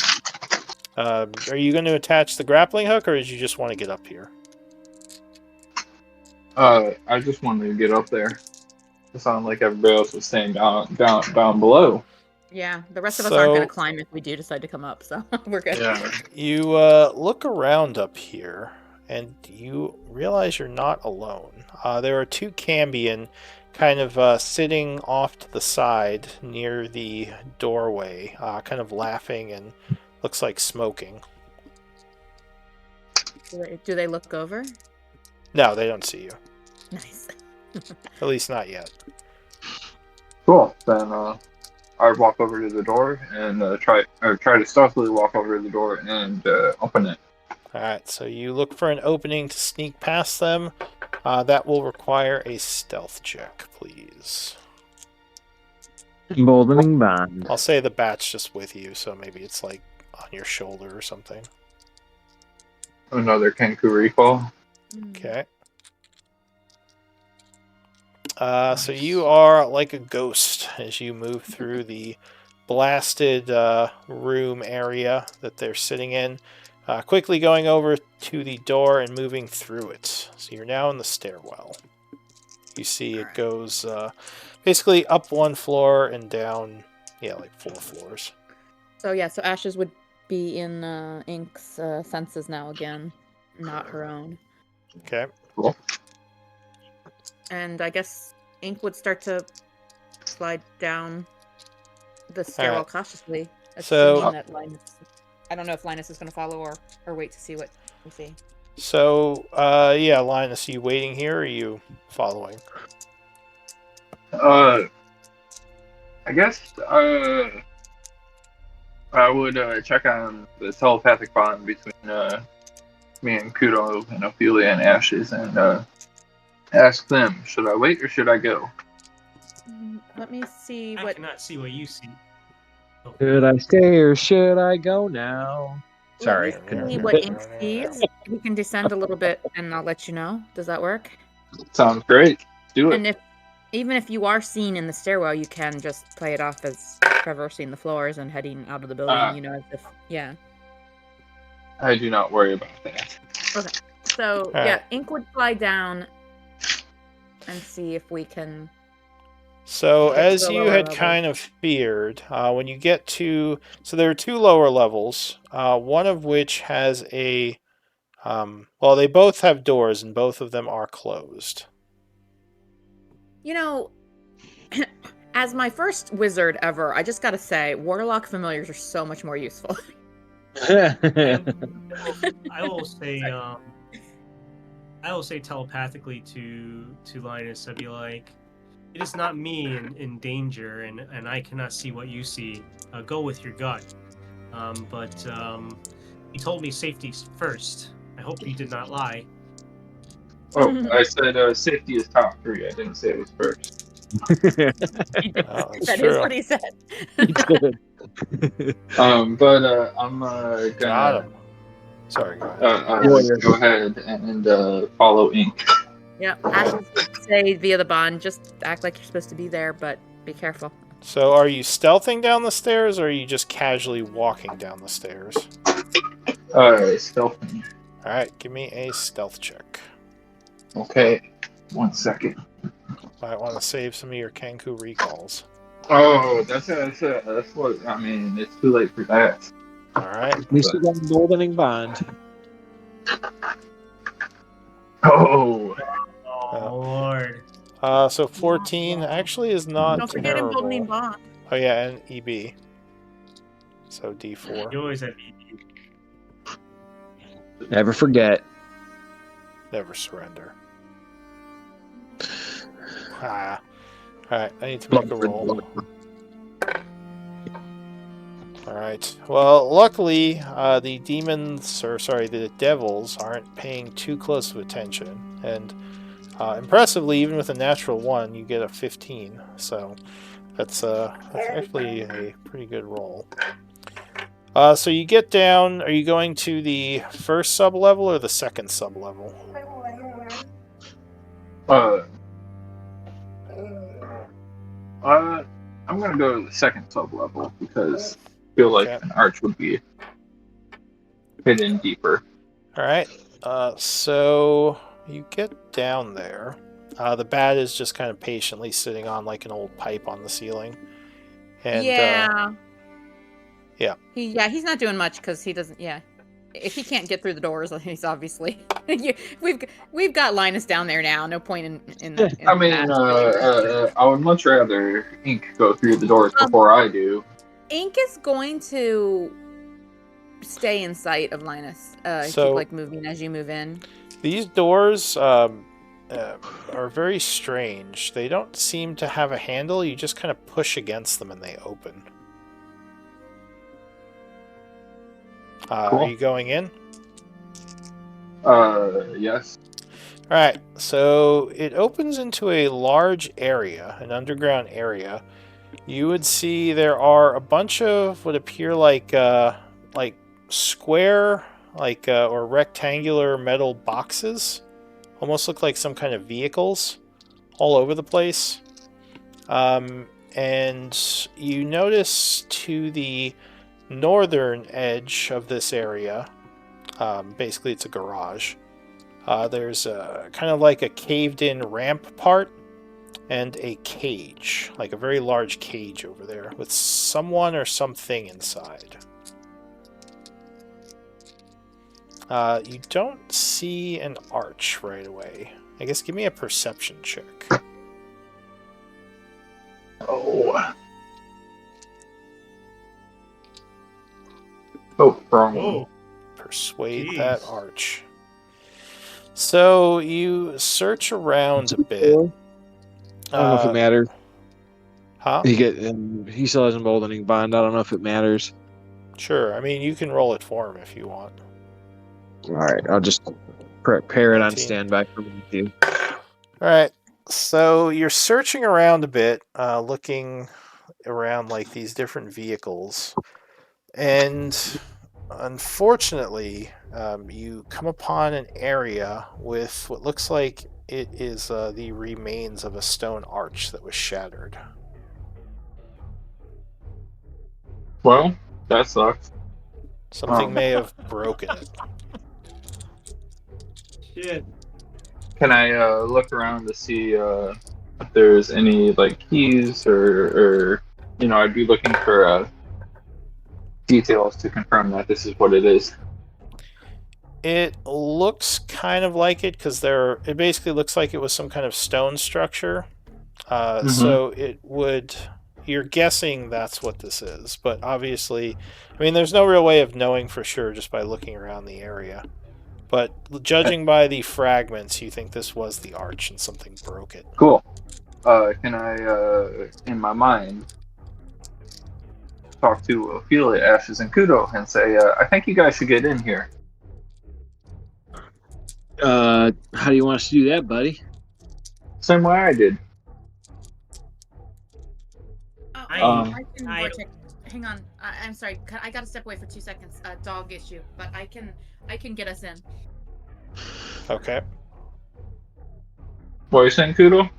[SPEAKER 1] Are you going to attach the grappling hook, or did you just want to get up here?
[SPEAKER 4] I just wanted to get up there. It sounded like everybody else was staying down below.
[SPEAKER 5] Yeah, the rest of us aren't gonna
[SPEAKER 1] So-
[SPEAKER 5] climb if we do decide to come up, so we're good.
[SPEAKER 4] Yeah.
[SPEAKER 1] You look around up here, and you realize you're not alone. There are 2 Cambion kind of sitting off to the side near the doorway, kind of laughing and looks like smoking.
[SPEAKER 5] Do they look over?
[SPEAKER 1] No, they don't see you.
[SPEAKER 5] Nice.
[SPEAKER 1] At least not yet.
[SPEAKER 4] Cool. Then I walk over to the door and try to stealthily walk over to the door and open it.
[SPEAKER 1] Alright, so you look for an opening to sneak past them. That will require a stealth check, please.
[SPEAKER 2] Emboldening bond.
[SPEAKER 1] I'll say the bat's just with you, so maybe it's like on your shoulder or something.
[SPEAKER 4] Another Kenku recall.
[SPEAKER 1] Okay. So you are like a ghost as you move through the blasted room area that they're sitting in. Quickly going over to the door and moving through it. So you're now in the stairwell. You see it
[SPEAKER 5] Alright.
[SPEAKER 1] goes basically up 1 floor and down, like 4 floors.
[SPEAKER 5] So yeah, so Ashes would be in Ink's senses now again, not her own.
[SPEAKER 1] Okay.
[SPEAKER 4] Cool.
[SPEAKER 5] And I guess Ink would start to slide down the stairwell
[SPEAKER 1] Alright.
[SPEAKER 5] cautiously.
[SPEAKER 1] So-
[SPEAKER 5] assuming that Linus, I don't know if Linus is going to follow or wait to see what we see.
[SPEAKER 1] So, Linus, are you waiting here or are you following?
[SPEAKER 4] I guess I would check on the telepathic bond between me and Kudo and Ophelia and Ashes and ask them, should I wait or should I go?
[SPEAKER 5] Let me see
[SPEAKER 3] I
[SPEAKER 5] what.
[SPEAKER 3] cannot see what you see. Oh,
[SPEAKER 2] Should I stay or should I go now? Sorry.
[SPEAKER 5] Let me
[SPEAKER 2] couldn't
[SPEAKER 5] see
[SPEAKER 2] hear
[SPEAKER 5] what
[SPEAKER 2] that.
[SPEAKER 5] Ink sees. We can descend a little bit, and I'll let you know. Does that work?
[SPEAKER 4] Sounds great. Do it.
[SPEAKER 5] And even if you are seen in the stairwell, you can just play it off as traversing the floors and heading out of the building.
[SPEAKER 4] Ah.
[SPEAKER 5] As if
[SPEAKER 4] I do not worry about that.
[SPEAKER 5] So
[SPEAKER 1] Alright.
[SPEAKER 5] yeah, Ink would fly down and see if we can.
[SPEAKER 1] So,
[SPEAKER 5] Get to
[SPEAKER 1] as
[SPEAKER 5] the
[SPEAKER 1] you
[SPEAKER 5] lower
[SPEAKER 1] had
[SPEAKER 5] levels.
[SPEAKER 1] kind of feared, when you get to. So, there are 2 lower levels, one of which has a. They both have doors, and both of them are closed.
[SPEAKER 5] As my first wizard ever, I just gotta say, Warlock familiars are so much more useful.
[SPEAKER 3] I will say telepathically to Linus, I'd be like, It is not me in danger, and I cannot see what you see. Go with your gut. But you told me safety first. I hope you did not lie.
[SPEAKER 4] Oh, I said safety is top 3. I didn't say it was first.
[SPEAKER 1] That's
[SPEAKER 5] That
[SPEAKER 1] true.
[SPEAKER 5] is what he said.
[SPEAKER 4] But I'm
[SPEAKER 1] Got
[SPEAKER 4] gonna
[SPEAKER 1] him. Sorry, go ahead.
[SPEAKER 4] go ahead and follow Ink.
[SPEAKER 5] Yeah, Ashes would say via the bond, just act like you're supposed to be there, but be careful.
[SPEAKER 1] So are you stealthing down the stairs, or are you just casually walking down the stairs?
[SPEAKER 4] Stealthing.
[SPEAKER 1] Alright, give me a stealth check.
[SPEAKER 4] Okay, 1 second.
[SPEAKER 1] Might want to save some of your Kenku recalls.
[SPEAKER 4] Oh, that's what I mean. It's too late for that.
[SPEAKER 1] Alright.
[SPEAKER 2] We still got a goldening bond.
[SPEAKER 4] Oh,
[SPEAKER 3] Oh, Lord.
[SPEAKER 1] So 14 actually is not
[SPEAKER 5] Don't forget
[SPEAKER 1] terrible.
[SPEAKER 5] emboldening bond.
[SPEAKER 1] Oh yeah, and EB. So D4.
[SPEAKER 3] You always have
[SPEAKER 2] Never forget.
[SPEAKER 1] Never surrender. Ah. Alright, I need to make a roll. Alright. Well, luckily, the demons, or sorry, the devils aren't paying too close of attention. And impressively, even with a natural 1, you get a 15. So that's actually a pretty good roll. So you get down. Are you going to the first sub-level or the second sub-level?
[SPEAKER 4] I'm gonna go to the second sub level because I feel like
[SPEAKER 1] Okay.
[SPEAKER 4] an arch would be hidden deeper.
[SPEAKER 1] Alright. So you get down there. The bat is just kind of patiently sitting on like an old pipe on the ceiling. And
[SPEAKER 5] yeah.
[SPEAKER 1] yeah.
[SPEAKER 5] He's not doing much because he doesn't. Yeah, if he can't get through the doors, he's obviously. We've got Linus down there now. No point in
[SPEAKER 4] I mean,
[SPEAKER 5] that.
[SPEAKER 4] I would much rather Ink go through the doors before I do.
[SPEAKER 5] Ink is going to stay in sight of Linus.
[SPEAKER 1] So-
[SPEAKER 5] keep like moving as you move in.
[SPEAKER 1] These doors are very strange. They don't seem to have a handle. You just kind of push against them and they open.
[SPEAKER 4] Cool.
[SPEAKER 1] Are you going in?
[SPEAKER 4] Yes.
[SPEAKER 1] Alright, so it opens into a large area, an underground area. You would see there are a bunch of what appear like square, or rectangular metal boxes. Almost look like some kind of vehicles all over the place. And you notice to the northern edge of this area, basically it's a garage, there's kind of like a caved-in ramp part and a cage, like a very large cage over there with someone or something inside. You don't see an arch right away. I guess give me a perception check.
[SPEAKER 4] Oh, wrong one.
[SPEAKER 3] Whoa.
[SPEAKER 1] Persuade
[SPEAKER 3] Jeez.
[SPEAKER 1] that arch. So you search around a bit.
[SPEAKER 2] I don't know if it matters.
[SPEAKER 1] Huh?
[SPEAKER 2] He still has an emboldening bond. I don't know if it matters.
[SPEAKER 1] Sure. I mean, you can roll it for him if you want.
[SPEAKER 2] All right, I'll just prepare it on
[SPEAKER 1] 19.
[SPEAKER 2] standby for me too.
[SPEAKER 1] All right. So you're searching around a bit, looking around like these different vehicles, and unfortunately, you come upon an area with what looks like it is the remains of a stone arch that was shattered.
[SPEAKER 4] Well, that sucks.
[SPEAKER 1] Something may have broken it.
[SPEAKER 3] Shit.
[SPEAKER 4] Can I look around to see if there's any like keys or I'd be looking for details to confirm that this is what it is.
[SPEAKER 1] It looks kind of like it because it basically looks like it was some kind of stone structure. So it would. You're guessing that's what this is, but obviously, I mean, there's no real way of knowing for sure just by looking around the area. But judging by the fragments, you think this was the arch and something broke it.
[SPEAKER 4] Cool. can I, in my mind, talk to Ophelia, Ashes, and Kudo and say, I think you guys should get in here.
[SPEAKER 2] How do you want us to do that, buddy?
[SPEAKER 4] Same way I did.
[SPEAKER 5] I can
[SPEAKER 3] I-
[SPEAKER 5] check. Hang on. I'm sorry. I gotta step away for 2 seconds. Dog issue, but I can get us in.
[SPEAKER 1] Okay.
[SPEAKER 4] What are you saying, Kudo?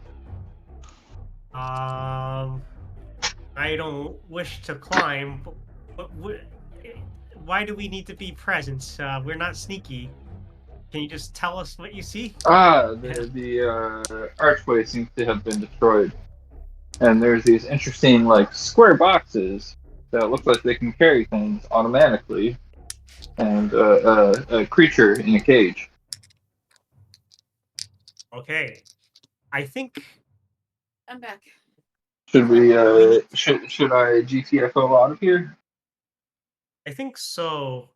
[SPEAKER 3] I don't wish to climb, but why do we need to be present? We're not sneaky. Can you just tell us what you see?
[SPEAKER 4] The archway seems to have been destroyed. And there's these interesting, like, square boxes that look like they can carry things automatically. And a creature in a cage.
[SPEAKER 3] Okay. I think
[SPEAKER 5] I'm back.
[SPEAKER 4] Should we, should I GTFO out of here?
[SPEAKER 3] so.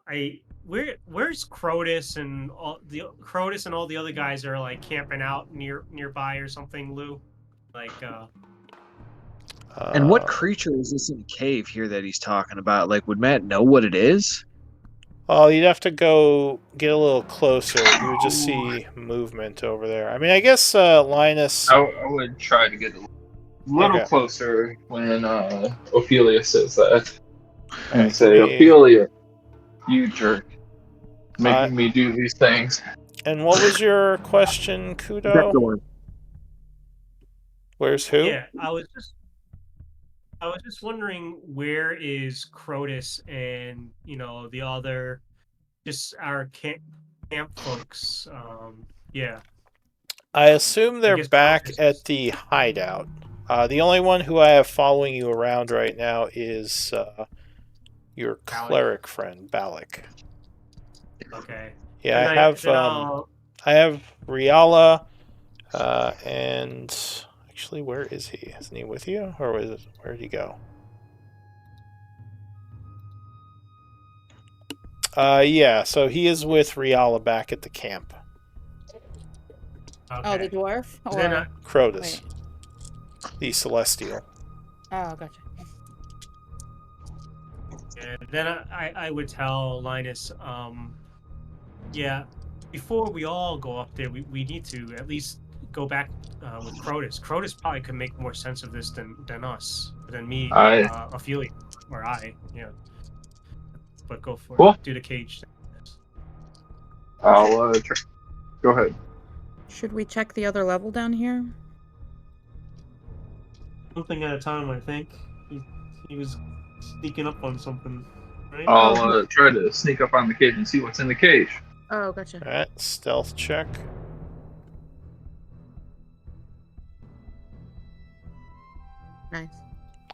[SPEAKER 3] Where's Crotus and all the other guys are like camping out nearby or something, Lou? Like
[SPEAKER 2] And what creature is this in the cave here that he's talking about? Like, would Matt know what it is?
[SPEAKER 1] Well, you'd have to go get a little closer. You would just see movement over there. I mean, I guess Linus.
[SPEAKER 4] I would try to get a little
[SPEAKER 1] Okay.
[SPEAKER 4] closer when Ophelia says that. And
[SPEAKER 1] Alright,
[SPEAKER 4] say,
[SPEAKER 1] give me-
[SPEAKER 4] Ophelia, you jerk. Making
[SPEAKER 1] Uh,
[SPEAKER 4] me do these things.
[SPEAKER 1] And what was your question, Kudo? Where's who?
[SPEAKER 3] yeah, I was just wondering where is Crotus and the other just our camp folks. Yeah.
[SPEAKER 1] I assume they're
[SPEAKER 3] guess
[SPEAKER 1] back
[SPEAKER 3] Crotus
[SPEAKER 1] at the hideout. The only one who I have following you around right now is your
[SPEAKER 3] Balak.
[SPEAKER 1] cleric friend, Balak.
[SPEAKER 3] Okay.
[SPEAKER 1] Yeah,
[SPEAKER 3] And
[SPEAKER 1] I have Riala, and actually, where is he? Isn't he with you, or where did he go? Yeah, so he is with Riala back at the camp.
[SPEAKER 5] Oh,
[SPEAKER 3] okay.
[SPEAKER 5] the dwarf? Or...
[SPEAKER 3] Then
[SPEAKER 1] Crotus, the celestial.
[SPEAKER 5] Oh, gotcha.
[SPEAKER 3] And then I would tell Linus, yeah, before we all go up there, we need to at least go back with Crotus. Crotus probably could make more sense of this than us, than me, Ophelia, or I, yeah. But go for
[SPEAKER 4] Cool.
[SPEAKER 3] it. Do the cage thing.
[SPEAKER 4] I'll go ahead.
[SPEAKER 5] Should we check the other level down here?
[SPEAKER 3] Something at a time, I think. He was sneaking up on something, right?
[SPEAKER 4] I'll try to sneak up on the cage and see what's in the cage.
[SPEAKER 5] Oh, gotcha.
[SPEAKER 1] Alright, stealth check.
[SPEAKER 5] Nice.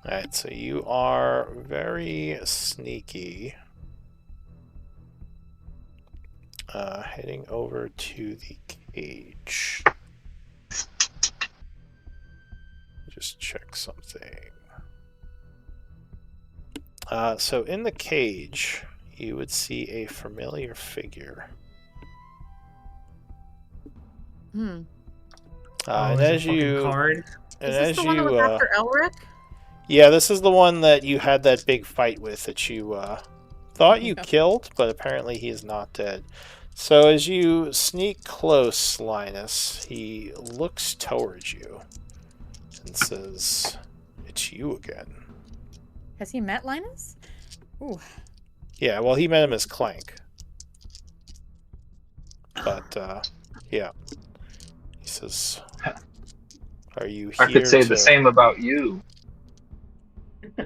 [SPEAKER 1] Alright, so you are very sneaky. Heading over to the cage. Just check something. So in the cage, you would see a familiar figure.
[SPEAKER 5] Hmm.
[SPEAKER 1] And
[SPEAKER 3] is it
[SPEAKER 1] as
[SPEAKER 3] fucking
[SPEAKER 1] you,
[SPEAKER 3] Card?
[SPEAKER 1] and
[SPEAKER 5] Is this
[SPEAKER 1] as
[SPEAKER 5] the one that
[SPEAKER 1] you,
[SPEAKER 5] was after Elric?
[SPEAKER 1] yeah, this is the one that you had that big fight with that you thought you
[SPEAKER 5] Yeah.
[SPEAKER 1] killed, but apparently he is not dead. So as you sneak close, Linus, he looks towards you and says, "It's you again."
[SPEAKER 5] Has he met Linus? Ooh.
[SPEAKER 1] Yeah, well, he met him as Clank. But, yeah. He says, "Are you here
[SPEAKER 4] I could say
[SPEAKER 1] to...
[SPEAKER 4] the same about you.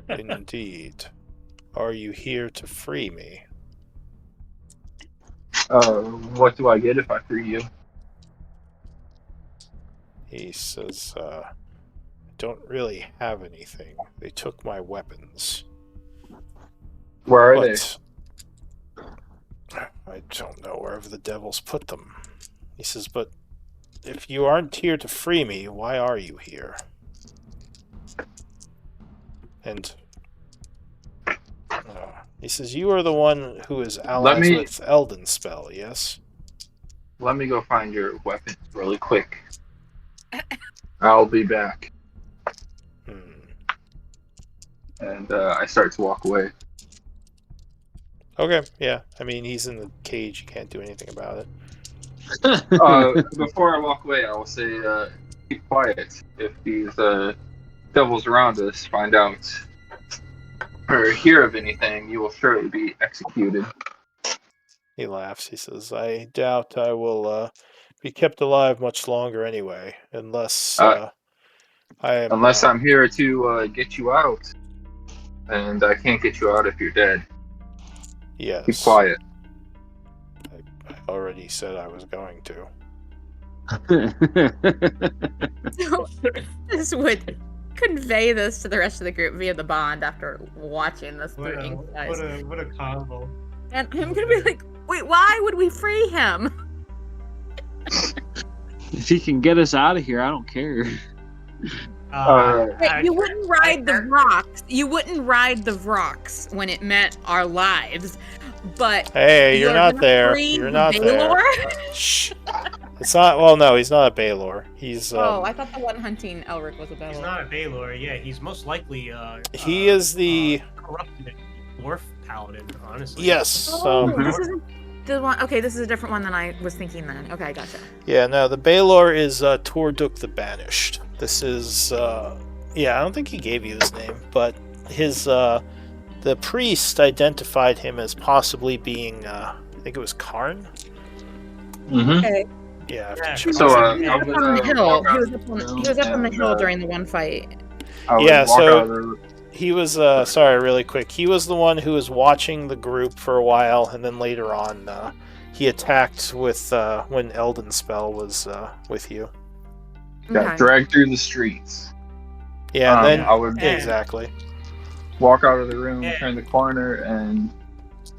[SPEAKER 1] Indeed. Are you here to free me?"
[SPEAKER 4] What do I get if I free you?
[SPEAKER 1] He says, "I don't really have anything. They took my weapons.
[SPEAKER 4] Where are they?
[SPEAKER 1] But I don't know wherever the devils put them." He says, "But if you aren't here to free me, why are you here?" And he says, "You are the one who is allies with Eldenspell, yes?"
[SPEAKER 4] Let me go find your weapons really quick. I'll be back. and I start to walk away.
[SPEAKER 1] Okay, yeah. I mean, he's in the cage. You can't do anything about it.
[SPEAKER 4] Before I walk away, I will say, keep quiet. If these devils around us find out or hear of anything, you will surely be executed.
[SPEAKER 1] He laughs. He says, "I doubt I will be kept alive much longer anyway, unless I am."
[SPEAKER 4] Unless I'm here to get you out, and I can't get you out if you're dead.
[SPEAKER 1] Yes.
[SPEAKER 4] Keep quiet.
[SPEAKER 1] I already said I was going to.
[SPEAKER 5] So this would convey this to the rest of the group via the bond after watching this through Ink's eyes.
[SPEAKER 3] What a combo.
[SPEAKER 5] And I'm gonna be like, wait, why would we free him?
[SPEAKER 6] If he can get us out of here, I don't care.
[SPEAKER 5] Wait, you wouldn't ride the rocks. You wouldn't ride the rocks when it meant our lives. But
[SPEAKER 1] Hey, you're not
[SPEAKER 5] gonna
[SPEAKER 1] there.
[SPEAKER 5] free
[SPEAKER 1] You're not
[SPEAKER 5] Baylor?
[SPEAKER 1] there. Shh. It's not. Well, no, he's not a Baylor. He's.
[SPEAKER 5] Oh, I thought the one hunting Elric was a Baylor.
[SPEAKER 3] He's not a Baylor. Yeah, he's most likely.
[SPEAKER 1] He is the.
[SPEAKER 3] corrupted dwarf paladin. Honestly.
[SPEAKER 1] Yes.
[SPEAKER 5] Oh, this isn't the one. Okay, this is a different one than I was thinking. Then. Okay, gotcha.
[SPEAKER 1] Yeah. No, the Baylor is Torduk the Banished. This is. Yeah, I don't think he gave you his name, but his. The priest identified him as possibly being. I think it was Karn.
[SPEAKER 4] Mm-hmm.
[SPEAKER 5] Okay.
[SPEAKER 1] Yeah.
[SPEAKER 3] Yeah,
[SPEAKER 4] So,
[SPEAKER 5] He
[SPEAKER 4] I
[SPEAKER 5] was
[SPEAKER 4] would,
[SPEAKER 5] up on the hill.
[SPEAKER 4] walk out
[SPEAKER 5] He was up on the
[SPEAKER 4] and,
[SPEAKER 5] hill during the one fight.
[SPEAKER 4] I would
[SPEAKER 1] Yeah,
[SPEAKER 4] walk
[SPEAKER 1] so-
[SPEAKER 4] out of the-
[SPEAKER 1] He was. Sorry, really quick. He was the one who was watching the group for a while, and then later on, he attacked with when Elden Spell was with you.
[SPEAKER 4] got
[SPEAKER 5] Okay.
[SPEAKER 4] dragged through the streets.
[SPEAKER 1] Yeah, and then
[SPEAKER 4] I would
[SPEAKER 1] exactly.
[SPEAKER 4] walk out of the room,
[SPEAKER 3] Yeah.
[SPEAKER 4] turn the corner, and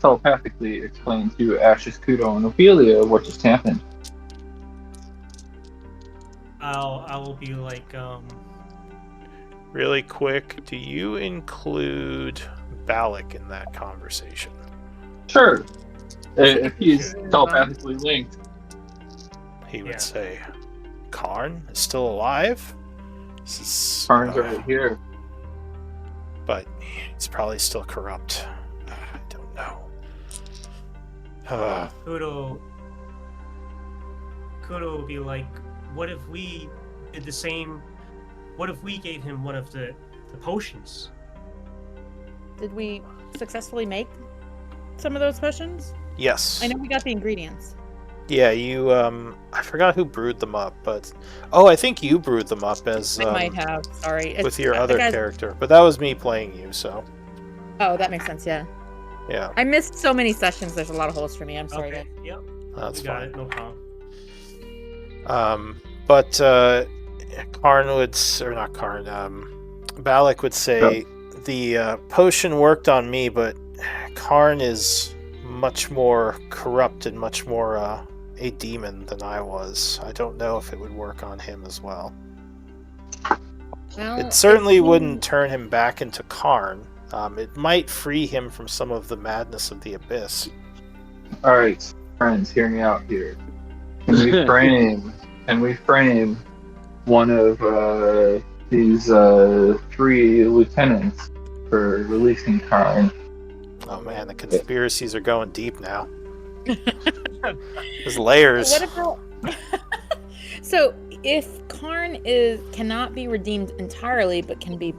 [SPEAKER 4] telepathically explain to Ashes, Kudo, and Ophelia what just happened.
[SPEAKER 3] I will be like,
[SPEAKER 1] Really quick, do you include Balak in that conversation?
[SPEAKER 4] Sure. If he's telepathically linked.
[SPEAKER 1] He would
[SPEAKER 3] Yeah.
[SPEAKER 1] say, "Karn is still alive." This is,
[SPEAKER 4] Karn's right here.
[SPEAKER 1] but he's probably still corrupt. I don't know.
[SPEAKER 3] Kudo will be like, what if we did the same? What if we gave him one of the potions?
[SPEAKER 5] Did we successfully make some of those potions?
[SPEAKER 1] Yes.
[SPEAKER 5] I know we got the ingredients.
[SPEAKER 1] Yeah, you. I forgot who brewed them up, but I think you brewed them up as
[SPEAKER 5] I might have. Sorry.
[SPEAKER 1] with your
[SPEAKER 5] I
[SPEAKER 1] other
[SPEAKER 5] think I-
[SPEAKER 1] character, but that was me playing you. So
[SPEAKER 5] Oh, that makes sense. Yeah.
[SPEAKER 1] yeah,
[SPEAKER 5] I missed so many sessions. There's a lot of holes for me. I'm sorry.
[SPEAKER 3] Okay.
[SPEAKER 5] guys.
[SPEAKER 3] Yep.
[SPEAKER 1] that's
[SPEAKER 3] we got
[SPEAKER 1] fine.
[SPEAKER 3] it. No problem.
[SPEAKER 1] But Karn would, or not Karn, Balak would say the potion worked on me, but Karn is much more corrupt and much more a demon than I was. I don't know if it would work on him as well.
[SPEAKER 5] Well,
[SPEAKER 1] It certainly
[SPEAKER 5] if he-
[SPEAKER 1] wouldn't turn him back into Karn. It might free him from some of the madness of the Abyss.
[SPEAKER 4] Alright, friends, hear me out here. Can we frame one of these 3 lieutenants for releasing Karn?
[SPEAKER 1] Oh man, the conspiracies are going deep now. There's layers.
[SPEAKER 5] What about? So, if Karn cannot be redeemed entirely, but can be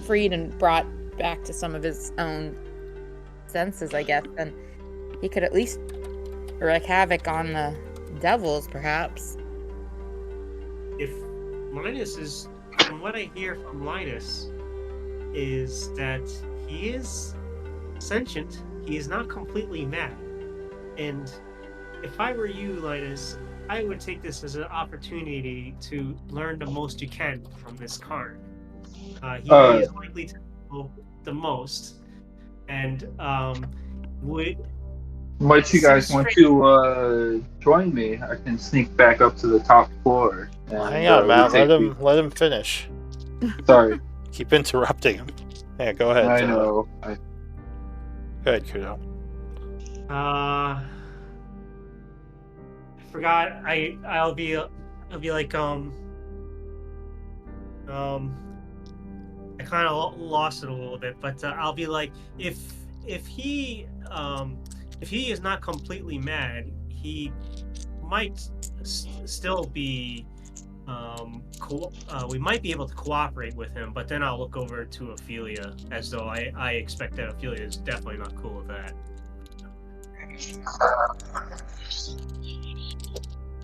[SPEAKER 5] freed and brought back to some of his own senses, I guess, then he could at least wreak havoc on the devils, perhaps.
[SPEAKER 3] If Linus is, from what I hear from Linus, is that he is sentient. He is not completely mad. And if I were you, Linus, I would take this as an opportunity to learn the most you can from this Karn. He is likely to know the most, and
[SPEAKER 4] Might you guys want to join me? I can sneak back up to the top floor. And,
[SPEAKER 1] Hang on, Matt.
[SPEAKER 4] take
[SPEAKER 1] Let him finish.
[SPEAKER 4] Sorry,
[SPEAKER 1] Keep interrupting him. Yeah, go ahead.
[SPEAKER 4] I know.
[SPEAKER 1] Go ahead, Kudo.
[SPEAKER 3] I forgot. I'll be like I kind of lost it a little bit, but I'll be like, if he is not completely mad, he might still be we might be able to cooperate with him. But then I'll look over to Ophelia as though I expect that Ophelia is definitely not cool with that.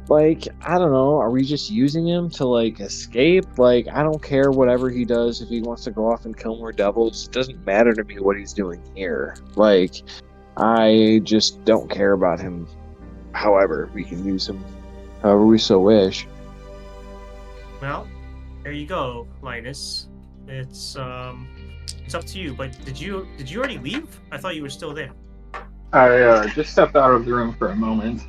[SPEAKER 2] Like, I don't know, are we just using him to, like, escape? Like, I don't care whatever he does. If he wants to go off and kill more devils, it doesn't matter to me what he's doing here. Like, I just don't care about him. However, we can use him however we so wish.
[SPEAKER 3] Well, there you go, Linus. It's up to you. But did you already leave? I thought you were still there.
[SPEAKER 4] I just stepped out of the room for a moment.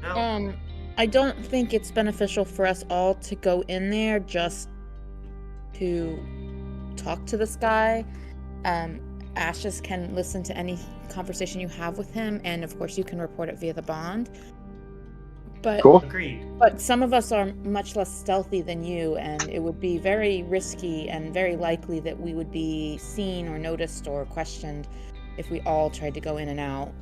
[SPEAKER 3] No.
[SPEAKER 5] I don't think it's beneficial for us all to go in there just to talk to this guy. Ashes can listen to any conversation you have with him, and of course you can report it via the bond. But
[SPEAKER 4] Cool.
[SPEAKER 3] Agreed.
[SPEAKER 5] But some of us are much less stealthy than you, and it would be very risky and very likely that we would be seen or noticed or questioned if we all tried to go in and out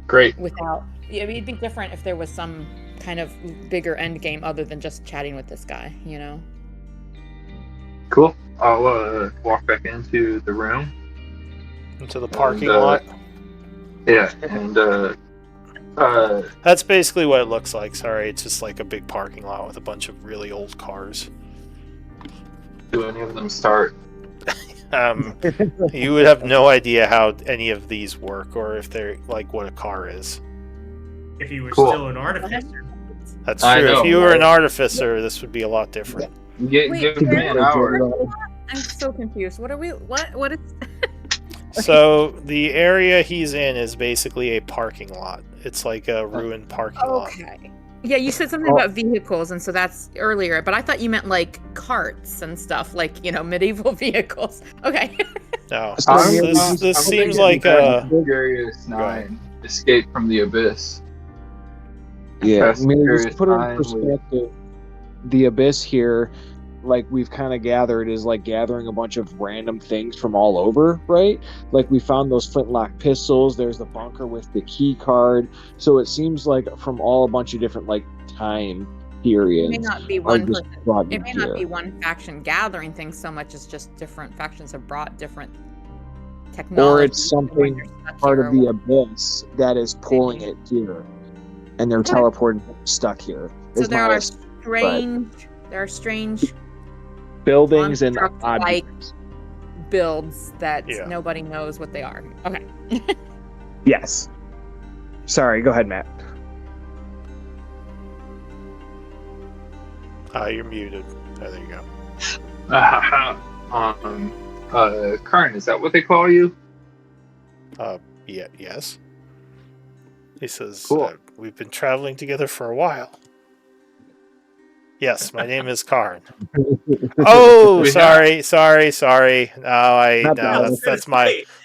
[SPEAKER 4] Great.
[SPEAKER 5] without. Yeah, it'd be different if there was some kind of bigger end game other than just chatting with this guy, you know?
[SPEAKER 4] Cool. I'll walk back into the room.
[SPEAKER 1] Into the parking
[SPEAKER 4] And,
[SPEAKER 1] lot.
[SPEAKER 4] Yeah, and
[SPEAKER 1] That's basically what it looks like. Sorry, it's just like a big parking lot with a bunch of really old cars.
[SPEAKER 4] do any of them start?
[SPEAKER 1] You would have no idea how any of these work, or if they're like what a car is.
[SPEAKER 3] If you were
[SPEAKER 4] Cool.
[SPEAKER 3] still an artificer.
[SPEAKER 1] That's
[SPEAKER 4] I
[SPEAKER 1] true.
[SPEAKER 4] know,
[SPEAKER 1] If you were
[SPEAKER 4] right?
[SPEAKER 1] an artificer, this would be a lot different.
[SPEAKER 4] Give me an hour.
[SPEAKER 5] I'm so confused. What are we? What is?
[SPEAKER 1] So the area he's in is basically a parking lot. It's like a ruined parking lot.
[SPEAKER 5] Okay. Yeah, you said something about vehicles, and so that's earlier. But I thought you meant like carts and stuff, like medieval vehicles. Okay.
[SPEAKER 1] No,
[SPEAKER 2] I'm-
[SPEAKER 1] this
[SPEAKER 4] I'm
[SPEAKER 1] seems
[SPEAKER 4] thinking
[SPEAKER 1] like
[SPEAKER 4] Fast
[SPEAKER 1] a.
[SPEAKER 4] and Furious 9, Escape from the Abyss.
[SPEAKER 2] Yeah,
[SPEAKER 4] Fast
[SPEAKER 2] I mean,
[SPEAKER 4] and
[SPEAKER 2] just
[SPEAKER 4] Furious
[SPEAKER 2] put it in
[SPEAKER 4] 9 with-
[SPEAKER 2] perspective. The Abyss here, like we've kind of gathered, is like gathering a bunch of random things from all over, right? Like we found those flintlock pistols. There's the bunker with the key card. So it seems like from all a bunch of different like time periods.
[SPEAKER 5] It may not be
[SPEAKER 2] are
[SPEAKER 5] one
[SPEAKER 2] just
[SPEAKER 5] person.
[SPEAKER 2] brought
[SPEAKER 5] It
[SPEAKER 2] in
[SPEAKER 5] may
[SPEAKER 2] here.
[SPEAKER 5] not be one faction gathering things so much as just different factions have brought different technology.
[SPEAKER 2] Or it's
[SPEAKER 5] and when
[SPEAKER 2] something
[SPEAKER 5] you're stuck
[SPEAKER 2] part
[SPEAKER 5] here
[SPEAKER 2] of
[SPEAKER 5] or
[SPEAKER 2] the Abyss that is pulling it here, and they're
[SPEAKER 5] Okay.
[SPEAKER 2] teleporting stuck here.
[SPEAKER 5] So
[SPEAKER 2] is
[SPEAKER 5] there
[SPEAKER 2] my
[SPEAKER 5] are strange
[SPEAKER 2] buildings and
[SPEAKER 5] construct-like
[SPEAKER 2] objects.
[SPEAKER 5] builds that
[SPEAKER 1] Yeah.
[SPEAKER 5] nobody knows what they are. Okay.
[SPEAKER 2] Yes. Sorry, go ahead, Matt.
[SPEAKER 1] You're muted. Oh, there you go.
[SPEAKER 4] Karn, is that what they call you?
[SPEAKER 1] Yeah. Yes. He says,
[SPEAKER 4] Cool.
[SPEAKER 1] "We've been traveling together for a while." Yes, my name is Karn. Oh,
[SPEAKER 4] We
[SPEAKER 1] sorry. No,
[SPEAKER 2] Not
[SPEAKER 1] no,
[SPEAKER 2] bad.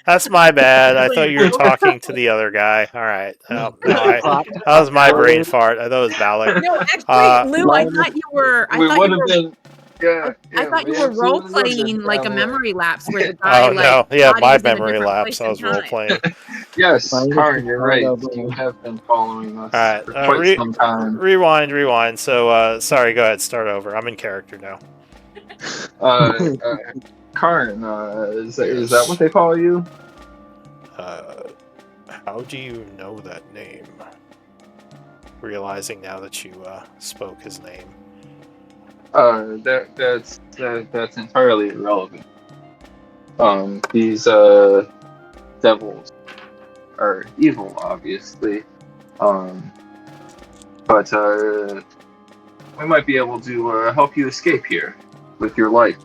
[SPEAKER 1] that's my bad. I thought you were talking to the other guy. All right. No, that was my brain fart. I thought it was Balak.
[SPEAKER 5] No, actually, Lou, I
[SPEAKER 2] mine-
[SPEAKER 5] thought you were. I
[SPEAKER 4] we
[SPEAKER 5] thought
[SPEAKER 4] would
[SPEAKER 5] you
[SPEAKER 4] have
[SPEAKER 5] were.
[SPEAKER 4] been. Yeah,
[SPEAKER 5] I thought
[SPEAKER 4] we
[SPEAKER 5] you were
[SPEAKER 4] absolutely
[SPEAKER 5] role
[SPEAKER 4] would have been
[SPEAKER 5] playing like a
[SPEAKER 4] traveling.
[SPEAKER 5] memory lapse where the guy
[SPEAKER 1] Oh no, yeah,
[SPEAKER 5] body
[SPEAKER 1] my
[SPEAKER 5] was in a
[SPEAKER 1] memory
[SPEAKER 5] different
[SPEAKER 1] lapse.
[SPEAKER 5] place
[SPEAKER 1] I was
[SPEAKER 5] in
[SPEAKER 1] role
[SPEAKER 5] time.
[SPEAKER 1] playing.
[SPEAKER 4] Yes,
[SPEAKER 2] Mine was
[SPEAKER 4] Karn,
[SPEAKER 2] the
[SPEAKER 4] you're
[SPEAKER 2] part
[SPEAKER 4] right.
[SPEAKER 2] of,
[SPEAKER 4] You have been following us
[SPEAKER 1] All right,
[SPEAKER 4] for quite some time.
[SPEAKER 1] Rewind. So, sorry. Go ahead. Start over. I'm in character now.
[SPEAKER 4] Karn, is that what they call you?
[SPEAKER 1] How do you know that name? Realizing now that you spoke his name.
[SPEAKER 4] That's entirely irrelevant. These devils are evil, obviously. But we might be able to help you escape here with your life,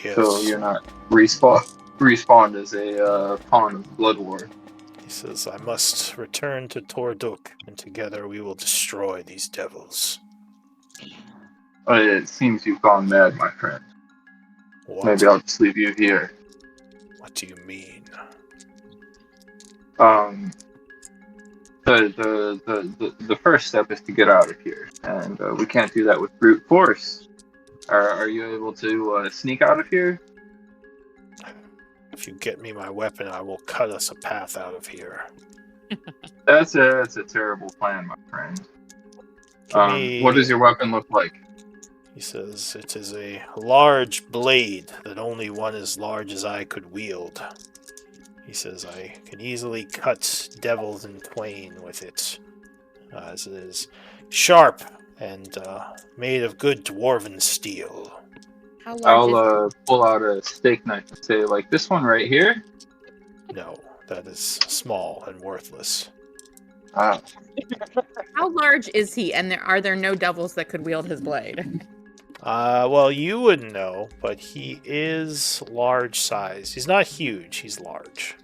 [SPEAKER 1] Yes.
[SPEAKER 4] so you're not respawned as a pawn of the Blood War.
[SPEAKER 1] He says, "I must return to Torduk, and together we will destroy these devils."
[SPEAKER 4] It seems you've gone mad, my friend.
[SPEAKER 1] What?
[SPEAKER 4] Maybe I'll just leave you here.
[SPEAKER 1] What do you mean?
[SPEAKER 4] The first step is to get out of here, and we can't do that with brute force. Are you able to sneak out of here?
[SPEAKER 1] If you get me my weapon, I will cut us a path out of here.
[SPEAKER 4] That's a terrible plan, my friend.
[SPEAKER 1] Give me...
[SPEAKER 4] What does your weapon look like?
[SPEAKER 1] He says, it is a large blade that only one as large as I could wield. He says, I can easily cut devils in twain with it, as it is sharp and made of good dwarven steel.
[SPEAKER 5] How large
[SPEAKER 4] I'll pull out a steak knife and say, like, this one right here?
[SPEAKER 1] No, that is small and worthless.
[SPEAKER 4] Ah,
[SPEAKER 5] How large is he? And are there no devils that could wield his blade?
[SPEAKER 1] Well, you wouldn't know, but he is large size. He's not huge, he's large.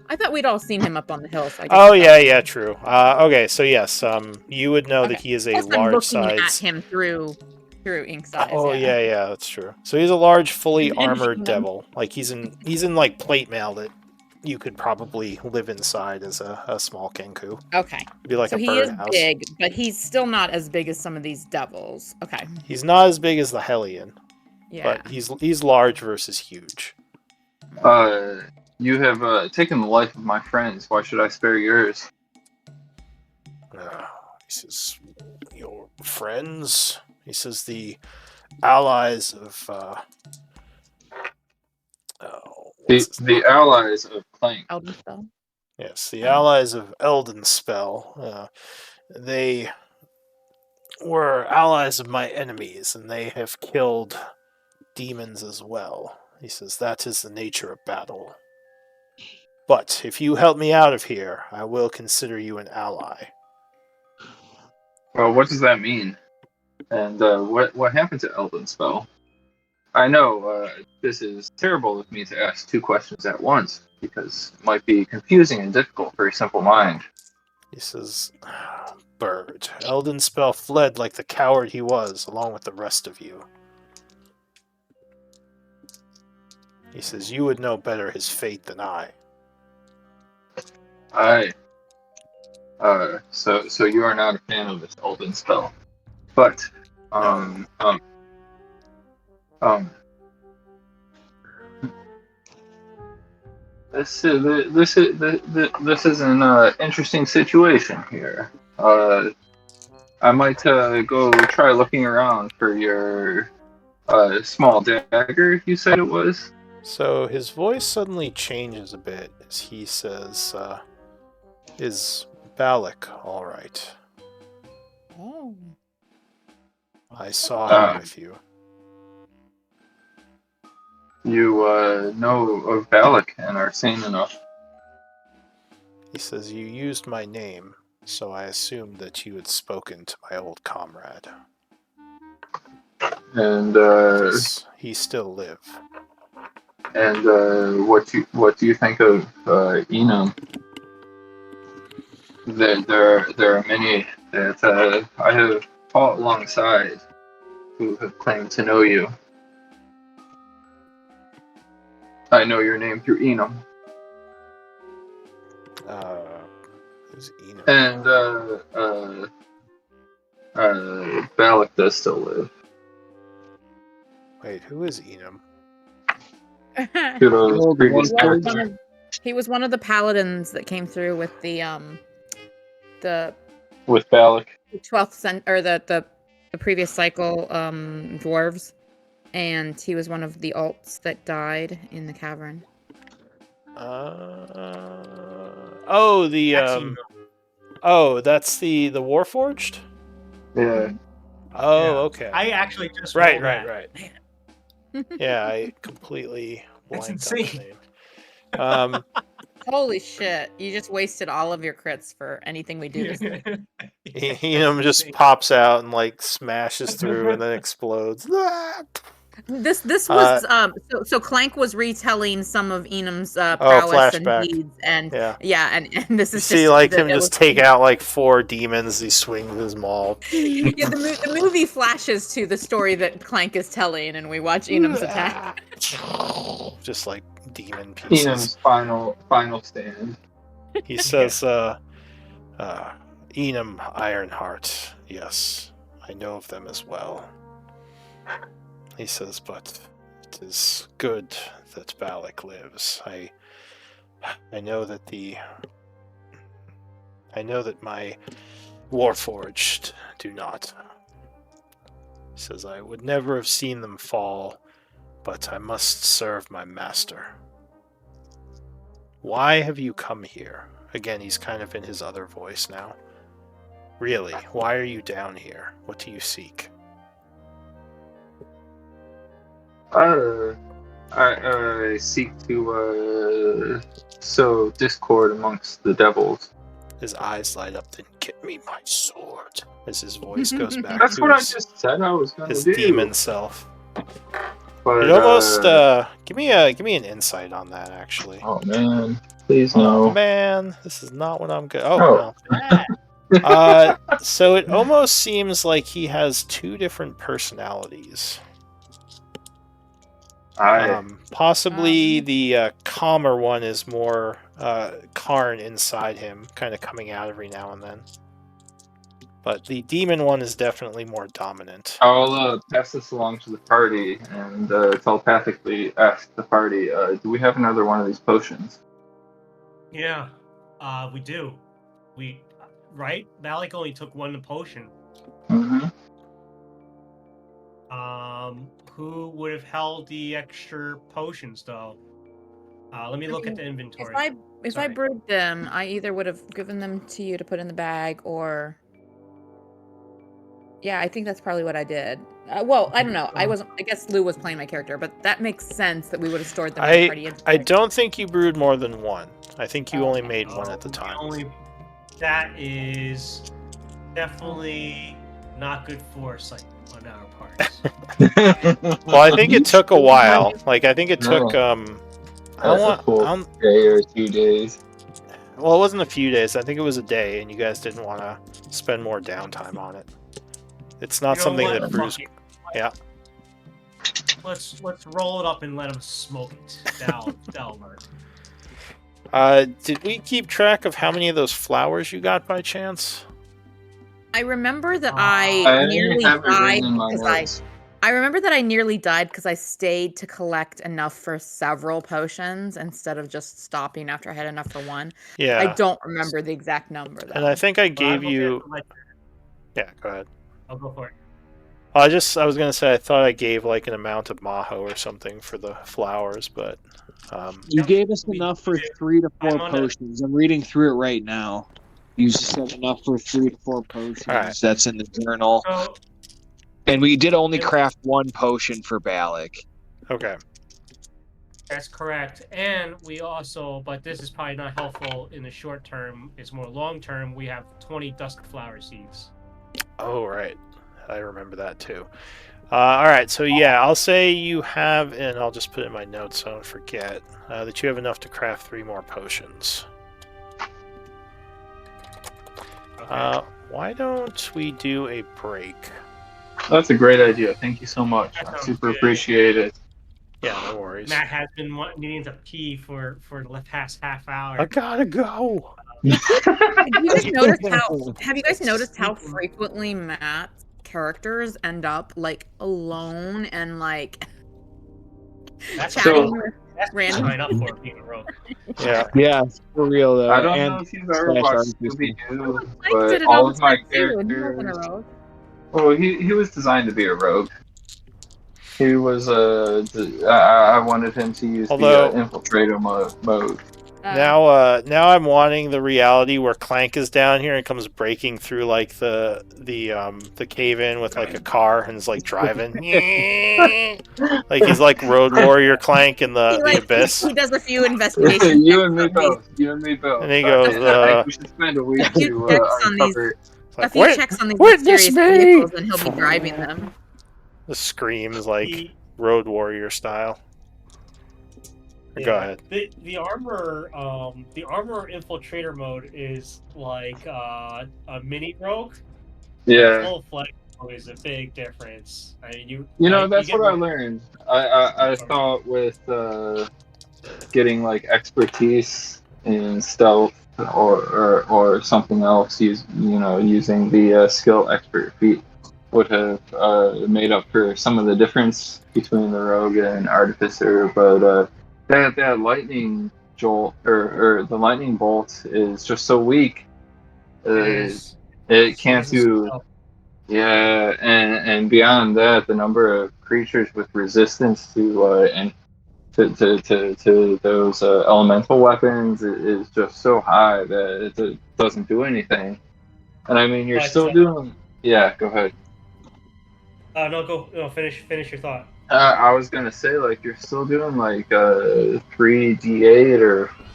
[SPEAKER 5] I thought we'd all seen him up on the hill. So I
[SPEAKER 1] Oh, yeah, true. Okay, so yes, you would know that he is a
[SPEAKER 5] Plus I'm
[SPEAKER 1] large
[SPEAKER 5] looking
[SPEAKER 1] size...
[SPEAKER 5] at him through ink size.
[SPEAKER 1] Oh yeah, that's true. So he's a large, fully
[SPEAKER 5] And
[SPEAKER 1] armored
[SPEAKER 5] human.
[SPEAKER 1] devil. Like he's in like plate mail that you could probably live inside as a small kenku.
[SPEAKER 5] Okay.
[SPEAKER 1] It'd be like
[SPEAKER 5] So
[SPEAKER 1] a
[SPEAKER 5] he is
[SPEAKER 1] birdhouse.
[SPEAKER 5] big, but he's still not as big as some of these devils. Okay.
[SPEAKER 1] He's not as big as the Hellion,
[SPEAKER 5] Yeah.
[SPEAKER 1] but he's large versus huge.
[SPEAKER 4] you have taken the life of my friends. Why should I spare yours?
[SPEAKER 1] He says, your friends? He says the allies of
[SPEAKER 4] The allies of Clank.
[SPEAKER 5] Eldenspell.
[SPEAKER 1] Yes, the allies of Eldenspell. They were allies of my enemies, and they have killed demons as well. He says that is the nature of battle. But if you help me out of here, I will consider you an ally.
[SPEAKER 4] Well, what does that mean? And what happened to Eldenspell? I know this is terrible of me to ask two questions at once, because it might be confusing and difficult for a simple mind.
[SPEAKER 1] He says, Bird, Eldenspell fled like the coward he was, along with the rest of you. He says, you would know better his fate than I.
[SPEAKER 4] Aye. So you are not a fan of this Eldenspell. But, this is an interesting situation here. I might go try looking around for your small dagger. You said it was.
[SPEAKER 1] So his voice suddenly changes a bit as he says, "Is Balak all right?
[SPEAKER 5] Oh.
[SPEAKER 1] I saw him with you."
[SPEAKER 4] You know of Balak and are sane enough.
[SPEAKER 1] He says, you used my name, so I assumed that you had spoken to my old comrade.
[SPEAKER 4] And
[SPEAKER 1] Does he still live?
[SPEAKER 4] And what do you think of Enum? There are many that I have fought alongside who have claimed to know you. I know your name through Enum.
[SPEAKER 1] Who's Enum?
[SPEAKER 4] And Balak does still live.
[SPEAKER 1] Wait, who is Enum?
[SPEAKER 4] To those previous
[SPEAKER 6] one-
[SPEAKER 5] He was one of the paladins that came through with the
[SPEAKER 4] with Balak.
[SPEAKER 5] 12th century, or the previous cycle dwarves, and he was one of the alts that died in the cavern.
[SPEAKER 1] Oh, that's the Warforged?
[SPEAKER 4] Yeah.
[SPEAKER 1] Oh,
[SPEAKER 3] Yeah.
[SPEAKER 1] okay.
[SPEAKER 3] I actually just
[SPEAKER 1] Right.
[SPEAKER 3] rolled that.
[SPEAKER 1] Yeah, I completely
[SPEAKER 3] That's
[SPEAKER 1] blanked on his
[SPEAKER 3] insane.
[SPEAKER 1] name.
[SPEAKER 5] Holy shit! You just wasted all of your crits for anything we do. This
[SPEAKER 1] Enum just pops out and like smashes through and then explodes.
[SPEAKER 5] This was so Clank was retelling some of Enum's prowess
[SPEAKER 1] flashback.
[SPEAKER 5] and deeds, and
[SPEAKER 1] Yeah.
[SPEAKER 5] and this
[SPEAKER 1] You
[SPEAKER 5] is
[SPEAKER 1] see
[SPEAKER 5] just
[SPEAKER 1] like
[SPEAKER 5] the
[SPEAKER 1] him just take out like 4 demons. He swings his maul.
[SPEAKER 5] Yeah, the movie flashes to the story that Clank is telling, and we watch Enum's attack.
[SPEAKER 1] Just like demon pieces.
[SPEAKER 4] Enum's final stand.
[SPEAKER 1] He says, Enum Ironheart. Yes, I know of them as well. He says, but it is good that Balak lives. I know that my Warforged do not. He says, I would never have seen them fall, but I must serve my master. Why have you come here? Again, he's kind of in his other voice now. Really, why are you down here? What do you seek?
[SPEAKER 4] I seek to sow discord amongst the devils.
[SPEAKER 1] His eyes light up, then get me my sword. As his voice goes back
[SPEAKER 4] That's
[SPEAKER 1] to
[SPEAKER 4] what I
[SPEAKER 1] his,
[SPEAKER 4] just said I was gonna
[SPEAKER 1] his
[SPEAKER 4] do.
[SPEAKER 1] demon self.
[SPEAKER 4] But,
[SPEAKER 1] It almost give me an insight on that actually.
[SPEAKER 4] Oh man, please
[SPEAKER 1] Oh
[SPEAKER 4] no.
[SPEAKER 1] man, this is not what I'm good. Oh,
[SPEAKER 4] Oh.
[SPEAKER 1] no. So it almost seems like he has two different personalities. Possibly the calmer one is more Karn inside him, kind of coming out every now and then. But the demon one is definitely more dominant.
[SPEAKER 4] I'll pass this along to the party and telepathically ask the party, do we have another one of these potions?
[SPEAKER 3] Yeah, we do. Right? Balak only took one potion.
[SPEAKER 4] Mm-hmm.
[SPEAKER 3] Who would have held the extra potions though? Let me look at the inventory.
[SPEAKER 5] If I brewed them, I either would have given them to you to put in the bag, or yeah, I think that's probably what I did. Well, I don't know. I guess Lou was playing my character, but that makes sense that we would have stored them in the party.
[SPEAKER 1] I don't think you brewed more than one. I think you only made one at the time.
[SPEAKER 3] That is definitely not good foresight on our part.
[SPEAKER 1] Well, I think it took a while. Like, I think it took
[SPEAKER 4] a day or 2 days.
[SPEAKER 1] Well, it wasn't a few days. I think it was a day, and you guys didn't want to spend more downtime on it. It's not something that brews. Yeah.
[SPEAKER 3] Let's roll it up and let them smoke it. That'll work.
[SPEAKER 1] Did we keep track of how many of those flowers you got by chance?
[SPEAKER 5] I remember that I nearly died because I remember that I nearly died because I stayed to collect enough for several potions instead of just stopping after I had enough for one.
[SPEAKER 1] Yeah.
[SPEAKER 5] I don't remember the exact number though.
[SPEAKER 1] And I think I gave you. Yeah, go ahead.
[SPEAKER 3] I'll go for it.
[SPEAKER 1] I was gonna say I thought I gave like an amount of maho or something for the flowers, but
[SPEAKER 6] you gave us enough for 3 to 4 potions. I'm reading through it right now. You said enough for 3 to 4 potions.
[SPEAKER 1] Right.
[SPEAKER 6] That's in the journal.
[SPEAKER 3] So,
[SPEAKER 6] and we did only craft 1 potion for Balak.
[SPEAKER 1] Okay.
[SPEAKER 3] That's correct. And we also, but this is probably not helpful in the short term, it's more long term, we have 20 dusk flower seeds.
[SPEAKER 1] Oh, right. I remember that too. Alright, so yeah, I'll say you have, and I'll just put it in my notes so I don't forget, that you have enough to craft 3 more potions.
[SPEAKER 3] Okay.
[SPEAKER 1] Why don't we do a break?
[SPEAKER 4] That's a great idea. Thank you so much. I super appreciate it.
[SPEAKER 1] Yeah, no worries.
[SPEAKER 3] Matt has been needing to pee for the past half hour.
[SPEAKER 1] I gotta go.
[SPEAKER 5] Have you guys noticed how frequently Matt's characters end up like alone and like chatting with random
[SPEAKER 3] sign up for being a rogue.
[SPEAKER 6] Yeah, for real though.
[SPEAKER 4] I don't know if you've ever watched Scooby-Doo, but all of my characters. Well, he was designed to be a rogue. He was I wanted him to use the infiltrator mode.
[SPEAKER 1] Now I'm wanting the reality where Clank is down here and comes breaking through like the cave in with like a car and is like driving. Like he's like Road Warrior Clank in the abyss.
[SPEAKER 5] He does a few investigations.
[SPEAKER 4] You and me both.
[SPEAKER 1] And he goes,
[SPEAKER 4] I think we should spend a week to uncover.
[SPEAKER 5] A few checks on these mysterious vehicles and he'll be driving them.
[SPEAKER 1] The screams like Road Warrior style.
[SPEAKER 3] Yeah,
[SPEAKER 1] go ahead.
[SPEAKER 3] The armor infiltrator mode is like a mini rogue.
[SPEAKER 4] Yeah.
[SPEAKER 3] Full flex is a big difference. I mean,
[SPEAKER 4] that's what I learned. I thought with getting like expertise in stealth or something else, using the skill expert feat, would have made up for some of the difference between the rogue and artificer, but that lightning jolt or the lightning bolt is just so weak. It can't do. Yeah, and beyond that, the number of creatures with resistance to to those elemental weapons is just so high that it doesn't do anything. And I mean, you're
[SPEAKER 3] But,
[SPEAKER 4] still doing. Yeah, go ahead.
[SPEAKER 3] No, finish your thought.
[SPEAKER 4] I was gonna say, like, you're still doing like 3d8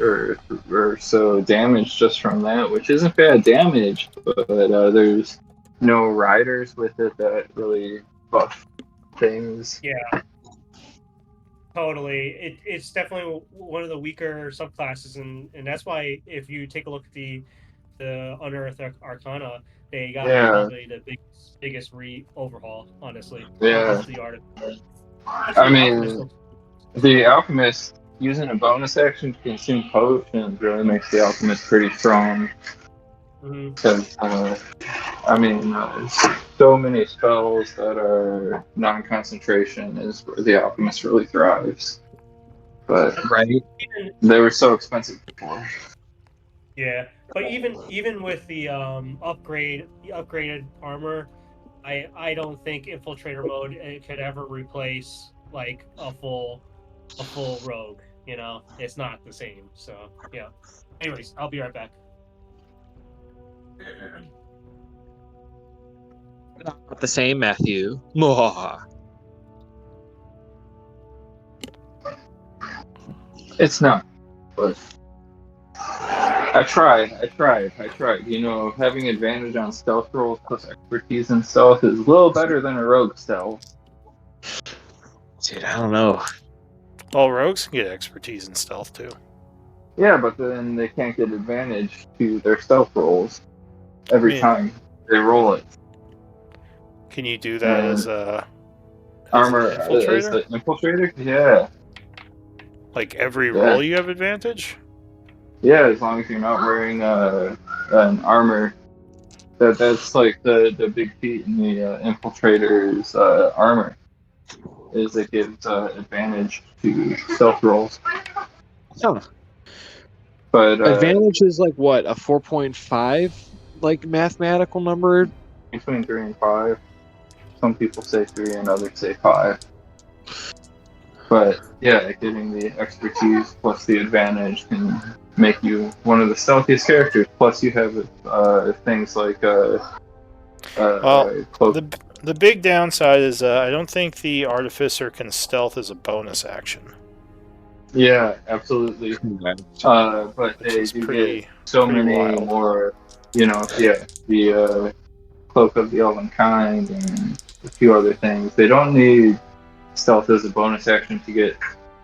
[SPEAKER 4] or so damage just from that, which isn't bad damage. But there's no riders with it that really buff things.
[SPEAKER 3] Yeah, totally. It's definitely one of the weaker subclasses, and that's why if you take a look at the Unearthed Arcana, they got probably the biggest overhaul, honestly.
[SPEAKER 4] Yeah.
[SPEAKER 3] The art.
[SPEAKER 4] I mean, the alchemist using a bonus action to consume potions really makes the alchemist pretty strong. Because I mean, so many spells that are non-concentration is where the alchemist really thrives. But they were so expensive before.
[SPEAKER 3] Yeah, but even with the upgraded armor, I don't think infiltrator mode could ever replace like a full rogue. You know, it's not the same. So yeah. Anyways, I'll be right back.
[SPEAKER 2] Not the same, Matthew. Mwahaha.
[SPEAKER 4] It's not, but I tried. You know, having advantage on stealth rolls plus expertise in stealth is a little better than a rogue stealth.
[SPEAKER 2] Dude, I don't know.
[SPEAKER 1] Well, rogues can get expertise in stealth too.
[SPEAKER 4] Yeah, but then they can't get advantage to their stealth rolls every time they roll it.
[SPEAKER 1] Can you do that as
[SPEAKER 4] armor
[SPEAKER 1] an infiltrator?
[SPEAKER 4] As the infiltrator? Yeah.
[SPEAKER 1] Like every roll you have advantage?
[SPEAKER 4] Yeah, as long as you're not wearing an armor. That's like the big feat in the infiltrator's armor. Is it gives advantage to stealth rolls.
[SPEAKER 2] Oh.
[SPEAKER 4] But
[SPEAKER 2] advantage is like what, a 4.5 like mathematical number?
[SPEAKER 4] Between 3 and 5. Some people say 3 and others say 5. But yeah, getting the expertise plus the advantage can make you one of the stealthiest characters. Plus you have things like cloak.
[SPEAKER 1] The big downside is I don't think the artificer can stealth as a bonus action.
[SPEAKER 4] Yeah, absolutely. But they do get so many more, you know, the Cloak of the Elven Kind and a few other things. They don't need stealth as a bonus action to get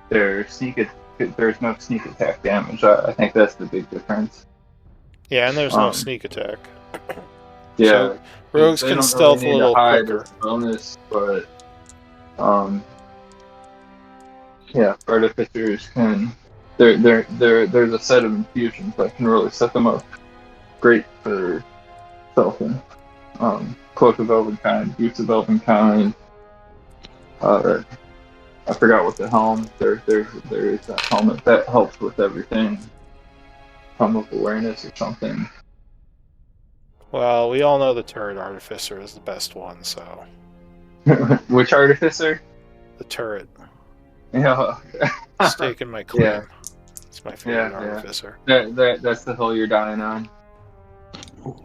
[SPEAKER 4] their there's no sneak attack damage. I think that's the big difference.
[SPEAKER 1] Yeah, and there's no sneak attack.
[SPEAKER 4] Yeah.
[SPEAKER 1] So rogues can stealth a little quicker.
[SPEAKER 4] Bonus, but yeah, artificers can. There's a set of infusions that can really set them up great for stealthing. Cloak of Elven Kind, Boots of Elven Kind. I forgot what the helm. There is that helmet that helps with everything. Helm of Awareness or something.
[SPEAKER 1] Well, we all know the turret artificer is the best one, so.
[SPEAKER 4] Which artificer?
[SPEAKER 1] The turret.
[SPEAKER 4] Yeah.
[SPEAKER 1] Stake in my claim.
[SPEAKER 4] Yeah.
[SPEAKER 1] It's my favorite artificer.
[SPEAKER 4] That's the hill you're dying on.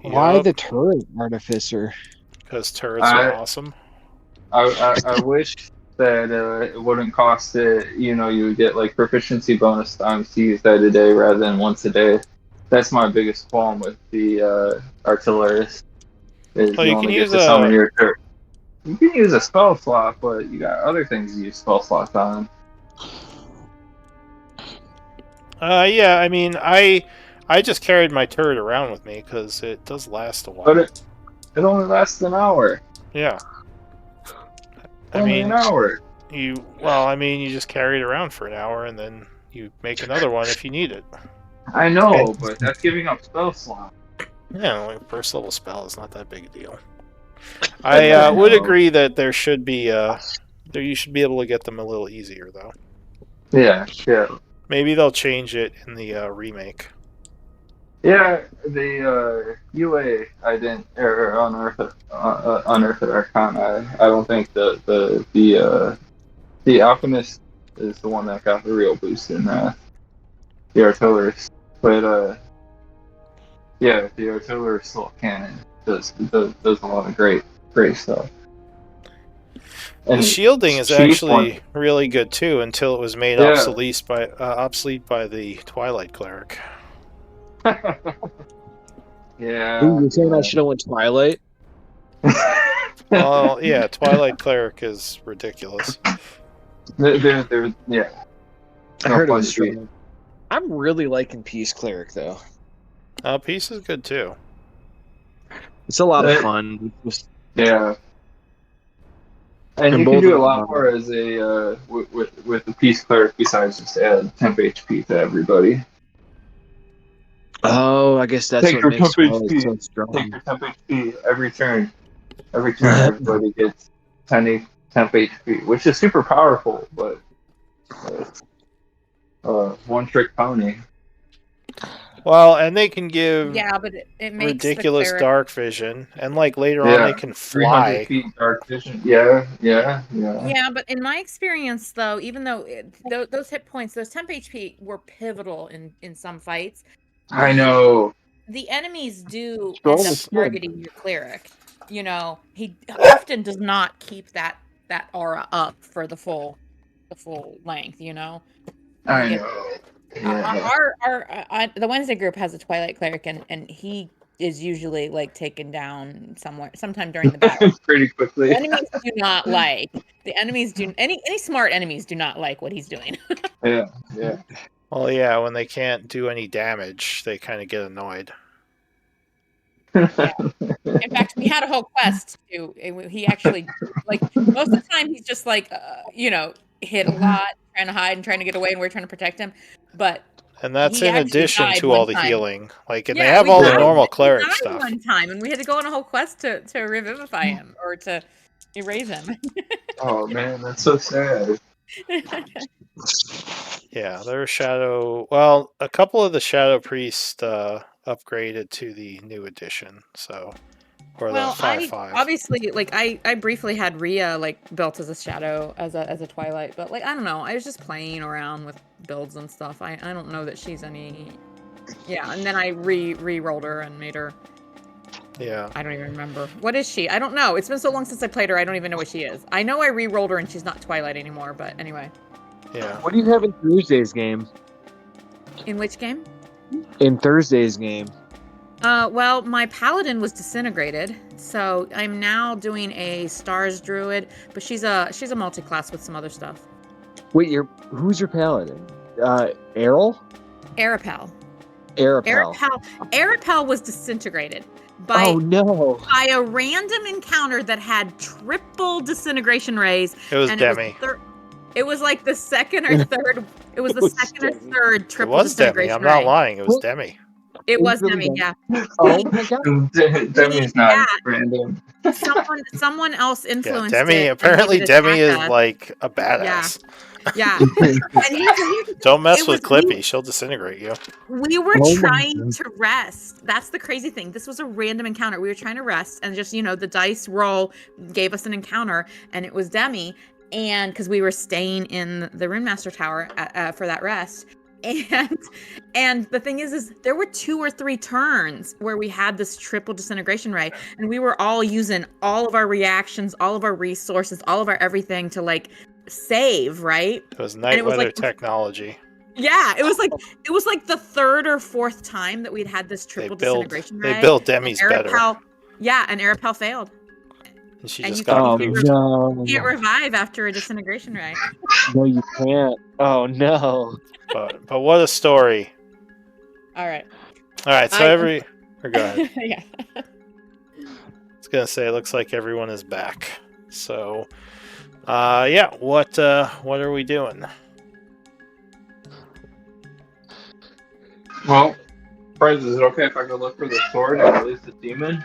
[SPEAKER 6] Why the turret artificer?
[SPEAKER 1] Because turrets are awesome.
[SPEAKER 4] I wish that it wouldn't cost it. You know, you would get like proficiency bonus times to use that a day rather than once a day. That's my biggest qualm with the artillerist. Is
[SPEAKER 1] you can use
[SPEAKER 4] summon your turret. You can use a spell slot, but you got other things to use spell slots on.
[SPEAKER 1] Yeah, I mean, I just carried my turret around with me because it does last a while.
[SPEAKER 4] But it only lasts an hour.
[SPEAKER 1] Yeah.
[SPEAKER 4] Only an hour.
[SPEAKER 1] You just carry it around for an hour and then you make another one if you need it.
[SPEAKER 4] I know, but that's giving up spell slot.
[SPEAKER 1] Yeah, like first level spell is not that big a deal. I would agree that there should be you should be able to get them a little easier though.
[SPEAKER 4] Yeah, yeah.
[SPEAKER 1] Maybe they'll change it in the remake.
[SPEAKER 4] Yeah, the UA I didn't or Unearthed Arcana. I don't think the Alchemist is the one that got the real boost in the Artillerist. But yeah, the Artillerist Soul Cannon does a lot of great stuff.
[SPEAKER 1] The
[SPEAKER 4] And
[SPEAKER 1] shielding is
[SPEAKER 4] Chief
[SPEAKER 1] actually really good too until it was made
[SPEAKER 4] Yeah.
[SPEAKER 1] obsolete by the Twilight Cleric.
[SPEAKER 4] Yeah.
[SPEAKER 6] Ooh, you're saying I should have went Twilight?
[SPEAKER 1] Well, yeah, Twilight Cleric is ridiculous.
[SPEAKER 4] There, yeah.
[SPEAKER 6] I
[SPEAKER 4] No
[SPEAKER 6] heard it
[SPEAKER 4] fun
[SPEAKER 6] was
[SPEAKER 4] street.
[SPEAKER 6] strong. I'm really liking Peace Cleric though.
[SPEAKER 1] Peace is good too.
[SPEAKER 6] It's a lot of
[SPEAKER 4] Uh,
[SPEAKER 6] fun. Just-
[SPEAKER 4] Yeah. And
[SPEAKER 6] And
[SPEAKER 4] you
[SPEAKER 6] both
[SPEAKER 4] can do a
[SPEAKER 6] of
[SPEAKER 4] lot
[SPEAKER 6] them
[SPEAKER 4] more as a with the Peace Cleric besides just add temp HP to everybody.
[SPEAKER 6] Oh, I guess that's
[SPEAKER 4] Take
[SPEAKER 6] what
[SPEAKER 4] your
[SPEAKER 6] makes
[SPEAKER 4] temp
[SPEAKER 6] Twilight
[SPEAKER 4] HP.
[SPEAKER 6] so
[SPEAKER 4] Take
[SPEAKER 6] strong.
[SPEAKER 4] your temp HP every turn. Every turn, everybody gets 10 temp HP, which is super powerful, but one trick pony.
[SPEAKER 1] Well, and they can give
[SPEAKER 5] Yeah, but it makes
[SPEAKER 1] ridiculous
[SPEAKER 5] the cleric...
[SPEAKER 1] dark vision, and like later on
[SPEAKER 4] Yeah,
[SPEAKER 1] they can
[SPEAKER 4] 300
[SPEAKER 1] fly.
[SPEAKER 4] feet dark vision. Yeah.
[SPEAKER 5] Yeah, but in my experience, though, even though those hit points, those temp HP were pivotal in some fights,
[SPEAKER 4] I know.
[SPEAKER 5] the enemies do
[SPEAKER 6] Troll
[SPEAKER 5] end up
[SPEAKER 6] is good.
[SPEAKER 5] targeting your cleric. You know, he often does not keep that aura up for the full length. You know,
[SPEAKER 4] I
[SPEAKER 5] Yeah.
[SPEAKER 4] know. Yeah.
[SPEAKER 5] the Wednesday group has a Twilight Cleric, and he is usually like taken down sometime during the battle.
[SPEAKER 4] Pretty quickly.
[SPEAKER 5] The enemies do not like any smart enemies do not like what he's doing.
[SPEAKER 4] Yeah.
[SPEAKER 1] Well, yeah, when they can't do any damage, they kind of get annoyed.
[SPEAKER 5] In fact, we had a whole quest too. He actually, like, most of the time he's just like, hit a lot, trying to hide and trying to get away, and we're trying to protect him. But
[SPEAKER 1] And that's
[SPEAKER 5] he
[SPEAKER 1] in
[SPEAKER 5] actually
[SPEAKER 1] addition
[SPEAKER 5] died
[SPEAKER 1] to all
[SPEAKER 5] one
[SPEAKER 1] the
[SPEAKER 5] time.
[SPEAKER 1] healing. Like, and
[SPEAKER 5] Yeah,
[SPEAKER 1] they have
[SPEAKER 5] we
[SPEAKER 1] all the
[SPEAKER 4] died-
[SPEAKER 1] normal
[SPEAKER 5] he
[SPEAKER 1] cleric
[SPEAKER 5] died
[SPEAKER 1] stuff.
[SPEAKER 5] one time, and we had to go on a whole quest to revivify him or to erase him.
[SPEAKER 4] Oh man, that's so sad.
[SPEAKER 1] Yeah, their shadow. Well, a couple of the shadow priests upgraded to the new edition. So, or
[SPEAKER 5] Well,
[SPEAKER 1] the 5.5.
[SPEAKER 5] obviously, like, I briefly had Rhea like built as a shadow as a Twilight, but like, I don't know, I was just playing around with builds and stuff. I don't know that she's any. Yeah, and then I re-rolled her and made her.
[SPEAKER 1] Yeah.
[SPEAKER 5] I don't even remember. What is she? I don't know. It's been so long since I played her. I don't even know what she is. I know I re-rolled her and she's not Twilight anymore. But anyway,
[SPEAKER 1] Yeah.
[SPEAKER 6] What do you have in Thursday's game?
[SPEAKER 5] in which game?
[SPEAKER 6] In Thursday's game.
[SPEAKER 5] Well, my paladin was disintegrated, so I'm now doing a Stars Druid, but she's a multi-class with some other stuff.
[SPEAKER 6] Wait, who's your paladin? Errol?
[SPEAKER 5] Arapel.
[SPEAKER 6] Arapel.
[SPEAKER 5] Arapel was disintegrated by
[SPEAKER 6] Oh no!
[SPEAKER 5] by a random encounter that had triple disintegration rays.
[SPEAKER 1] It was
[SPEAKER 5] and
[SPEAKER 1] Demi.
[SPEAKER 5] It was like the second or third. It was the
[SPEAKER 6] was
[SPEAKER 5] second or
[SPEAKER 6] Demi.
[SPEAKER 5] third
[SPEAKER 1] It
[SPEAKER 5] triple
[SPEAKER 1] was Demi.
[SPEAKER 5] disintegration
[SPEAKER 1] I'm not
[SPEAKER 5] ray.
[SPEAKER 1] lying. It was
[SPEAKER 6] What?
[SPEAKER 1] Demi.
[SPEAKER 5] It was
[SPEAKER 6] really
[SPEAKER 5] Demi, yeah.
[SPEAKER 6] Oh my god!
[SPEAKER 4] Demi's not
[SPEAKER 5] Yeah.
[SPEAKER 4] random.
[SPEAKER 5] Someone else
[SPEAKER 1] Yeah,
[SPEAKER 5] influenced
[SPEAKER 1] Demi.
[SPEAKER 5] it. and
[SPEAKER 1] Apparently,
[SPEAKER 5] he would
[SPEAKER 1] Demi is
[SPEAKER 5] attack us.
[SPEAKER 1] like a badass.
[SPEAKER 5] Yeah. And here's the thing.
[SPEAKER 1] Don't mess
[SPEAKER 5] It
[SPEAKER 1] with
[SPEAKER 5] was-
[SPEAKER 1] Clippy. She'll disintegrate you.
[SPEAKER 5] We were
[SPEAKER 6] Oh my
[SPEAKER 5] trying
[SPEAKER 6] God.
[SPEAKER 5] to rest. That's the crazy thing. This was a random encounter. We were trying to rest, and just, the dice roll gave us an encounter, and it was Demi. And because we were staying in the Rune Master Tower for that rest. And the thing is there were 2 or 3 turns where we had this triple disintegration ray, and we were all using all of our reactions, all of our resources, all of our everything to like save, right?
[SPEAKER 1] It was night
[SPEAKER 5] it was
[SPEAKER 1] weather
[SPEAKER 5] like-
[SPEAKER 1] technology.
[SPEAKER 5] Yeah, it was like the 3rd or 4th time that we'd had this triple disintegration ray.
[SPEAKER 1] They built Demi's
[SPEAKER 5] and
[SPEAKER 1] better.
[SPEAKER 5] And Arapel failed.
[SPEAKER 1] And she
[SPEAKER 5] and
[SPEAKER 1] just
[SPEAKER 5] you
[SPEAKER 1] got
[SPEAKER 6] Oh
[SPEAKER 5] can't-
[SPEAKER 1] pooped.
[SPEAKER 6] no!
[SPEAKER 5] You can't revive after a disintegration ray.
[SPEAKER 6] No, you can't. Oh no!
[SPEAKER 1] But what a story.
[SPEAKER 5] All right.
[SPEAKER 1] All right, so or go ahead.
[SPEAKER 5] Yeah.
[SPEAKER 1] I was gonna say, it looks like everyone is back. So, yeah, what are we doing?
[SPEAKER 4] Well, Friends, is it okay if I go look for the sword and release the demon?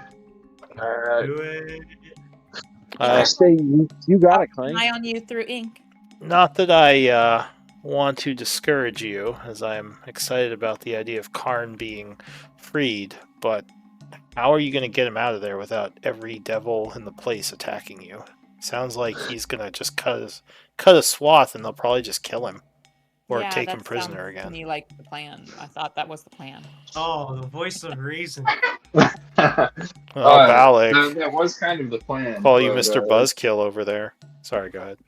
[SPEAKER 6] Alright.
[SPEAKER 3] Do it.
[SPEAKER 2] I say you got it, Clank.
[SPEAKER 5] Eye on you through ink.
[SPEAKER 1] Not that I want to discourage you, as I'm excited about the idea of Karn being freed, but how are you going to get him out of there without every devil in the place attacking you? Sounds like he's going to just cut a swath and they'll probably just kill him. Or
[SPEAKER 5] Yeah,
[SPEAKER 1] take
[SPEAKER 5] that
[SPEAKER 1] him prisoner
[SPEAKER 5] sounds
[SPEAKER 1] again.
[SPEAKER 5] To me, like the plan. I thought that was the plan.
[SPEAKER 3] Oh, the voice of reason.
[SPEAKER 1] Balak.
[SPEAKER 4] That was kind of the plan.
[SPEAKER 1] Call you
[SPEAKER 4] but,
[SPEAKER 1] Mr. Buzzkill over there. Sorry, go ahead.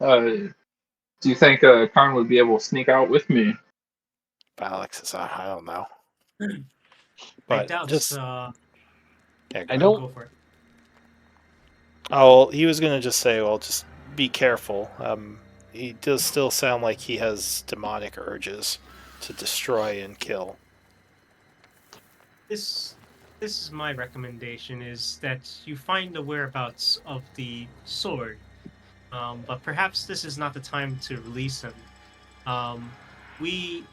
[SPEAKER 3] Yeah.
[SPEAKER 4] Do you think Karn would be able to sneak out with me?
[SPEAKER 1] Balak says, I don't know.
[SPEAKER 3] I
[SPEAKER 1] But
[SPEAKER 3] doubt.
[SPEAKER 1] just...
[SPEAKER 3] Yeah,
[SPEAKER 1] Yeah,
[SPEAKER 2] I
[SPEAKER 3] go
[SPEAKER 2] don't.
[SPEAKER 3] for it.
[SPEAKER 1] Oh, he was going to just say, well, just be careful. He does still sound like he has demonic urges to destroy and kill.
[SPEAKER 3] This is my recommendation: is that you find the whereabouts of the sword. But perhaps this is not the time to release him. We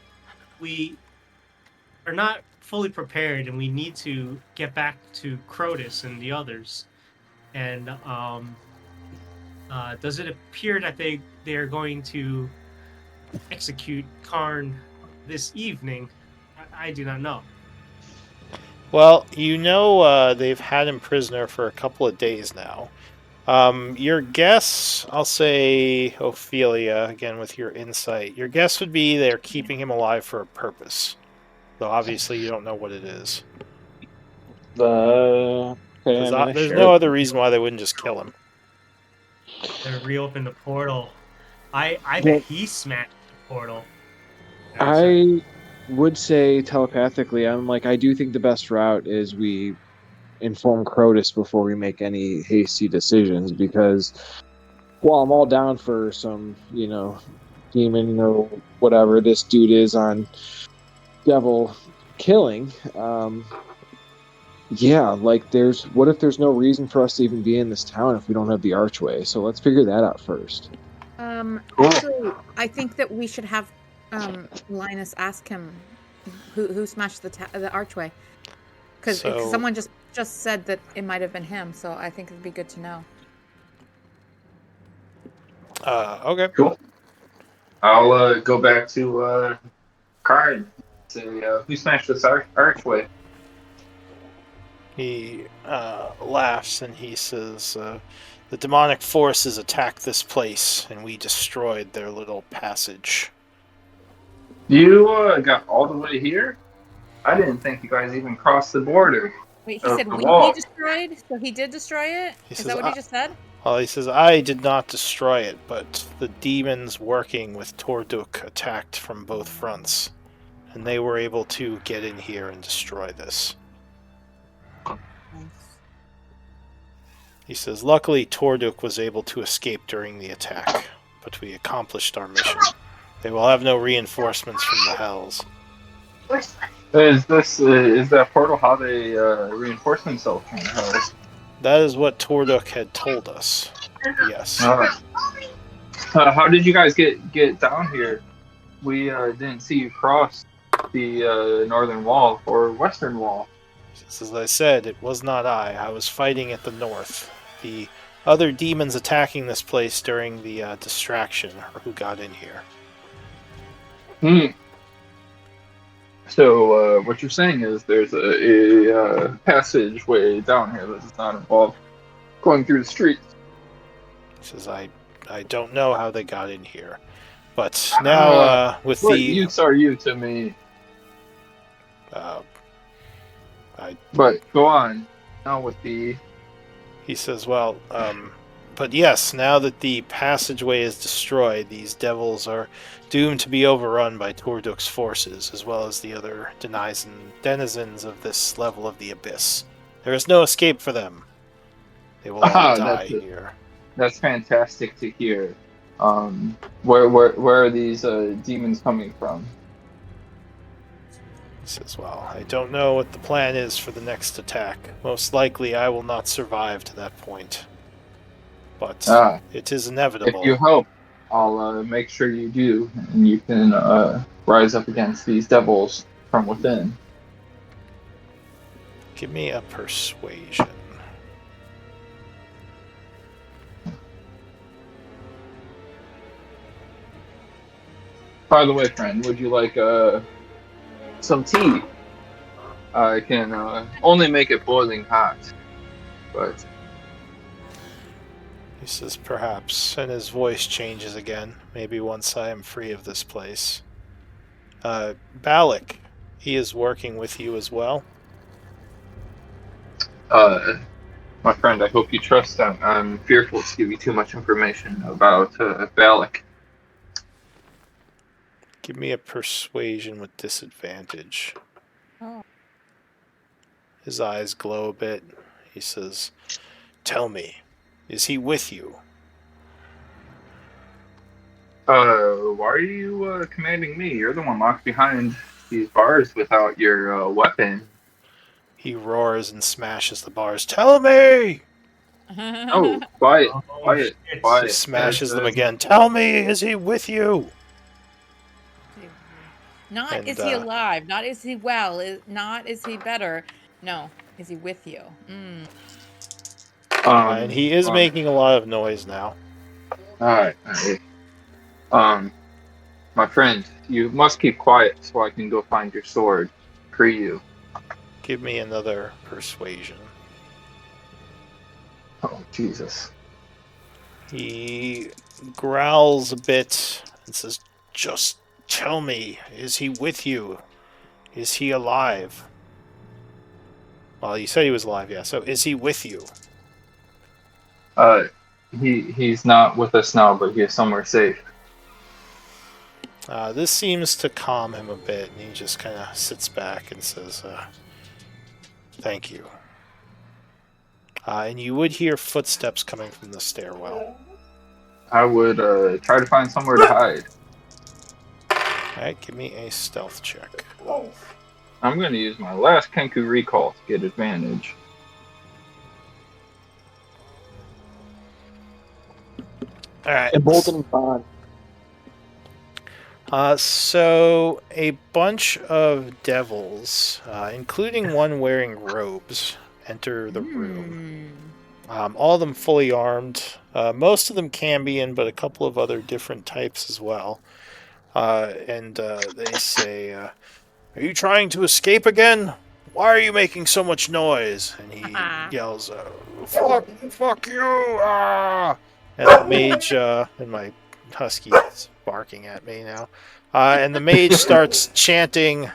[SPEAKER 3] are not fully prepared, and we need to get back to Crotus and the others. And does it appear that they are going to execute Karn this evening? I do not know.
[SPEAKER 1] Well, they've had him prisoner for a couple of days now. Your guess, I'll say, Ophelia, again with your insight, your guess would be they're keeping him alive for a purpose. Though obviously you don't know what it is.
[SPEAKER 2] Okay,
[SPEAKER 1] There's no other reason why they wouldn't just kill him.
[SPEAKER 3] They're reopen the portal. I bet he smacked the portal.
[SPEAKER 2] I would say telepathically, I do think the best route is we inform Crotus before we make any hasty decisions, because while I'm all down for some, demon or whatever this dude is on devil killing, what if there's no reason for us to even be in this town if we don't have the archway? So let's figure that out first.
[SPEAKER 4] Cool.
[SPEAKER 5] Actually, I think that we should have Linus ask him who smashed the archway, because someone just said that it might have been him. So I think it'd be good to know.
[SPEAKER 1] Okay.
[SPEAKER 4] Cool. I'll go back to Karn. Say, who smashed this archway?
[SPEAKER 1] He laughs and he says, the demonic forces attacked this place and we destroyed their little passage.
[SPEAKER 4] You got all the way here? I didn't think you guys even crossed the border.
[SPEAKER 5] Wait, he said
[SPEAKER 4] the
[SPEAKER 5] we
[SPEAKER 4] wall.
[SPEAKER 5] destroyed? So he did destroy it? Is that what he just said?
[SPEAKER 1] Well, he says, I did not destroy it, but the demons working with Torduk attacked from both fronts, and they were able to get in here and destroy this. He says, luckily Torduk was able to escape during the attack, but we accomplished our mission. They will have no reinforcements from the Hells.
[SPEAKER 4] Is that portal how they reinforce themselves from the Hells?
[SPEAKER 1] That is what Torduk had told us. Yes.
[SPEAKER 4] How did you guys get down here? We didn't see you cross the northern wall or western wall.
[SPEAKER 1] As I said, it was not I. I was fighting at the north. The other demons attacking this place during the distraction are who got in here.
[SPEAKER 4] So what you're saying is there's a passageway down here that does not involve going through the streets.
[SPEAKER 1] He says, I don't know how they got in here. But now, with
[SPEAKER 4] what
[SPEAKER 1] the...
[SPEAKER 4] use are you to me? But go on. Now with the...
[SPEAKER 1] He says, well, but yes, now that the passageway is destroyed, these devils are doomed to be overrun by Torduk's forces, as well as the other denizens of this level of the Abyss. There is no escape for them. They will all die here.
[SPEAKER 4] That's fantastic to hear. Where are these demons coming from?
[SPEAKER 1] He says, well, I don't know what the plan is for the next attack. Most likely I will not survive to that point. But it is inevitable.
[SPEAKER 4] If you help, I'll make sure you do, and you can rise up against these devils from within.
[SPEAKER 1] Give me a persuasion.
[SPEAKER 4] By the way, friend, would you like some tea? I can only make it boiling hot, but
[SPEAKER 1] He says, perhaps, and his voice changes again. Maybe once I am free of this place. Balak, he is working with you as well.
[SPEAKER 4] my friend, I hope you trust that I'm fearful to give you too much information about Balak.
[SPEAKER 1] Give me a persuasion with disadvantage.
[SPEAKER 5] Oh.
[SPEAKER 1] His eyes glow a bit. He says, tell me, is he with you?
[SPEAKER 4] Why are you commanding me? You're the one locked behind these bars without your weapon.
[SPEAKER 1] He roars and smashes the bars. Tell me!
[SPEAKER 4] Oh, quiet,
[SPEAKER 3] Oh,
[SPEAKER 4] quiet,
[SPEAKER 3] shit.
[SPEAKER 4] quiet.
[SPEAKER 1] He smashes
[SPEAKER 4] As,
[SPEAKER 1] them again. Tell me, is he with you?
[SPEAKER 5] Not
[SPEAKER 1] And,
[SPEAKER 5] is he alive? Not is he well? Not is he better? No, is he with you? Mm.
[SPEAKER 1] And he is making a lot of noise now.
[SPEAKER 4] Alright. My friend, you must keep quiet so I can go find your sword. Free you.
[SPEAKER 1] Give me another persuasion.
[SPEAKER 4] Oh, Jesus.
[SPEAKER 1] He growls a bit and says, just tell me, is he with you? Is he alive? Well, you said he was alive, yeah. So is he with you?
[SPEAKER 4] He's not with us now, but he is somewhere safe.
[SPEAKER 1] This seems to calm him a bit, and he just kind of sits back and says, thank you. And you would hear footsteps coming from the stairwell.
[SPEAKER 4] I would try to find somewhere to hide.
[SPEAKER 1] Alright, give me a stealth check.
[SPEAKER 4] I'm going to use my last Kenku recall to get advantage.
[SPEAKER 1] Alright.
[SPEAKER 6] Emboldening bond.
[SPEAKER 1] So a bunch of devils, including one wearing robes, enter the room. All of them fully armed. Most of them Cambion, but a couple of other different types as well. And they say, are you trying to escape again? Why are you making so much noise? And he yells, fuck you! Ah! And the mage, and my husky is barking at me now. And the mage starts chanting,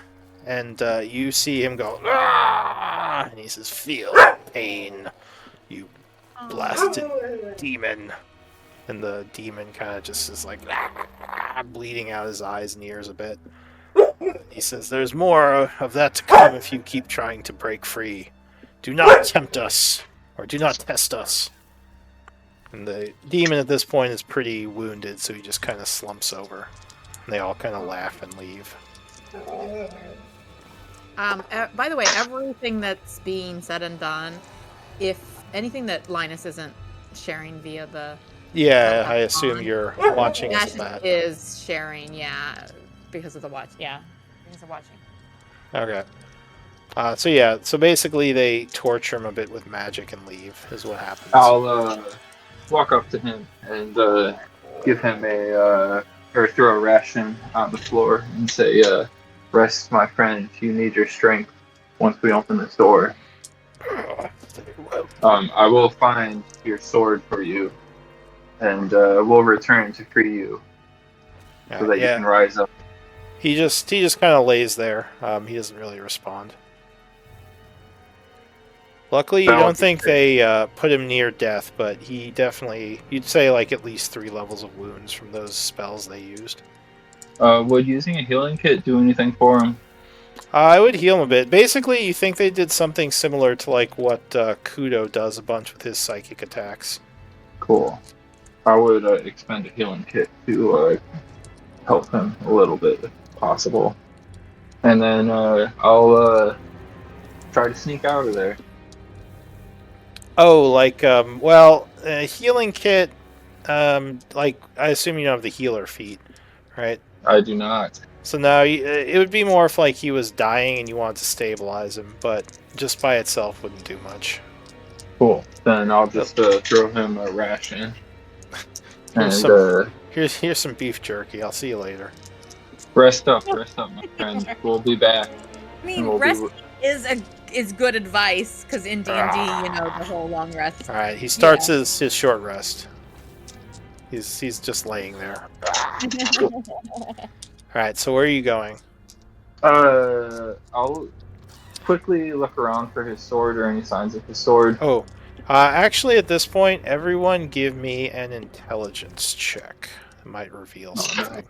[SPEAKER 1] and you see him go, ah! And he says, feel pain, you blasted demon. And the demon kind of just is like, ah! Bleeding out his eyes and ears a bit. He says, there's more of that to come if you keep trying to break free. Do not tempt us, or do not test us. And the demon at this point is pretty wounded, so he just kind of slumps over. And they all kind of laugh and leave.
[SPEAKER 5] By the way, everything that's being said and done, if anything that Linus isn't sharing via the...
[SPEAKER 1] Yeah, I assume you're watching
[SPEAKER 5] Nash
[SPEAKER 1] that.
[SPEAKER 5] is sharing, yeah, because of the watch. Yeah, because of watching.
[SPEAKER 1] Okay. So yeah, so basically they torture him a bit with magic and leave, is what happens.
[SPEAKER 4] I'll walk up to him and give him or throw a ration on the floor and say, rest, my friend, you need your strength once we open this door. I will find your sword for you, and we'll return to free you so that you can rise up.
[SPEAKER 1] He just kind of lays there. He doesn't really respond. Luckily, you don't think they put him near death, but he definitely, you'd say like at least 3 levels of wounds from those spells they used.
[SPEAKER 4] Would using a healing kit do anything for him?
[SPEAKER 1] I would heal him a bit. Basically, you think they did something similar to like what Kudo does a bunch with his psychic attacks.
[SPEAKER 4] Cool. I would expend a healing kit to help him a little bit if possible. And then I'll try to sneak out of there.
[SPEAKER 1] Oh, like, well, a healing kit, like, I assume you don't have the healer feat, right?
[SPEAKER 4] I do not.
[SPEAKER 1] So now, it would be more if, like, he was dying and you wanted to stabilize him, but just by itself wouldn't do much.
[SPEAKER 4] Cool. Then I'll just throw him a ration.
[SPEAKER 1] Here's some beef jerky. I'll see you later.
[SPEAKER 4] Rest up, my friend. We'll be back.
[SPEAKER 5] I mean,
[SPEAKER 4] We'll be-
[SPEAKER 5] rest is good advice because in D&D, you know, the whole long rest.
[SPEAKER 1] All right, he starts his short rest. He's just laying there. All right, so where are you going?
[SPEAKER 4] I'll quickly look around for his sword or any signs of his sword.
[SPEAKER 1] Oh, actually, at this point, everyone give me an intelligence check. It might reveal something.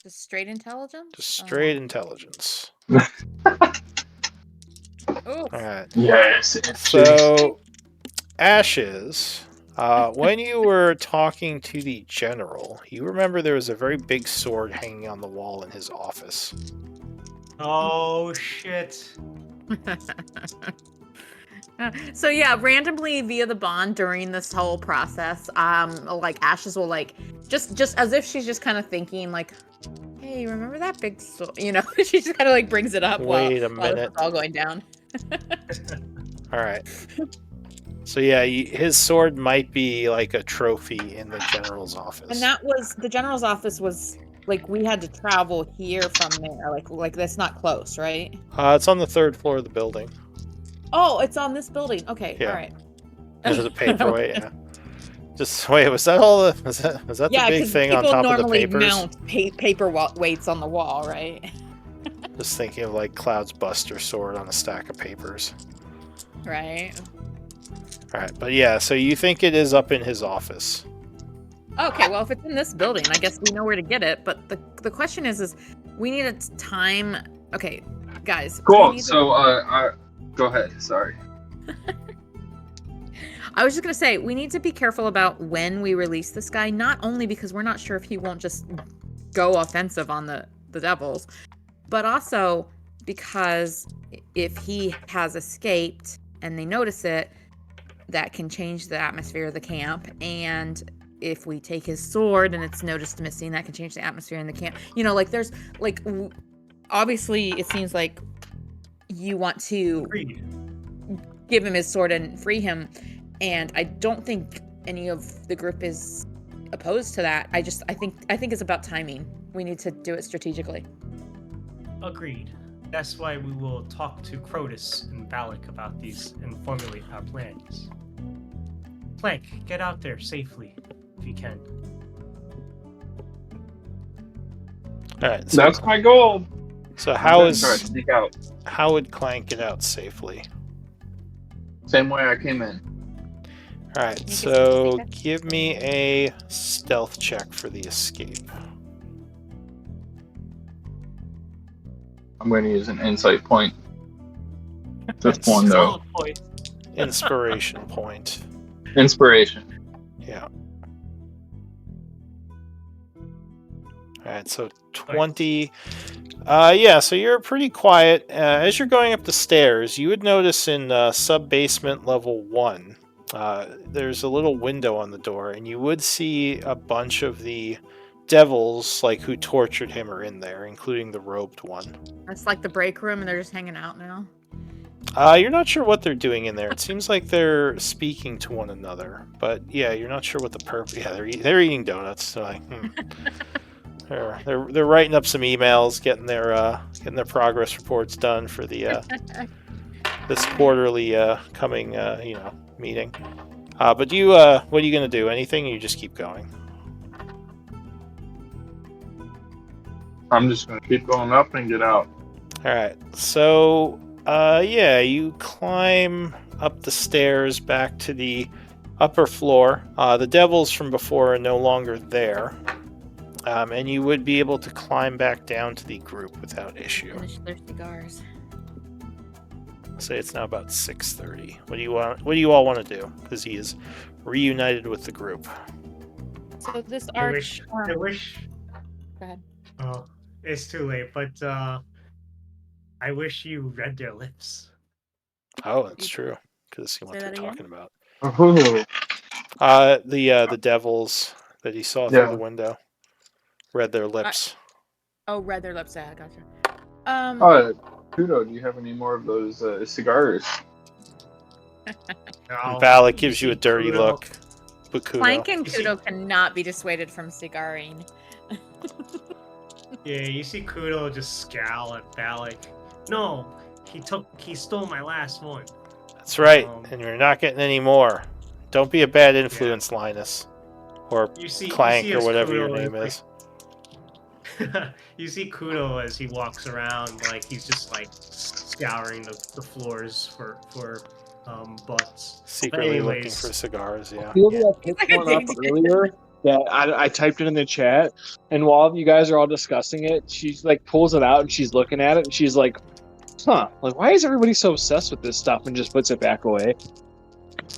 [SPEAKER 5] Just straight intelligence?
[SPEAKER 1] Just straight intelligence.
[SPEAKER 5] Oh.
[SPEAKER 1] All right.
[SPEAKER 4] Yes.
[SPEAKER 1] So, Ashes, when you were talking to the general, you remember there was a very big sword hanging on the wall in his office.
[SPEAKER 3] Oh shit.
[SPEAKER 5] So yeah, randomly via the bond during this whole process, like Ashes will like just as if she's just kind of thinking like, hey, remember that big sword? You know, she just kind of like brings it up
[SPEAKER 1] Wait a
[SPEAKER 5] while
[SPEAKER 1] minute.
[SPEAKER 5] it's all going down.
[SPEAKER 1] All right. So yeah, his sword might be like a trophy in the general's office.
[SPEAKER 5] And that was the general's office was like we had to travel here from there. Like that's not close, right?
[SPEAKER 1] It's on the 3rd floor of the building.
[SPEAKER 5] Oh, it's on this building. Okay,
[SPEAKER 1] Yeah.
[SPEAKER 5] all right.
[SPEAKER 1] There's a paperweight. Yeah. Just wait. Was that all the? Was that the big
[SPEAKER 5] 'cause
[SPEAKER 1] thing on
[SPEAKER 5] people
[SPEAKER 1] top of the
[SPEAKER 5] normally
[SPEAKER 1] papers?
[SPEAKER 5] mount paper weights on the wall, right?
[SPEAKER 1] Just thinking of like Cloud's Buster sword on a stack of papers.
[SPEAKER 5] Right.
[SPEAKER 1] All right, but yeah. So you think it is up in his office?
[SPEAKER 5] Okay, well, if it's in this building, I guess we know where to get it. But the question is we need a time. Okay, guys. we
[SPEAKER 4] Cool.
[SPEAKER 5] need
[SPEAKER 4] So, go ahead. Sorry.
[SPEAKER 5] I was just gonna say we need to be careful about when we release this guy. Not only because we're not sure if he won't just go offensive on the devils, but also because if he has escaped and they notice it, that can change the atmosphere of the camp. And if we take his sword and it's noticed missing, that can change the atmosphere in the camp. You know, like there's like obviously it seems like you want to
[SPEAKER 3] Agreed.
[SPEAKER 5] give him his sword and free him, and I don't think any of the group is opposed to that. I think it's about timing. We need to do it strategically.
[SPEAKER 3] Agreed. That's why we will talk to Crotus and Balak about these and formulate our plans. Plank, get out there safely if you can.
[SPEAKER 1] All right. So,
[SPEAKER 4] That's my goal.
[SPEAKER 1] so
[SPEAKER 4] Sorry, sneak out.
[SPEAKER 1] how would Clank get out safely?
[SPEAKER 4] Same way I came in.
[SPEAKER 1] All right.
[SPEAKER 5] Make a
[SPEAKER 1] So
[SPEAKER 5] sneak attack.
[SPEAKER 1] give me a stealth check for the escape.
[SPEAKER 4] I'm going to use an insight point. Just one though.
[SPEAKER 3] Solid point.
[SPEAKER 1] Inspiration point.
[SPEAKER 4] Inspiration.
[SPEAKER 1] Yeah. All right, so 20. Yeah, so you're pretty quiet. As you're going up the stairs, you would notice in sub-basement level 1, there's a little window on the door, and you would see a bunch of the devils, like, who tortured him are in there, including the robed one.
[SPEAKER 5] It's like the break room, and they're just hanging out now.
[SPEAKER 1] You're not sure what they're doing in there. It seems like they're speaking to one another, but yeah, you're not sure what the purpose. Yeah, they're eating donuts. So like, they're writing up some emails, getting their progress reports done for the this quarterly coming meeting. But you what are you gonna do? Anything? Or you just keep going?
[SPEAKER 4] I'm just going to keep going up and get out.
[SPEAKER 1] All right. So, yeah, you climb up the stairs back to the upper floor. The devils from before are no longer there. And you would be able to climb back down to the group without issue.
[SPEAKER 5] Finish their cigars.
[SPEAKER 1] I'll say it's now about 6:30. What do you all want to do? Because he is reunited with the group.
[SPEAKER 5] So this
[SPEAKER 3] I
[SPEAKER 5] arch.
[SPEAKER 3] wish.
[SPEAKER 5] Go ahead.
[SPEAKER 3] Oh, it's too late. But I wish you read their lips.
[SPEAKER 1] Oh, that's true. Because see what
[SPEAKER 5] Say
[SPEAKER 1] they're
[SPEAKER 5] that again?
[SPEAKER 1] talking about.
[SPEAKER 4] Ooh.
[SPEAKER 1] The devils that he saw through
[SPEAKER 4] Yeah.
[SPEAKER 1] the window read their lips.
[SPEAKER 5] Oh, read their lips. Yeah, I gotcha.
[SPEAKER 4] Kudo, do you have any more of those cigars?
[SPEAKER 3] No,
[SPEAKER 1] Balak gives you a dirty
[SPEAKER 3] Kudo.
[SPEAKER 1] look. Bakudo.
[SPEAKER 5] Plank and
[SPEAKER 3] You see-
[SPEAKER 5] Kudo cannot be dissuaded from cigaring.
[SPEAKER 3] Yeah, you see Kudo just scowl at Balak. No, he stole my last one.
[SPEAKER 1] That's right,
[SPEAKER 3] Um,
[SPEAKER 1] and you're not getting any more. Don't be a bad influence, Linus. Or
[SPEAKER 3] You see
[SPEAKER 1] Clank, or
[SPEAKER 3] as
[SPEAKER 1] whatever your
[SPEAKER 3] Kudo
[SPEAKER 1] name
[SPEAKER 3] like-
[SPEAKER 1] is.
[SPEAKER 3] You see Kudo as he walks around, like he's just like scouring the floors for butts.
[SPEAKER 1] Secretly looking
[SPEAKER 3] anyways-
[SPEAKER 1] for cigars, yeah.
[SPEAKER 6] Ophelia
[SPEAKER 5] Like
[SPEAKER 6] picked
[SPEAKER 5] a
[SPEAKER 6] one up
[SPEAKER 5] daisy.
[SPEAKER 6] earlier that I typed it in the chat, and while you guys are all discussing it, she's like pulls it out and she's looking at it and she's like, "Huh? Like, why is everybody so obsessed with this stuff?" And just puts it back away.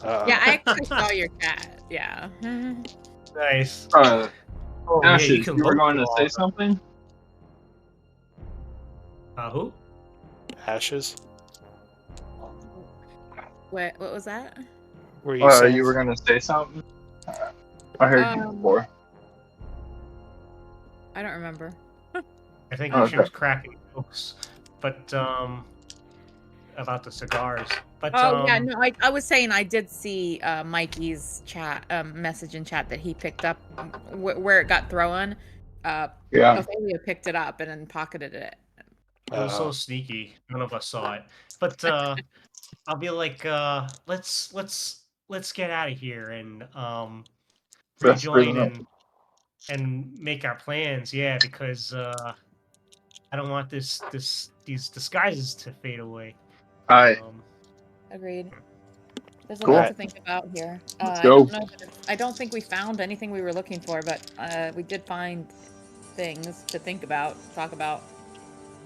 [SPEAKER 5] Yeah, I actually saw your chat. Yeah.
[SPEAKER 3] Nice.
[SPEAKER 4] Oh,
[SPEAKER 3] yeah,
[SPEAKER 4] Ashes,
[SPEAKER 3] you
[SPEAKER 4] you,
[SPEAKER 3] can
[SPEAKER 4] were
[SPEAKER 3] look
[SPEAKER 4] going
[SPEAKER 3] through
[SPEAKER 4] to
[SPEAKER 3] all
[SPEAKER 4] say
[SPEAKER 3] of them.
[SPEAKER 4] something?
[SPEAKER 3] Who?
[SPEAKER 1] Ashes?
[SPEAKER 5] What was that?
[SPEAKER 1] Were you saying?
[SPEAKER 4] You were going to say something? I heard you before.
[SPEAKER 5] I don't remember.
[SPEAKER 3] I think
[SPEAKER 4] Oh,
[SPEAKER 3] she
[SPEAKER 4] okay.
[SPEAKER 3] was cracking jokes, but about the cigars. But
[SPEAKER 5] Oh yeah, no, I was saying I did see Mikey's chat message in chat that he picked up where it got thrown.
[SPEAKER 4] Yeah.
[SPEAKER 5] Ophelia picked it up and then pocketed it.
[SPEAKER 3] It was so sneaky. None of us saw it. But I'll be like, let's get out of here and
[SPEAKER 4] Best
[SPEAKER 3] rejoin
[SPEAKER 4] prison
[SPEAKER 3] and make our plans. Yeah, because I don't want these disguises to fade away.
[SPEAKER 4] Aye.
[SPEAKER 5] Agreed. There's a
[SPEAKER 4] Cool.
[SPEAKER 5] lot to think about here.
[SPEAKER 4] Let's
[SPEAKER 5] I
[SPEAKER 4] go.
[SPEAKER 5] don't know. I don't think we found anything we were looking for, but we did find things to think about, talk about,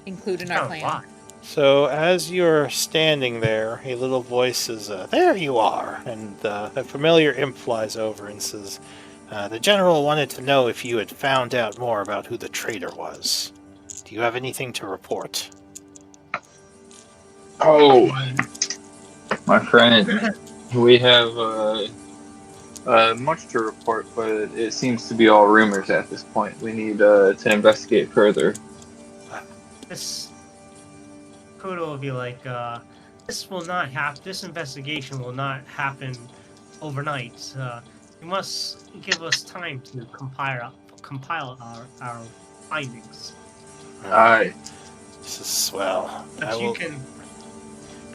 [SPEAKER 5] include in our
[SPEAKER 3] Found a
[SPEAKER 5] plan.
[SPEAKER 3] lot.
[SPEAKER 1] So as you're standing there, a little voice says, "There you are!" And a familiar imp flies over and says, "The general wanted to know if you had found out more about who the traitor was. Do you have anything to report?"
[SPEAKER 4] Oh, my friend, we have much to report, but it seems to be all rumors at this point. We need to investigate further.
[SPEAKER 3] This Kudo will be like, this will not happen. This investigation will not happen overnight. You must give us time to compile our findings.
[SPEAKER 4] Aye.
[SPEAKER 1] This is, well,
[SPEAKER 3] But
[SPEAKER 1] I
[SPEAKER 3] you
[SPEAKER 1] will,
[SPEAKER 3] can.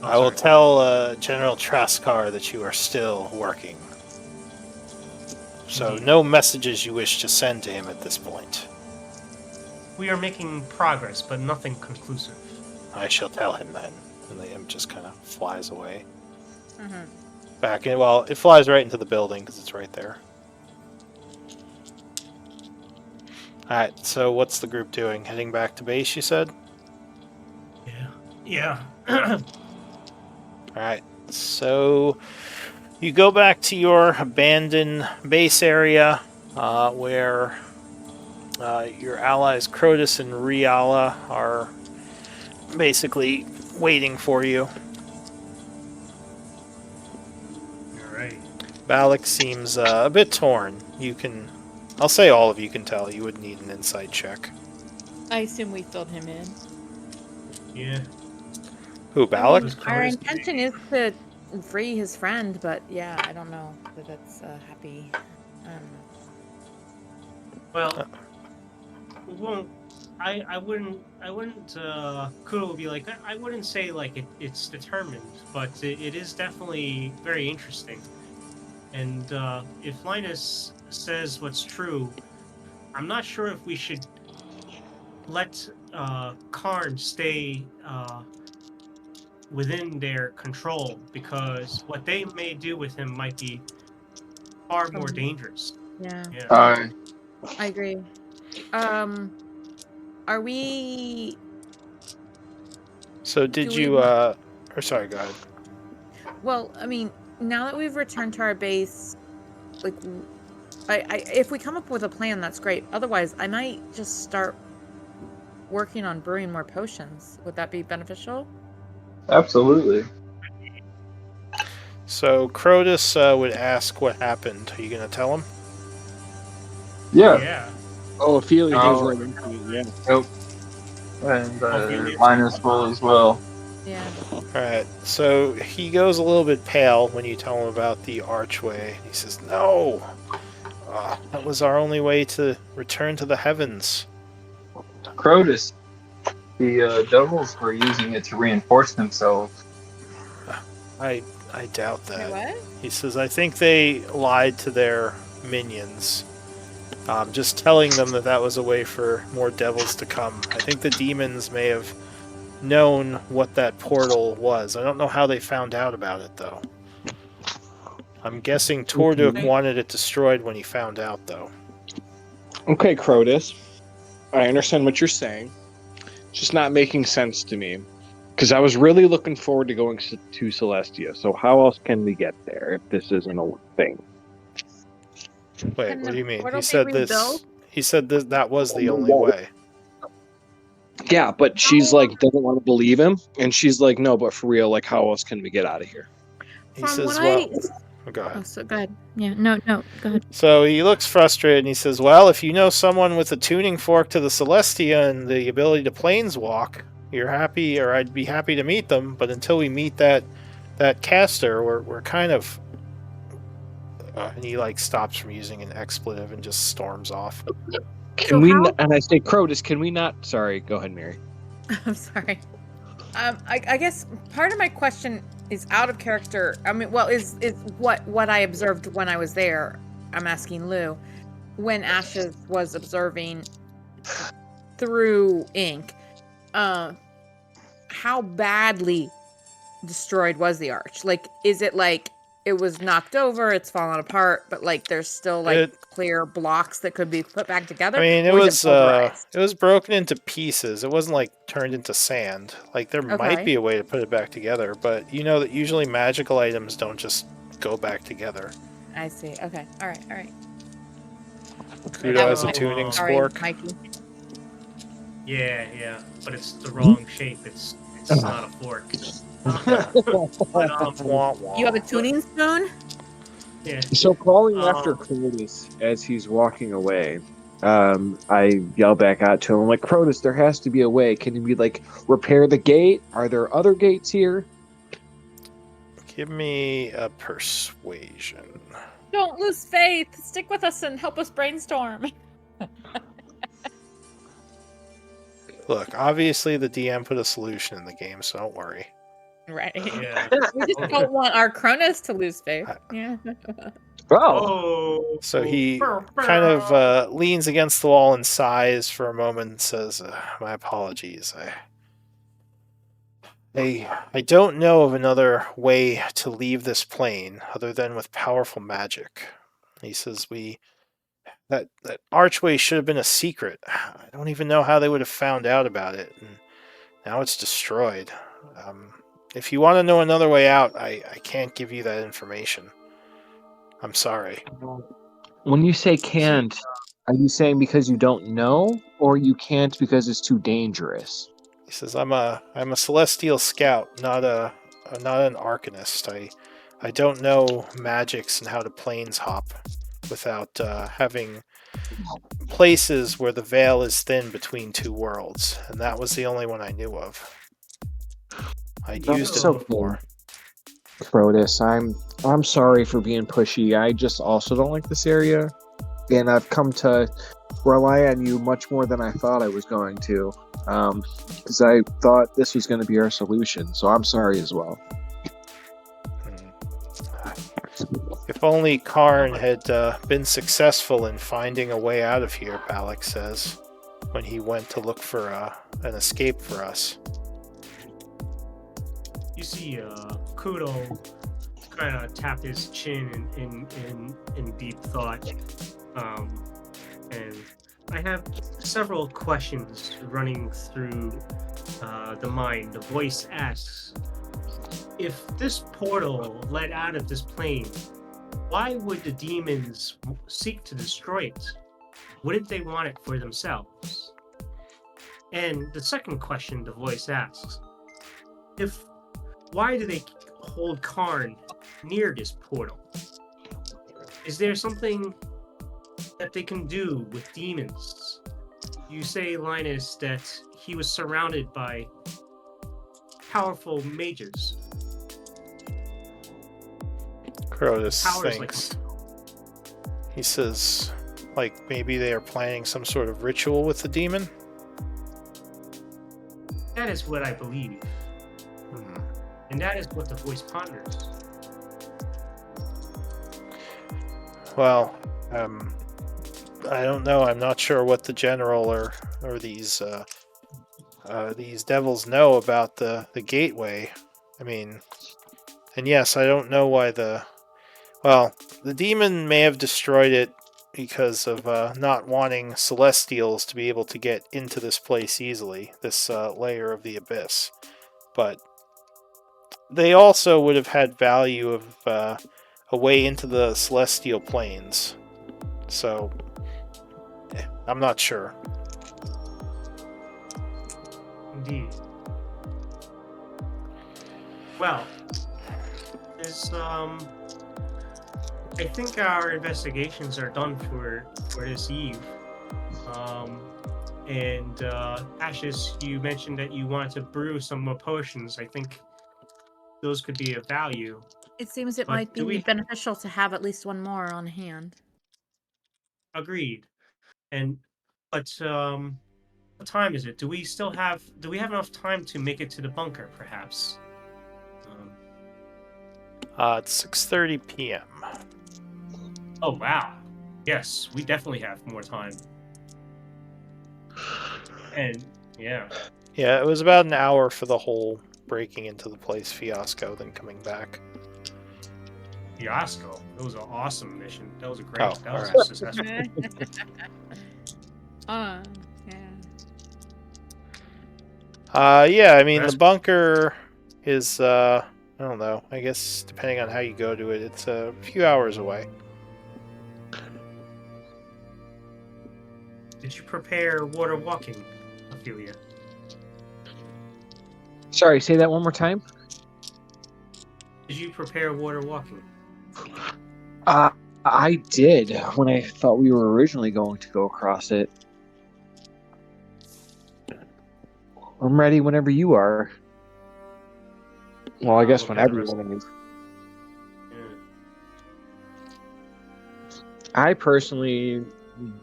[SPEAKER 3] Oh,
[SPEAKER 1] I will
[SPEAKER 3] sorry.
[SPEAKER 1] tell General Traskar that you are still working. So
[SPEAKER 3] Indeed.
[SPEAKER 1] no messages you wish to send to him at this point.
[SPEAKER 3] We are making progress, but nothing conclusive.
[SPEAKER 1] I shall tell him then. And the imp just kind of flies away.
[SPEAKER 5] Mm-hmm.
[SPEAKER 1] Back in, well, it flies right into the building because it's right there. Alright, so what's the group doing? Heading back to base, you said?
[SPEAKER 3] Yeah.
[SPEAKER 1] Alright, so you go back to your abandoned base area where your allies Crotus and Riala are basically waiting for you.
[SPEAKER 3] Alright.
[SPEAKER 1] Balak seems a bit torn. I'll say all of you can tell. You would need an insight check.
[SPEAKER 5] I assume we filled him in.
[SPEAKER 3] Yeah.
[SPEAKER 1] Who, Balak?
[SPEAKER 3] Was
[SPEAKER 5] Our
[SPEAKER 3] Crotus
[SPEAKER 5] intention is to free his friend, but yeah, I don't know that that's happy.
[SPEAKER 3] Well, we won't. I wouldn't. Kudo would be like. I wouldn't say like it's determined, but it is definitely very interesting. And if Linus says what's true, I'm not sure if we should let Karn stay within their control, because what they may do with him might be far more dangerous.
[SPEAKER 5] Yeah,
[SPEAKER 3] Yeah.
[SPEAKER 4] Aye.
[SPEAKER 5] I agree. Are we?
[SPEAKER 1] So did
[SPEAKER 5] Do
[SPEAKER 1] you,
[SPEAKER 5] we-
[SPEAKER 1] or sorry, go ahead.
[SPEAKER 5] Well, I mean, now that we've returned to our base, like, if we come up with a plan, that's great. Otherwise, I might just start working on brewing more potions. Would that be beneficial?
[SPEAKER 4] Absolutely.
[SPEAKER 1] So Crotus would ask what happened. Are you going to tell him?
[SPEAKER 4] Yeah.
[SPEAKER 3] Yeah.
[SPEAKER 6] Oh, Ophelia goes
[SPEAKER 4] Oh.
[SPEAKER 6] right into it. Yeah.
[SPEAKER 4] Nope. And
[SPEAKER 3] Okay.
[SPEAKER 4] Linus will as well.
[SPEAKER 5] Yeah.
[SPEAKER 1] Alright, so he goes a little bit pale when you tell him about the archway. He says, "No! That was our only way to return to the heavens.
[SPEAKER 4] Crotus, the devils were using it to reinforce themselves.
[SPEAKER 1] I doubt
[SPEAKER 5] Wait,
[SPEAKER 1] that.
[SPEAKER 5] what?
[SPEAKER 1] He says, I think they lied to their minions. Just telling them that was a way for more devils to come. I think the demons may have known what that portal was. I don't know how they found out about it, though. I'm guessing Torduk wanted it destroyed when he found out, though.
[SPEAKER 6] Okay, Crotus. I understand what you're saying. It's just not making sense to me. Because I was really looking forward to going to Celestia. So how else can we get there if this isn't a thing?
[SPEAKER 1] Wait,
[SPEAKER 5] And
[SPEAKER 1] what
[SPEAKER 5] the
[SPEAKER 1] do you mean?
[SPEAKER 5] portal
[SPEAKER 1] He
[SPEAKER 5] they
[SPEAKER 1] said this.
[SPEAKER 5] rebuilt?
[SPEAKER 1] He said that was the only way.
[SPEAKER 6] Yeah, but she's like doesn't want to believe him, and she's like, no, but for real, like, how else can we get out of here?
[SPEAKER 1] He
[SPEAKER 5] From
[SPEAKER 1] says,
[SPEAKER 5] what
[SPEAKER 1] well,
[SPEAKER 5] I...
[SPEAKER 1] go
[SPEAKER 5] Oh,
[SPEAKER 1] ahead.
[SPEAKER 5] so go ahead. Yeah, no, go ahead.
[SPEAKER 1] So he looks frustrated and he says, well, if you know someone with a tuning fork to the Celestia and the ability to planeswalk, you're happy, or I'd be happy to meet them, but until we meet that caster, we're kind of... and he like stops from using an expletive and just storms off.
[SPEAKER 6] Can we? And I say, Crotus, can we not? Sorry, go ahead, Mary.
[SPEAKER 5] I'm sorry. I guess part of my question is out of character. I mean, well, is what I observed when I was there. I'm asking Lou, when Ashes was observing through ink, how badly destroyed was the arch? Like, is it like it was knocked over, it's fallen apart, but like there's still like clear blocks that could be put back together?
[SPEAKER 1] I mean, it
[SPEAKER 5] or
[SPEAKER 1] was
[SPEAKER 5] pulverized?
[SPEAKER 1] it was broken into pieces. It wasn't like turned into sand. Like there might
[SPEAKER 5] Okay.
[SPEAKER 1] be a way to put it back together, but you know that usually magical items don't just go back together.
[SPEAKER 5] I see. Okay. All right.
[SPEAKER 1] Kudo
[SPEAKER 3] That
[SPEAKER 1] has a
[SPEAKER 3] was-
[SPEAKER 1] tuning
[SPEAKER 5] Sorry,
[SPEAKER 1] fork.
[SPEAKER 5] Mikey.
[SPEAKER 3] Yeah, but it's the wrong shape. It's not a fork. But,
[SPEAKER 1] Wah, wah.
[SPEAKER 5] You have a tuning spoon?
[SPEAKER 3] yeah.
[SPEAKER 6] So calling
[SPEAKER 3] Um,
[SPEAKER 6] after Crotus as he's walking away, I yell back out to him, I'm like, Crotus, there has to be a way. Can we like repair the gate? Are there other gates here?
[SPEAKER 1] Give me a persuasion.
[SPEAKER 5] Don't lose faith. Stick with us and help us brainstorm.
[SPEAKER 1] Look, obviously the DM put a solution in the game, so don't worry.
[SPEAKER 5] Right.
[SPEAKER 3] Yeah.
[SPEAKER 5] We just don't want our Cronus to lose faith. Yeah.
[SPEAKER 6] Oh,
[SPEAKER 3] Oh.
[SPEAKER 1] So he kind of leans against the wall and sighs for a moment and says, my apologies. I don't know of another way to leave this plane other than with powerful magic. He says that archway should have been a secret. I don't even know how they would have found out about it. And now it's destroyed. If you want to know another way out, I can't give you that information. I'm sorry.
[SPEAKER 2] When you say can't, are you saying because you don't know, or you can't because it's too dangerous?
[SPEAKER 1] He says, I'm a celestial scout, not an arcanist. I don't know magics and how to planes hop without having places where the veil is thin between two worlds, and that was the only one I knew of. I'd
[SPEAKER 2] That's
[SPEAKER 1] used it
[SPEAKER 2] so
[SPEAKER 1] before.
[SPEAKER 2] Crotus, I'm sorry for being pushy. I just also don't like this area, and I've come to rely on you much more than I thought I was going to, because I thought this was going to be our solution. So I'm sorry as well.
[SPEAKER 1] If only Karn had been successful in finding a way out of here, Balak says, when he went to look for an escape for us.
[SPEAKER 3] You see, Kudo kind of tapped his chin in deep thought, and I have several questions running through the mind. The voice asks, if this portal led out of this plane, why would the demons seek to destroy it? Wouldn't they want it for themselves? And the second question the voice asks, why do they hold Karn near this portal? Is there something that they can do with demons? You say, Linus, that he was surrounded by powerful mages.
[SPEAKER 1] Crotus
[SPEAKER 3] Powers
[SPEAKER 1] thinks. He says, like, maybe they are planning some sort of ritual with the demon?
[SPEAKER 3] That is what I believe,
[SPEAKER 1] Hmm.
[SPEAKER 3] and that is what the voice ponders.
[SPEAKER 1] Well, I don't know. I'm not sure what the general or these devils know about the gateway. I mean, and yes, I don't know why the demon may have destroyed it because of not wanting Celestials to be able to get into this place easily, this layer of the abyss. But they also would have had value of a way into the Celestial planes. So, I'm not sure.
[SPEAKER 3] Indeed. Well, is I think our investigations are done for this eve. And Ashes, you mentioned that you wanted to brew some more potions. I think those could be of value.
[SPEAKER 5] It seems it
[SPEAKER 3] But
[SPEAKER 5] might
[SPEAKER 3] do
[SPEAKER 5] be
[SPEAKER 3] we-
[SPEAKER 5] beneficial to have at least one more on hand.
[SPEAKER 3] Agreed. But what time is it? Do we have enough time to make it to the bunker, perhaps?
[SPEAKER 1] It's 6:30 p.m.
[SPEAKER 3] Oh wow. Yes, we definitely have more time. And yeah.
[SPEAKER 1] Yeah, it was about an hour for the whole breaking into the place fiasco, then coming back.
[SPEAKER 3] Fiasco. It was an awesome mission. That was a great.
[SPEAKER 1] Oh,
[SPEAKER 3] that was
[SPEAKER 1] alright.
[SPEAKER 3] a successful.
[SPEAKER 5] Yeah.
[SPEAKER 1] Yeah, I mean,
[SPEAKER 3] That's-
[SPEAKER 1] the bunker is, I don't know, I guess depending on how you go to it, it's a few hours away.
[SPEAKER 3] Did you prepare water walking, Ophelia?
[SPEAKER 2] Sorry, say that one more time.
[SPEAKER 3] Did you prepare water walking?
[SPEAKER 2] I did when I thought we were originally going to go across it. I'm ready whenever you are. Well, I guess
[SPEAKER 3] Okay,
[SPEAKER 2] whenever
[SPEAKER 3] the
[SPEAKER 2] you
[SPEAKER 3] rest-
[SPEAKER 2] want to move.
[SPEAKER 3] Yeah.
[SPEAKER 2] I personally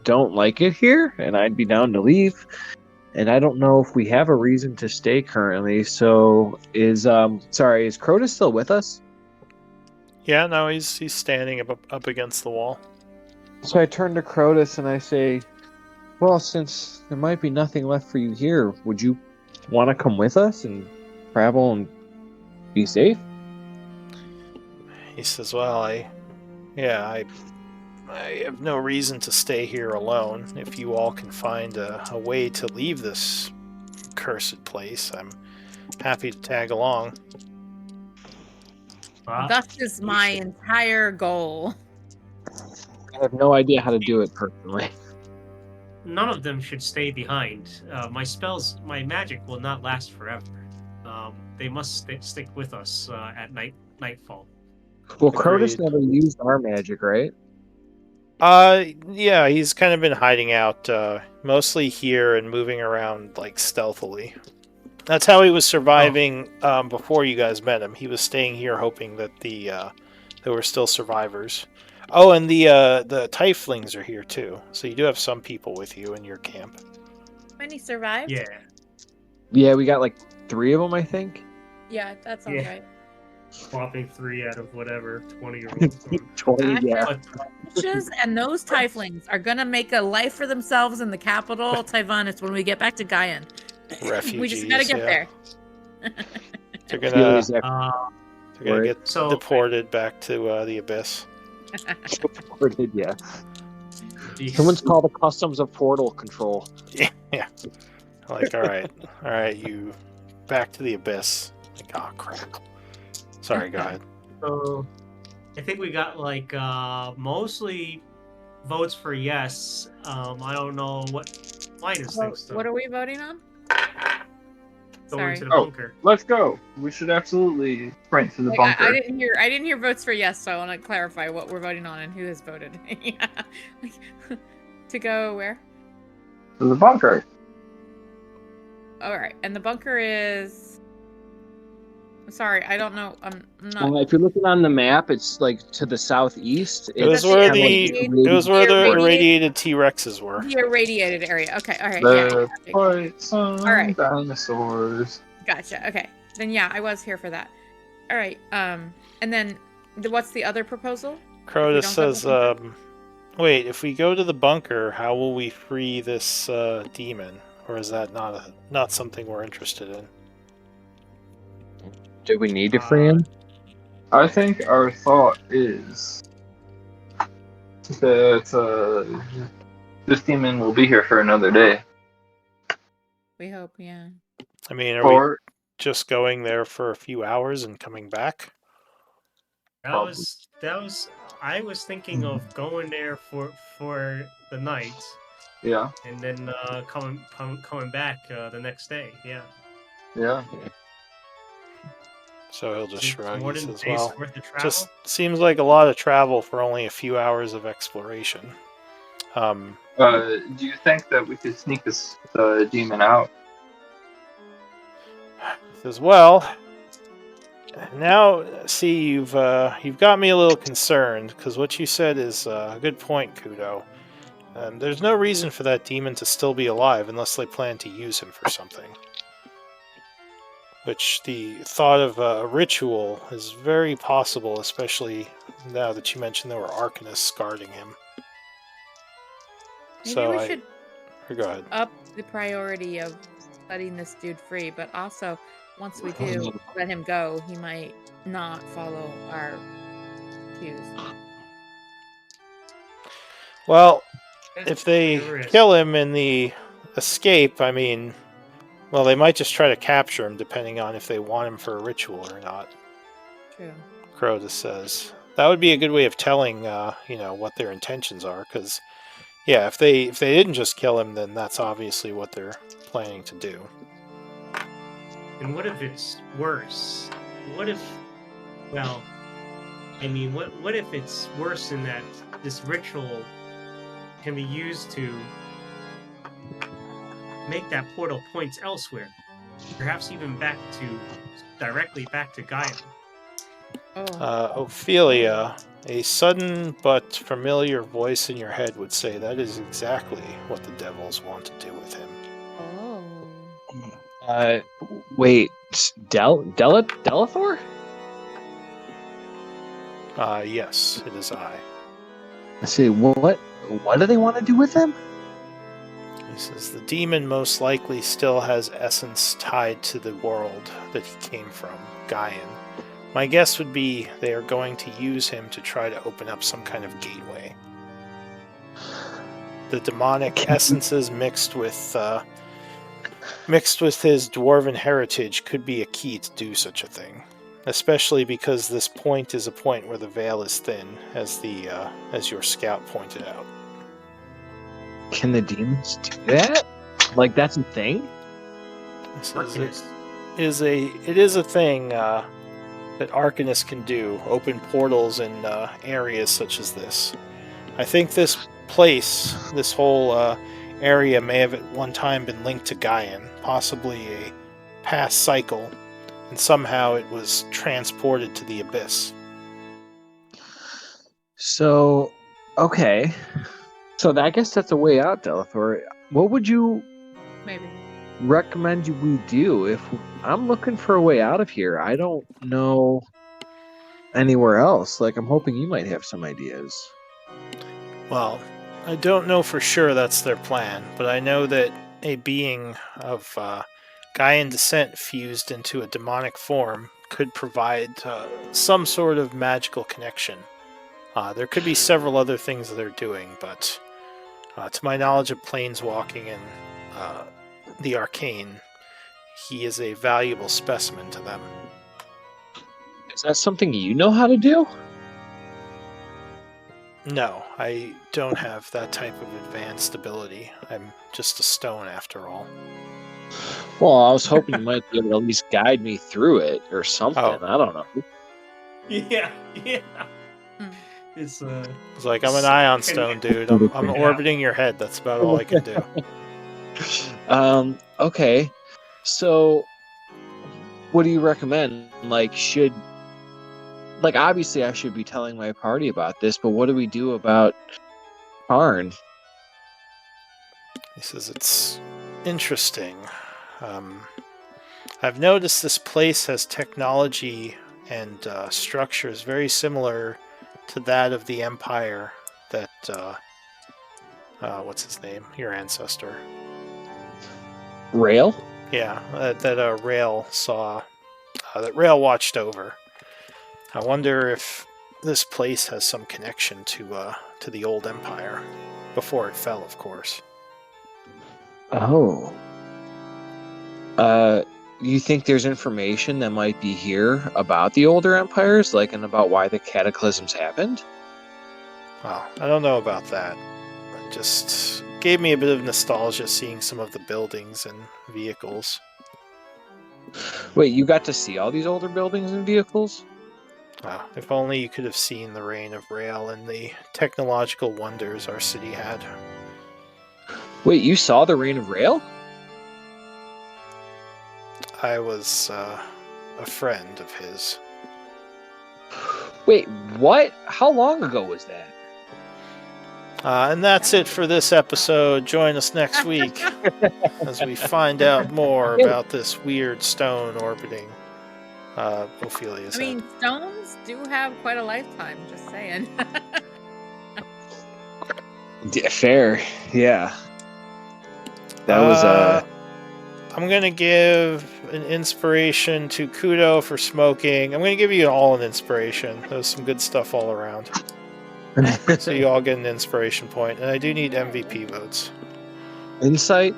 [SPEAKER 2] don't like it here, and I'd be down to leave. And I don't know if we have a reason to stay currently. So is Crotus still with us?
[SPEAKER 1] Yeah, no, he's standing up against the wall.
[SPEAKER 2] So I turn to Crotus and I say, "Well, since there might be nothing left for you here, would you want to come with us and travel and be safe?"
[SPEAKER 1] He says, well, I have no reason to stay here alone. If you all can find a way to leave this cursed place, I'm happy to tag along.
[SPEAKER 3] Well,
[SPEAKER 5] Thus is
[SPEAKER 3] we
[SPEAKER 5] my
[SPEAKER 3] should-
[SPEAKER 5] entire goal.
[SPEAKER 2] I have no idea how to do it personally.
[SPEAKER 3] None of them should stay behind. My magic will not last forever. They must stick with us at nightfall.
[SPEAKER 2] Well, Crotus
[SPEAKER 1] Agreed.
[SPEAKER 2] never used our magic, right?
[SPEAKER 1] Yeah, he's kind of been hiding out, mostly here and moving around like stealthily. That's how he was surviving before you guys met him. He was staying here, hoping that there were still survivors. Oh, and the Tieflings are here too. So you do have some people with you in your camp.
[SPEAKER 5] Many survived?
[SPEAKER 3] Yeah.
[SPEAKER 2] Yeah, we got like 3 of them, I think.
[SPEAKER 5] Yeah, that sounds
[SPEAKER 3] Yeah.
[SPEAKER 5] right.
[SPEAKER 3] Swapping 3 out of whatever 20 year olds.
[SPEAKER 2] 20, yeah.
[SPEAKER 3] But
[SPEAKER 5] Witches and those Tieflings are gonna make a life for themselves in the capital, Tyvanus, when we get back to Gaian.
[SPEAKER 1] Refugees.
[SPEAKER 5] We just gotta get
[SPEAKER 1] yeah.
[SPEAKER 5] there.
[SPEAKER 1] They're gonna,
[SPEAKER 2] Feelies
[SPEAKER 1] they're gonna
[SPEAKER 2] Right.
[SPEAKER 1] get
[SPEAKER 3] So-
[SPEAKER 1] deported back to the abyss.
[SPEAKER 2] deported, yeah.
[SPEAKER 3] geez.
[SPEAKER 2] Someone's called the customs of portal control.
[SPEAKER 1] Like, all right, you back to the abyss. Like, oh crap. Sorry, go ahead.
[SPEAKER 3] So I think we got like mostly votes for yes. I don't know what Linus thinks though.
[SPEAKER 5] What are we voting on?
[SPEAKER 3] Going
[SPEAKER 5] Sorry.
[SPEAKER 3] to the
[SPEAKER 4] Oh.
[SPEAKER 3] bunker.
[SPEAKER 4] Let's go. We should absolutely sprint to the
[SPEAKER 5] Like,
[SPEAKER 4] bunker.
[SPEAKER 5] I didn't hear votes for yes, so I want to clarify what we're voting on and who has voted. Yeah. To go where?
[SPEAKER 4] To the bunker.
[SPEAKER 5] All right, and the bunker is Sorry, I don't know. I'm not.
[SPEAKER 2] If you're looking on the map, it's like to the southeast.
[SPEAKER 1] It was
[SPEAKER 5] That's
[SPEAKER 1] where
[SPEAKER 5] the
[SPEAKER 1] it was where the
[SPEAKER 5] irradiated-
[SPEAKER 1] irradiated T-Rexes were.
[SPEAKER 5] The irradiated area. Okay, all right.
[SPEAKER 4] There
[SPEAKER 5] Yeah.
[SPEAKER 4] quite some
[SPEAKER 5] Alright.
[SPEAKER 4] dinosaurs.
[SPEAKER 5] Gotcha. Okay. Then yeah, I was here for that. All right. And then what's the other proposal?
[SPEAKER 1] Crota
[SPEAKER 5] don't go to
[SPEAKER 1] says,
[SPEAKER 5] the
[SPEAKER 1] wait, if we go to the bunker, how will we free this demon? Or is that not something we're interested in?
[SPEAKER 2] Do we need to free him?
[SPEAKER 4] I think our thought is that this demon will be here for another day.
[SPEAKER 5] We hope, yeah.
[SPEAKER 1] I mean, are we
[SPEAKER 4] Or
[SPEAKER 1] just going there for a few hours and coming back?
[SPEAKER 3] That was. I was thinking of going there for the night
[SPEAKER 4] yeah,
[SPEAKER 3] and then coming back the next day. Yeah.
[SPEAKER 4] yeah.
[SPEAKER 1] So he'll just shrug.
[SPEAKER 3] More
[SPEAKER 1] He
[SPEAKER 3] than a
[SPEAKER 1] says,
[SPEAKER 3] day's
[SPEAKER 1] well,
[SPEAKER 3] worth of travel.
[SPEAKER 1] just seems like a lot of travel for only a few hours of exploration.
[SPEAKER 4] Do you think that we could sneak this demon out?
[SPEAKER 1] He says, well, now, see, you've got me a little concerned, because what you said is a good point, Kudo. There's no reason for that demon to still be alive unless they plan to use him for something. Which the thought of a ritual is very possible, especially now that you mentioned there were Arcanists guarding him.
[SPEAKER 5] Maybe we should
[SPEAKER 1] Go ahead.
[SPEAKER 5] up the priority of letting this dude free, but also once we do let him go, he might not follow our cues.
[SPEAKER 1] Well, if they
[SPEAKER 3] There is.
[SPEAKER 1] kill him in the escape, I mean, well, they might just try to capture him, depending on if they want him for a ritual or not.
[SPEAKER 5] True.
[SPEAKER 1] Crota says that would be a good way of telling, what their intentions are. Because, yeah, if they didn't just kill him, then that's obviously what they're planning to do.
[SPEAKER 3] And what if it's worse? What if, well, I mean, what if it's worse in that this ritual can be used to make that portal points elsewhere, perhaps even directly back to Gaia.
[SPEAKER 5] Oh.
[SPEAKER 1] Ophelia, a sudden but familiar voice in your head would say that is exactly what the devils want to do with him.
[SPEAKER 5] Oh.
[SPEAKER 2] Wait, Delathor?
[SPEAKER 1] Yes, it is I.
[SPEAKER 2] I see. What do they want to do with him?
[SPEAKER 1] He says the demon most likely still has essence tied to the world that he came from, Gaian. My guess would be they are going to use him to try to open up some kind of gateway. The demonic essences mixed with his dwarven heritage could be a key to do such a thing, especially because this point is a point where the veil is thin, as your scout pointed out.
[SPEAKER 2] Can the demons do that? Like that's a thing?
[SPEAKER 1] This is it is a thing that Arcanists can do, open portals in areas such as this. I think this place, this whole area may have at one time been linked to Gaian, possibly a past cycle, and somehow it was transported to the Abyss.
[SPEAKER 2] So, okay. So I guess that's a way out, Delathor. What would you
[SPEAKER 5] Maybe.
[SPEAKER 2] recommend we do? If I'm looking for a way out of here, I don't know anywhere else. Like, I'm hoping you might have some ideas.
[SPEAKER 1] Well, I don't know for sure that's their plan, but I know that a being of Gaian descent fused into a demonic form could provide some sort of magical connection. There could be several other things that they're doing, but to my knowledge of planeswalking and the arcane, he is a valuable specimen to them.
[SPEAKER 2] Is that something you know how to do?
[SPEAKER 1] No, I don't have that type of advanced ability. I'm just a stone after all.
[SPEAKER 2] Well, I was hoping you might be able to at least guide me through it or something.
[SPEAKER 1] Oh.
[SPEAKER 2] I don't know.
[SPEAKER 3] Yeah.
[SPEAKER 5] Hmm.
[SPEAKER 3] It's
[SPEAKER 1] It's like, I'm an ion stone, dude. I'm orbiting your head. That's about all I can do.
[SPEAKER 2] Okay. So what do you recommend? Like, obviously I should be telling my party about this, but what do we do about Karn?
[SPEAKER 1] He says it's interesting. I've noticed this place has technology and structures very similar to that of the Empire that, what's his name? Your ancestor.
[SPEAKER 2] Rail?
[SPEAKER 1] Yeah, that Rail saw, that Rail watched over. I wonder if this place has some connection to the old Empire, before it fell, of course.
[SPEAKER 2] Oh. You think there's information that might be here about the older empires, like, and about why the cataclysms happened?
[SPEAKER 1] Well, I don't know about that. It just gave me a bit of nostalgia seeing some of the buildings and vehicles.
[SPEAKER 2] Wait, you got to see all these older buildings and vehicles?
[SPEAKER 1] Wow, if only you could have seen the reign of Rail and the technological wonders our city had.
[SPEAKER 2] Wait, you saw the reign of Rail?
[SPEAKER 1] I was a friend of his.
[SPEAKER 2] Wait, what? How long ago was that?
[SPEAKER 1] And that's it for this episode. Join us next week as we find out more about this weird stone orbiting Ophelia's
[SPEAKER 5] I mean,
[SPEAKER 1] head.
[SPEAKER 5] stones do have quite a lifetime, just saying.
[SPEAKER 2] Fair, yeah. That was
[SPEAKER 1] I'm gonna give an inspiration to Kudo for smoking. I'm gonna give you all an inspiration. There's some good stuff all around. So you all get an inspiration point, and I do need MVP votes.
[SPEAKER 2] insight.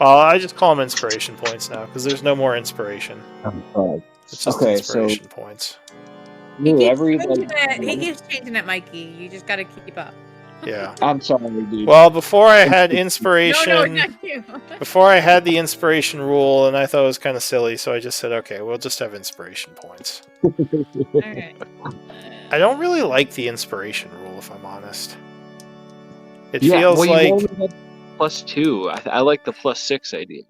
[SPEAKER 1] I just call them inspiration points now because there's no more inspiration. It's just
[SPEAKER 2] Okay,
[SPEAKER 1] inspiration points.
[SPEAKER 5] He keeps,
[SPEAKER 2] every
[SPEAKER 5] changing it. He keeps changing it, Mikey. You just gotta keep up.
[SPEAKER 1] Yeah.
[SPEAKER 2] I'm sorry, dude.
[SPEAKER 1] Well, before I had inspiration,
[SPEAKER 5] No, not you.
[SPEAKER 1] before I had the inspiration rule, and I thought it was kind of silly, so I just said, okay, we'll just have inspiration points.
[SPEAKER 5] Alright.
[SPEAKER 1] I don't really like the inspiration rule, if I'm honest. It
[SPEAKER 2] Yeah,
[SPEAKER 1] feels
[SPEAKER 2] well, you
[SPEAKER 1] like,
[SPEAKER 2] only had +2. I like the +6 idea.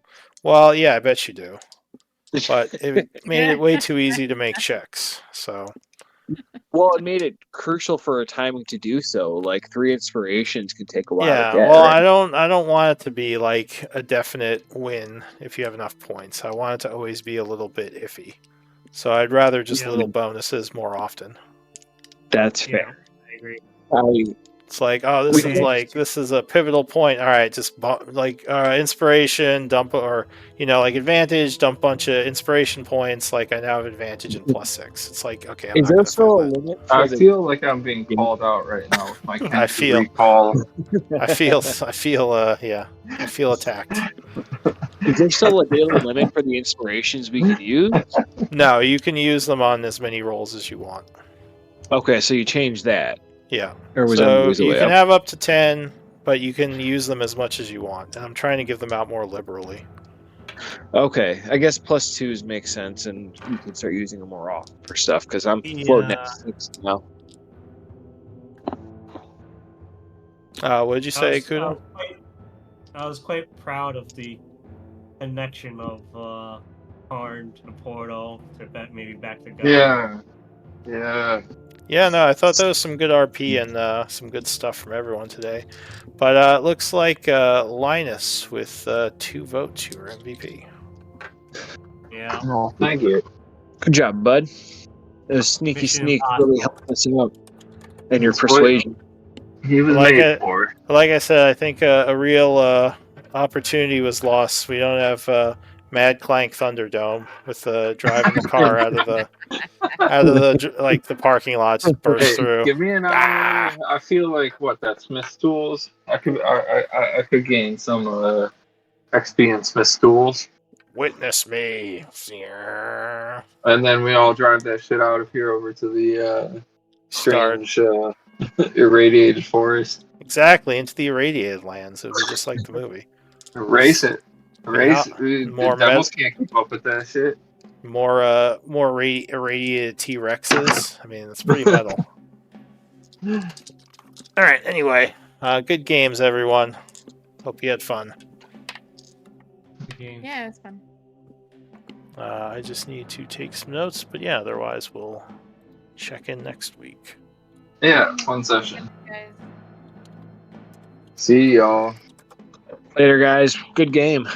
[SPEAKER 1] well, yeah, I bet you do. But it made it way too easy to make checks. So
[SPEAKER 2] Well, it made it crucial for a timing to do so. Like 3 inspirations can take a while
[SPEAKER 1] yeah,
[SPEAKER 2] to get.
[SPEAKER 1] well,
[SPEAKER 2] right?
[SPEAKER 1] I don't want it to be like a definite win if you have enough points. I want it to always be a little bit iffy. So I'd rather just
[SPEAKER 3] Yeah.
[SPEAKER 1] little bonuses more often.
[SPEAKER 2] That's
[SPEAKER 3] Yeah,
[SPEAKER 2] fair.
[SPEAKER 3] I agree.
[SPEAKER 1] It's like, oh, this is a pivotal point. All right, just inspiration, dump, or like advantage, dump bunch of inspiration points. Like I now have advantage and +6. It's like, okay, I'm
[SPEAKER 2] Is
[SPEAKER 1] not
[SPEAKER 2] there
[SPEAKER 1] gonna
[SPEAKER 2] still a
[SPEAKER 1] fail that.
[SPEAKER 2] limit?
[SPEAKER 4] I
[SPEAKER 2] For the...
[SPEAKER 4] feel like I'm being called out right now with my
[SPEAKER 1] I feel-
[SPEAKER 4] recall.
[SPEAKER 1] I feel attacked.
[SPEAKER 2] Is there still a daily limit for the inspirations we could use?
[SPEAKER 1] No, you can use them on as many rolls as you want.
[SPEAKER 2] Okay, so you changed that.
[SPEAKER 1] Yeah.
[SPEAKER 2] Or was
[SPEAKER 1] So
[SPEAKER 2] that
[SPEAKER 1] you can have up to 10, but you can use them as much as you want. And I'm trying to give them out more liberally.
[SPEAKER 2] Okay, I guess +2s make sense, and you can start using them more often for stuff because I'm floating at 6 now.
[SPEAKER 1] What did you say, Kudo?
[SPEAKER 3] I was quite proud of the connection of Karn to the portal to maybe back to God.
[SPEAKER 4] Yeah.
[SPEAKER 1] Yeah, no, I thought that was some good RP and some good stuff from everyone today. But it looks like Linus with 2 votes, you were MVP.
[SPEAKER 3] Yeah.
[SPEAKER 4] Oh, thank you.
[SPEAKER 2] Good job, bud. Those sneaky
[SPEAKER 3] Mission
[SPEAKER 2] sneaks
[SPEAKER 3] Impossible.
[SPEAKER 2] really helped us out. And your
[SPEAKER 4] Spoil-
[SPEAKER 2] persuasion.
[SPEAKER 4] He was
[SPEAKER 1] Like
[SPEAKER 4] made
[SPEAKER 1] it.
[SPEAKER 4] for.
[SPEAKER 1] Like I said, I think a real opportunity was lost. We don't have Mad Clank Thunderdome with driving the car out of the parking lot, just burst
[SPEAKER 4] Hey,
[SPEAKER 1] through.
[SPEAKER 4] give me an hour. I feel like what Smith's tools. I could gain some XP in Smith's tools,
[SPEAKER 1] Witness me.
[SPEAKER 4] and then we all drive that shit out of here over to the
[SPEAKER 1] Start.
[SPEAKER 4] strange irradiated forest.
[SPEAKER 1] Exactly, into the irradiated lands. It would be just like the movie.
[SPEAKER 4] Race it.
[SPEAKER 1] Yeah,
[SPEAKER 4] The
[SPEAKER 1] more
[SPEAKER 4] devils can't keep up with that shit.
[SPEAKER 1] More irradiated T-Rexes. I mean, it's pretty metal. All right. Anyway, good games, everyone. Hope you had fun.
[SPEAKER 3] Good game.
[SPEAKER 5] Yeah, it's fun.
[SPEAKER 1] I just need to take some notes, but yeah, otherwise we'll check in next week.
[SPEAKER 4] Yeah, fun session.
[SPEAKER 5] Guys.
[SPEAKER 4] See y'all.
[SPEAKER 2] Later, guys. Good game.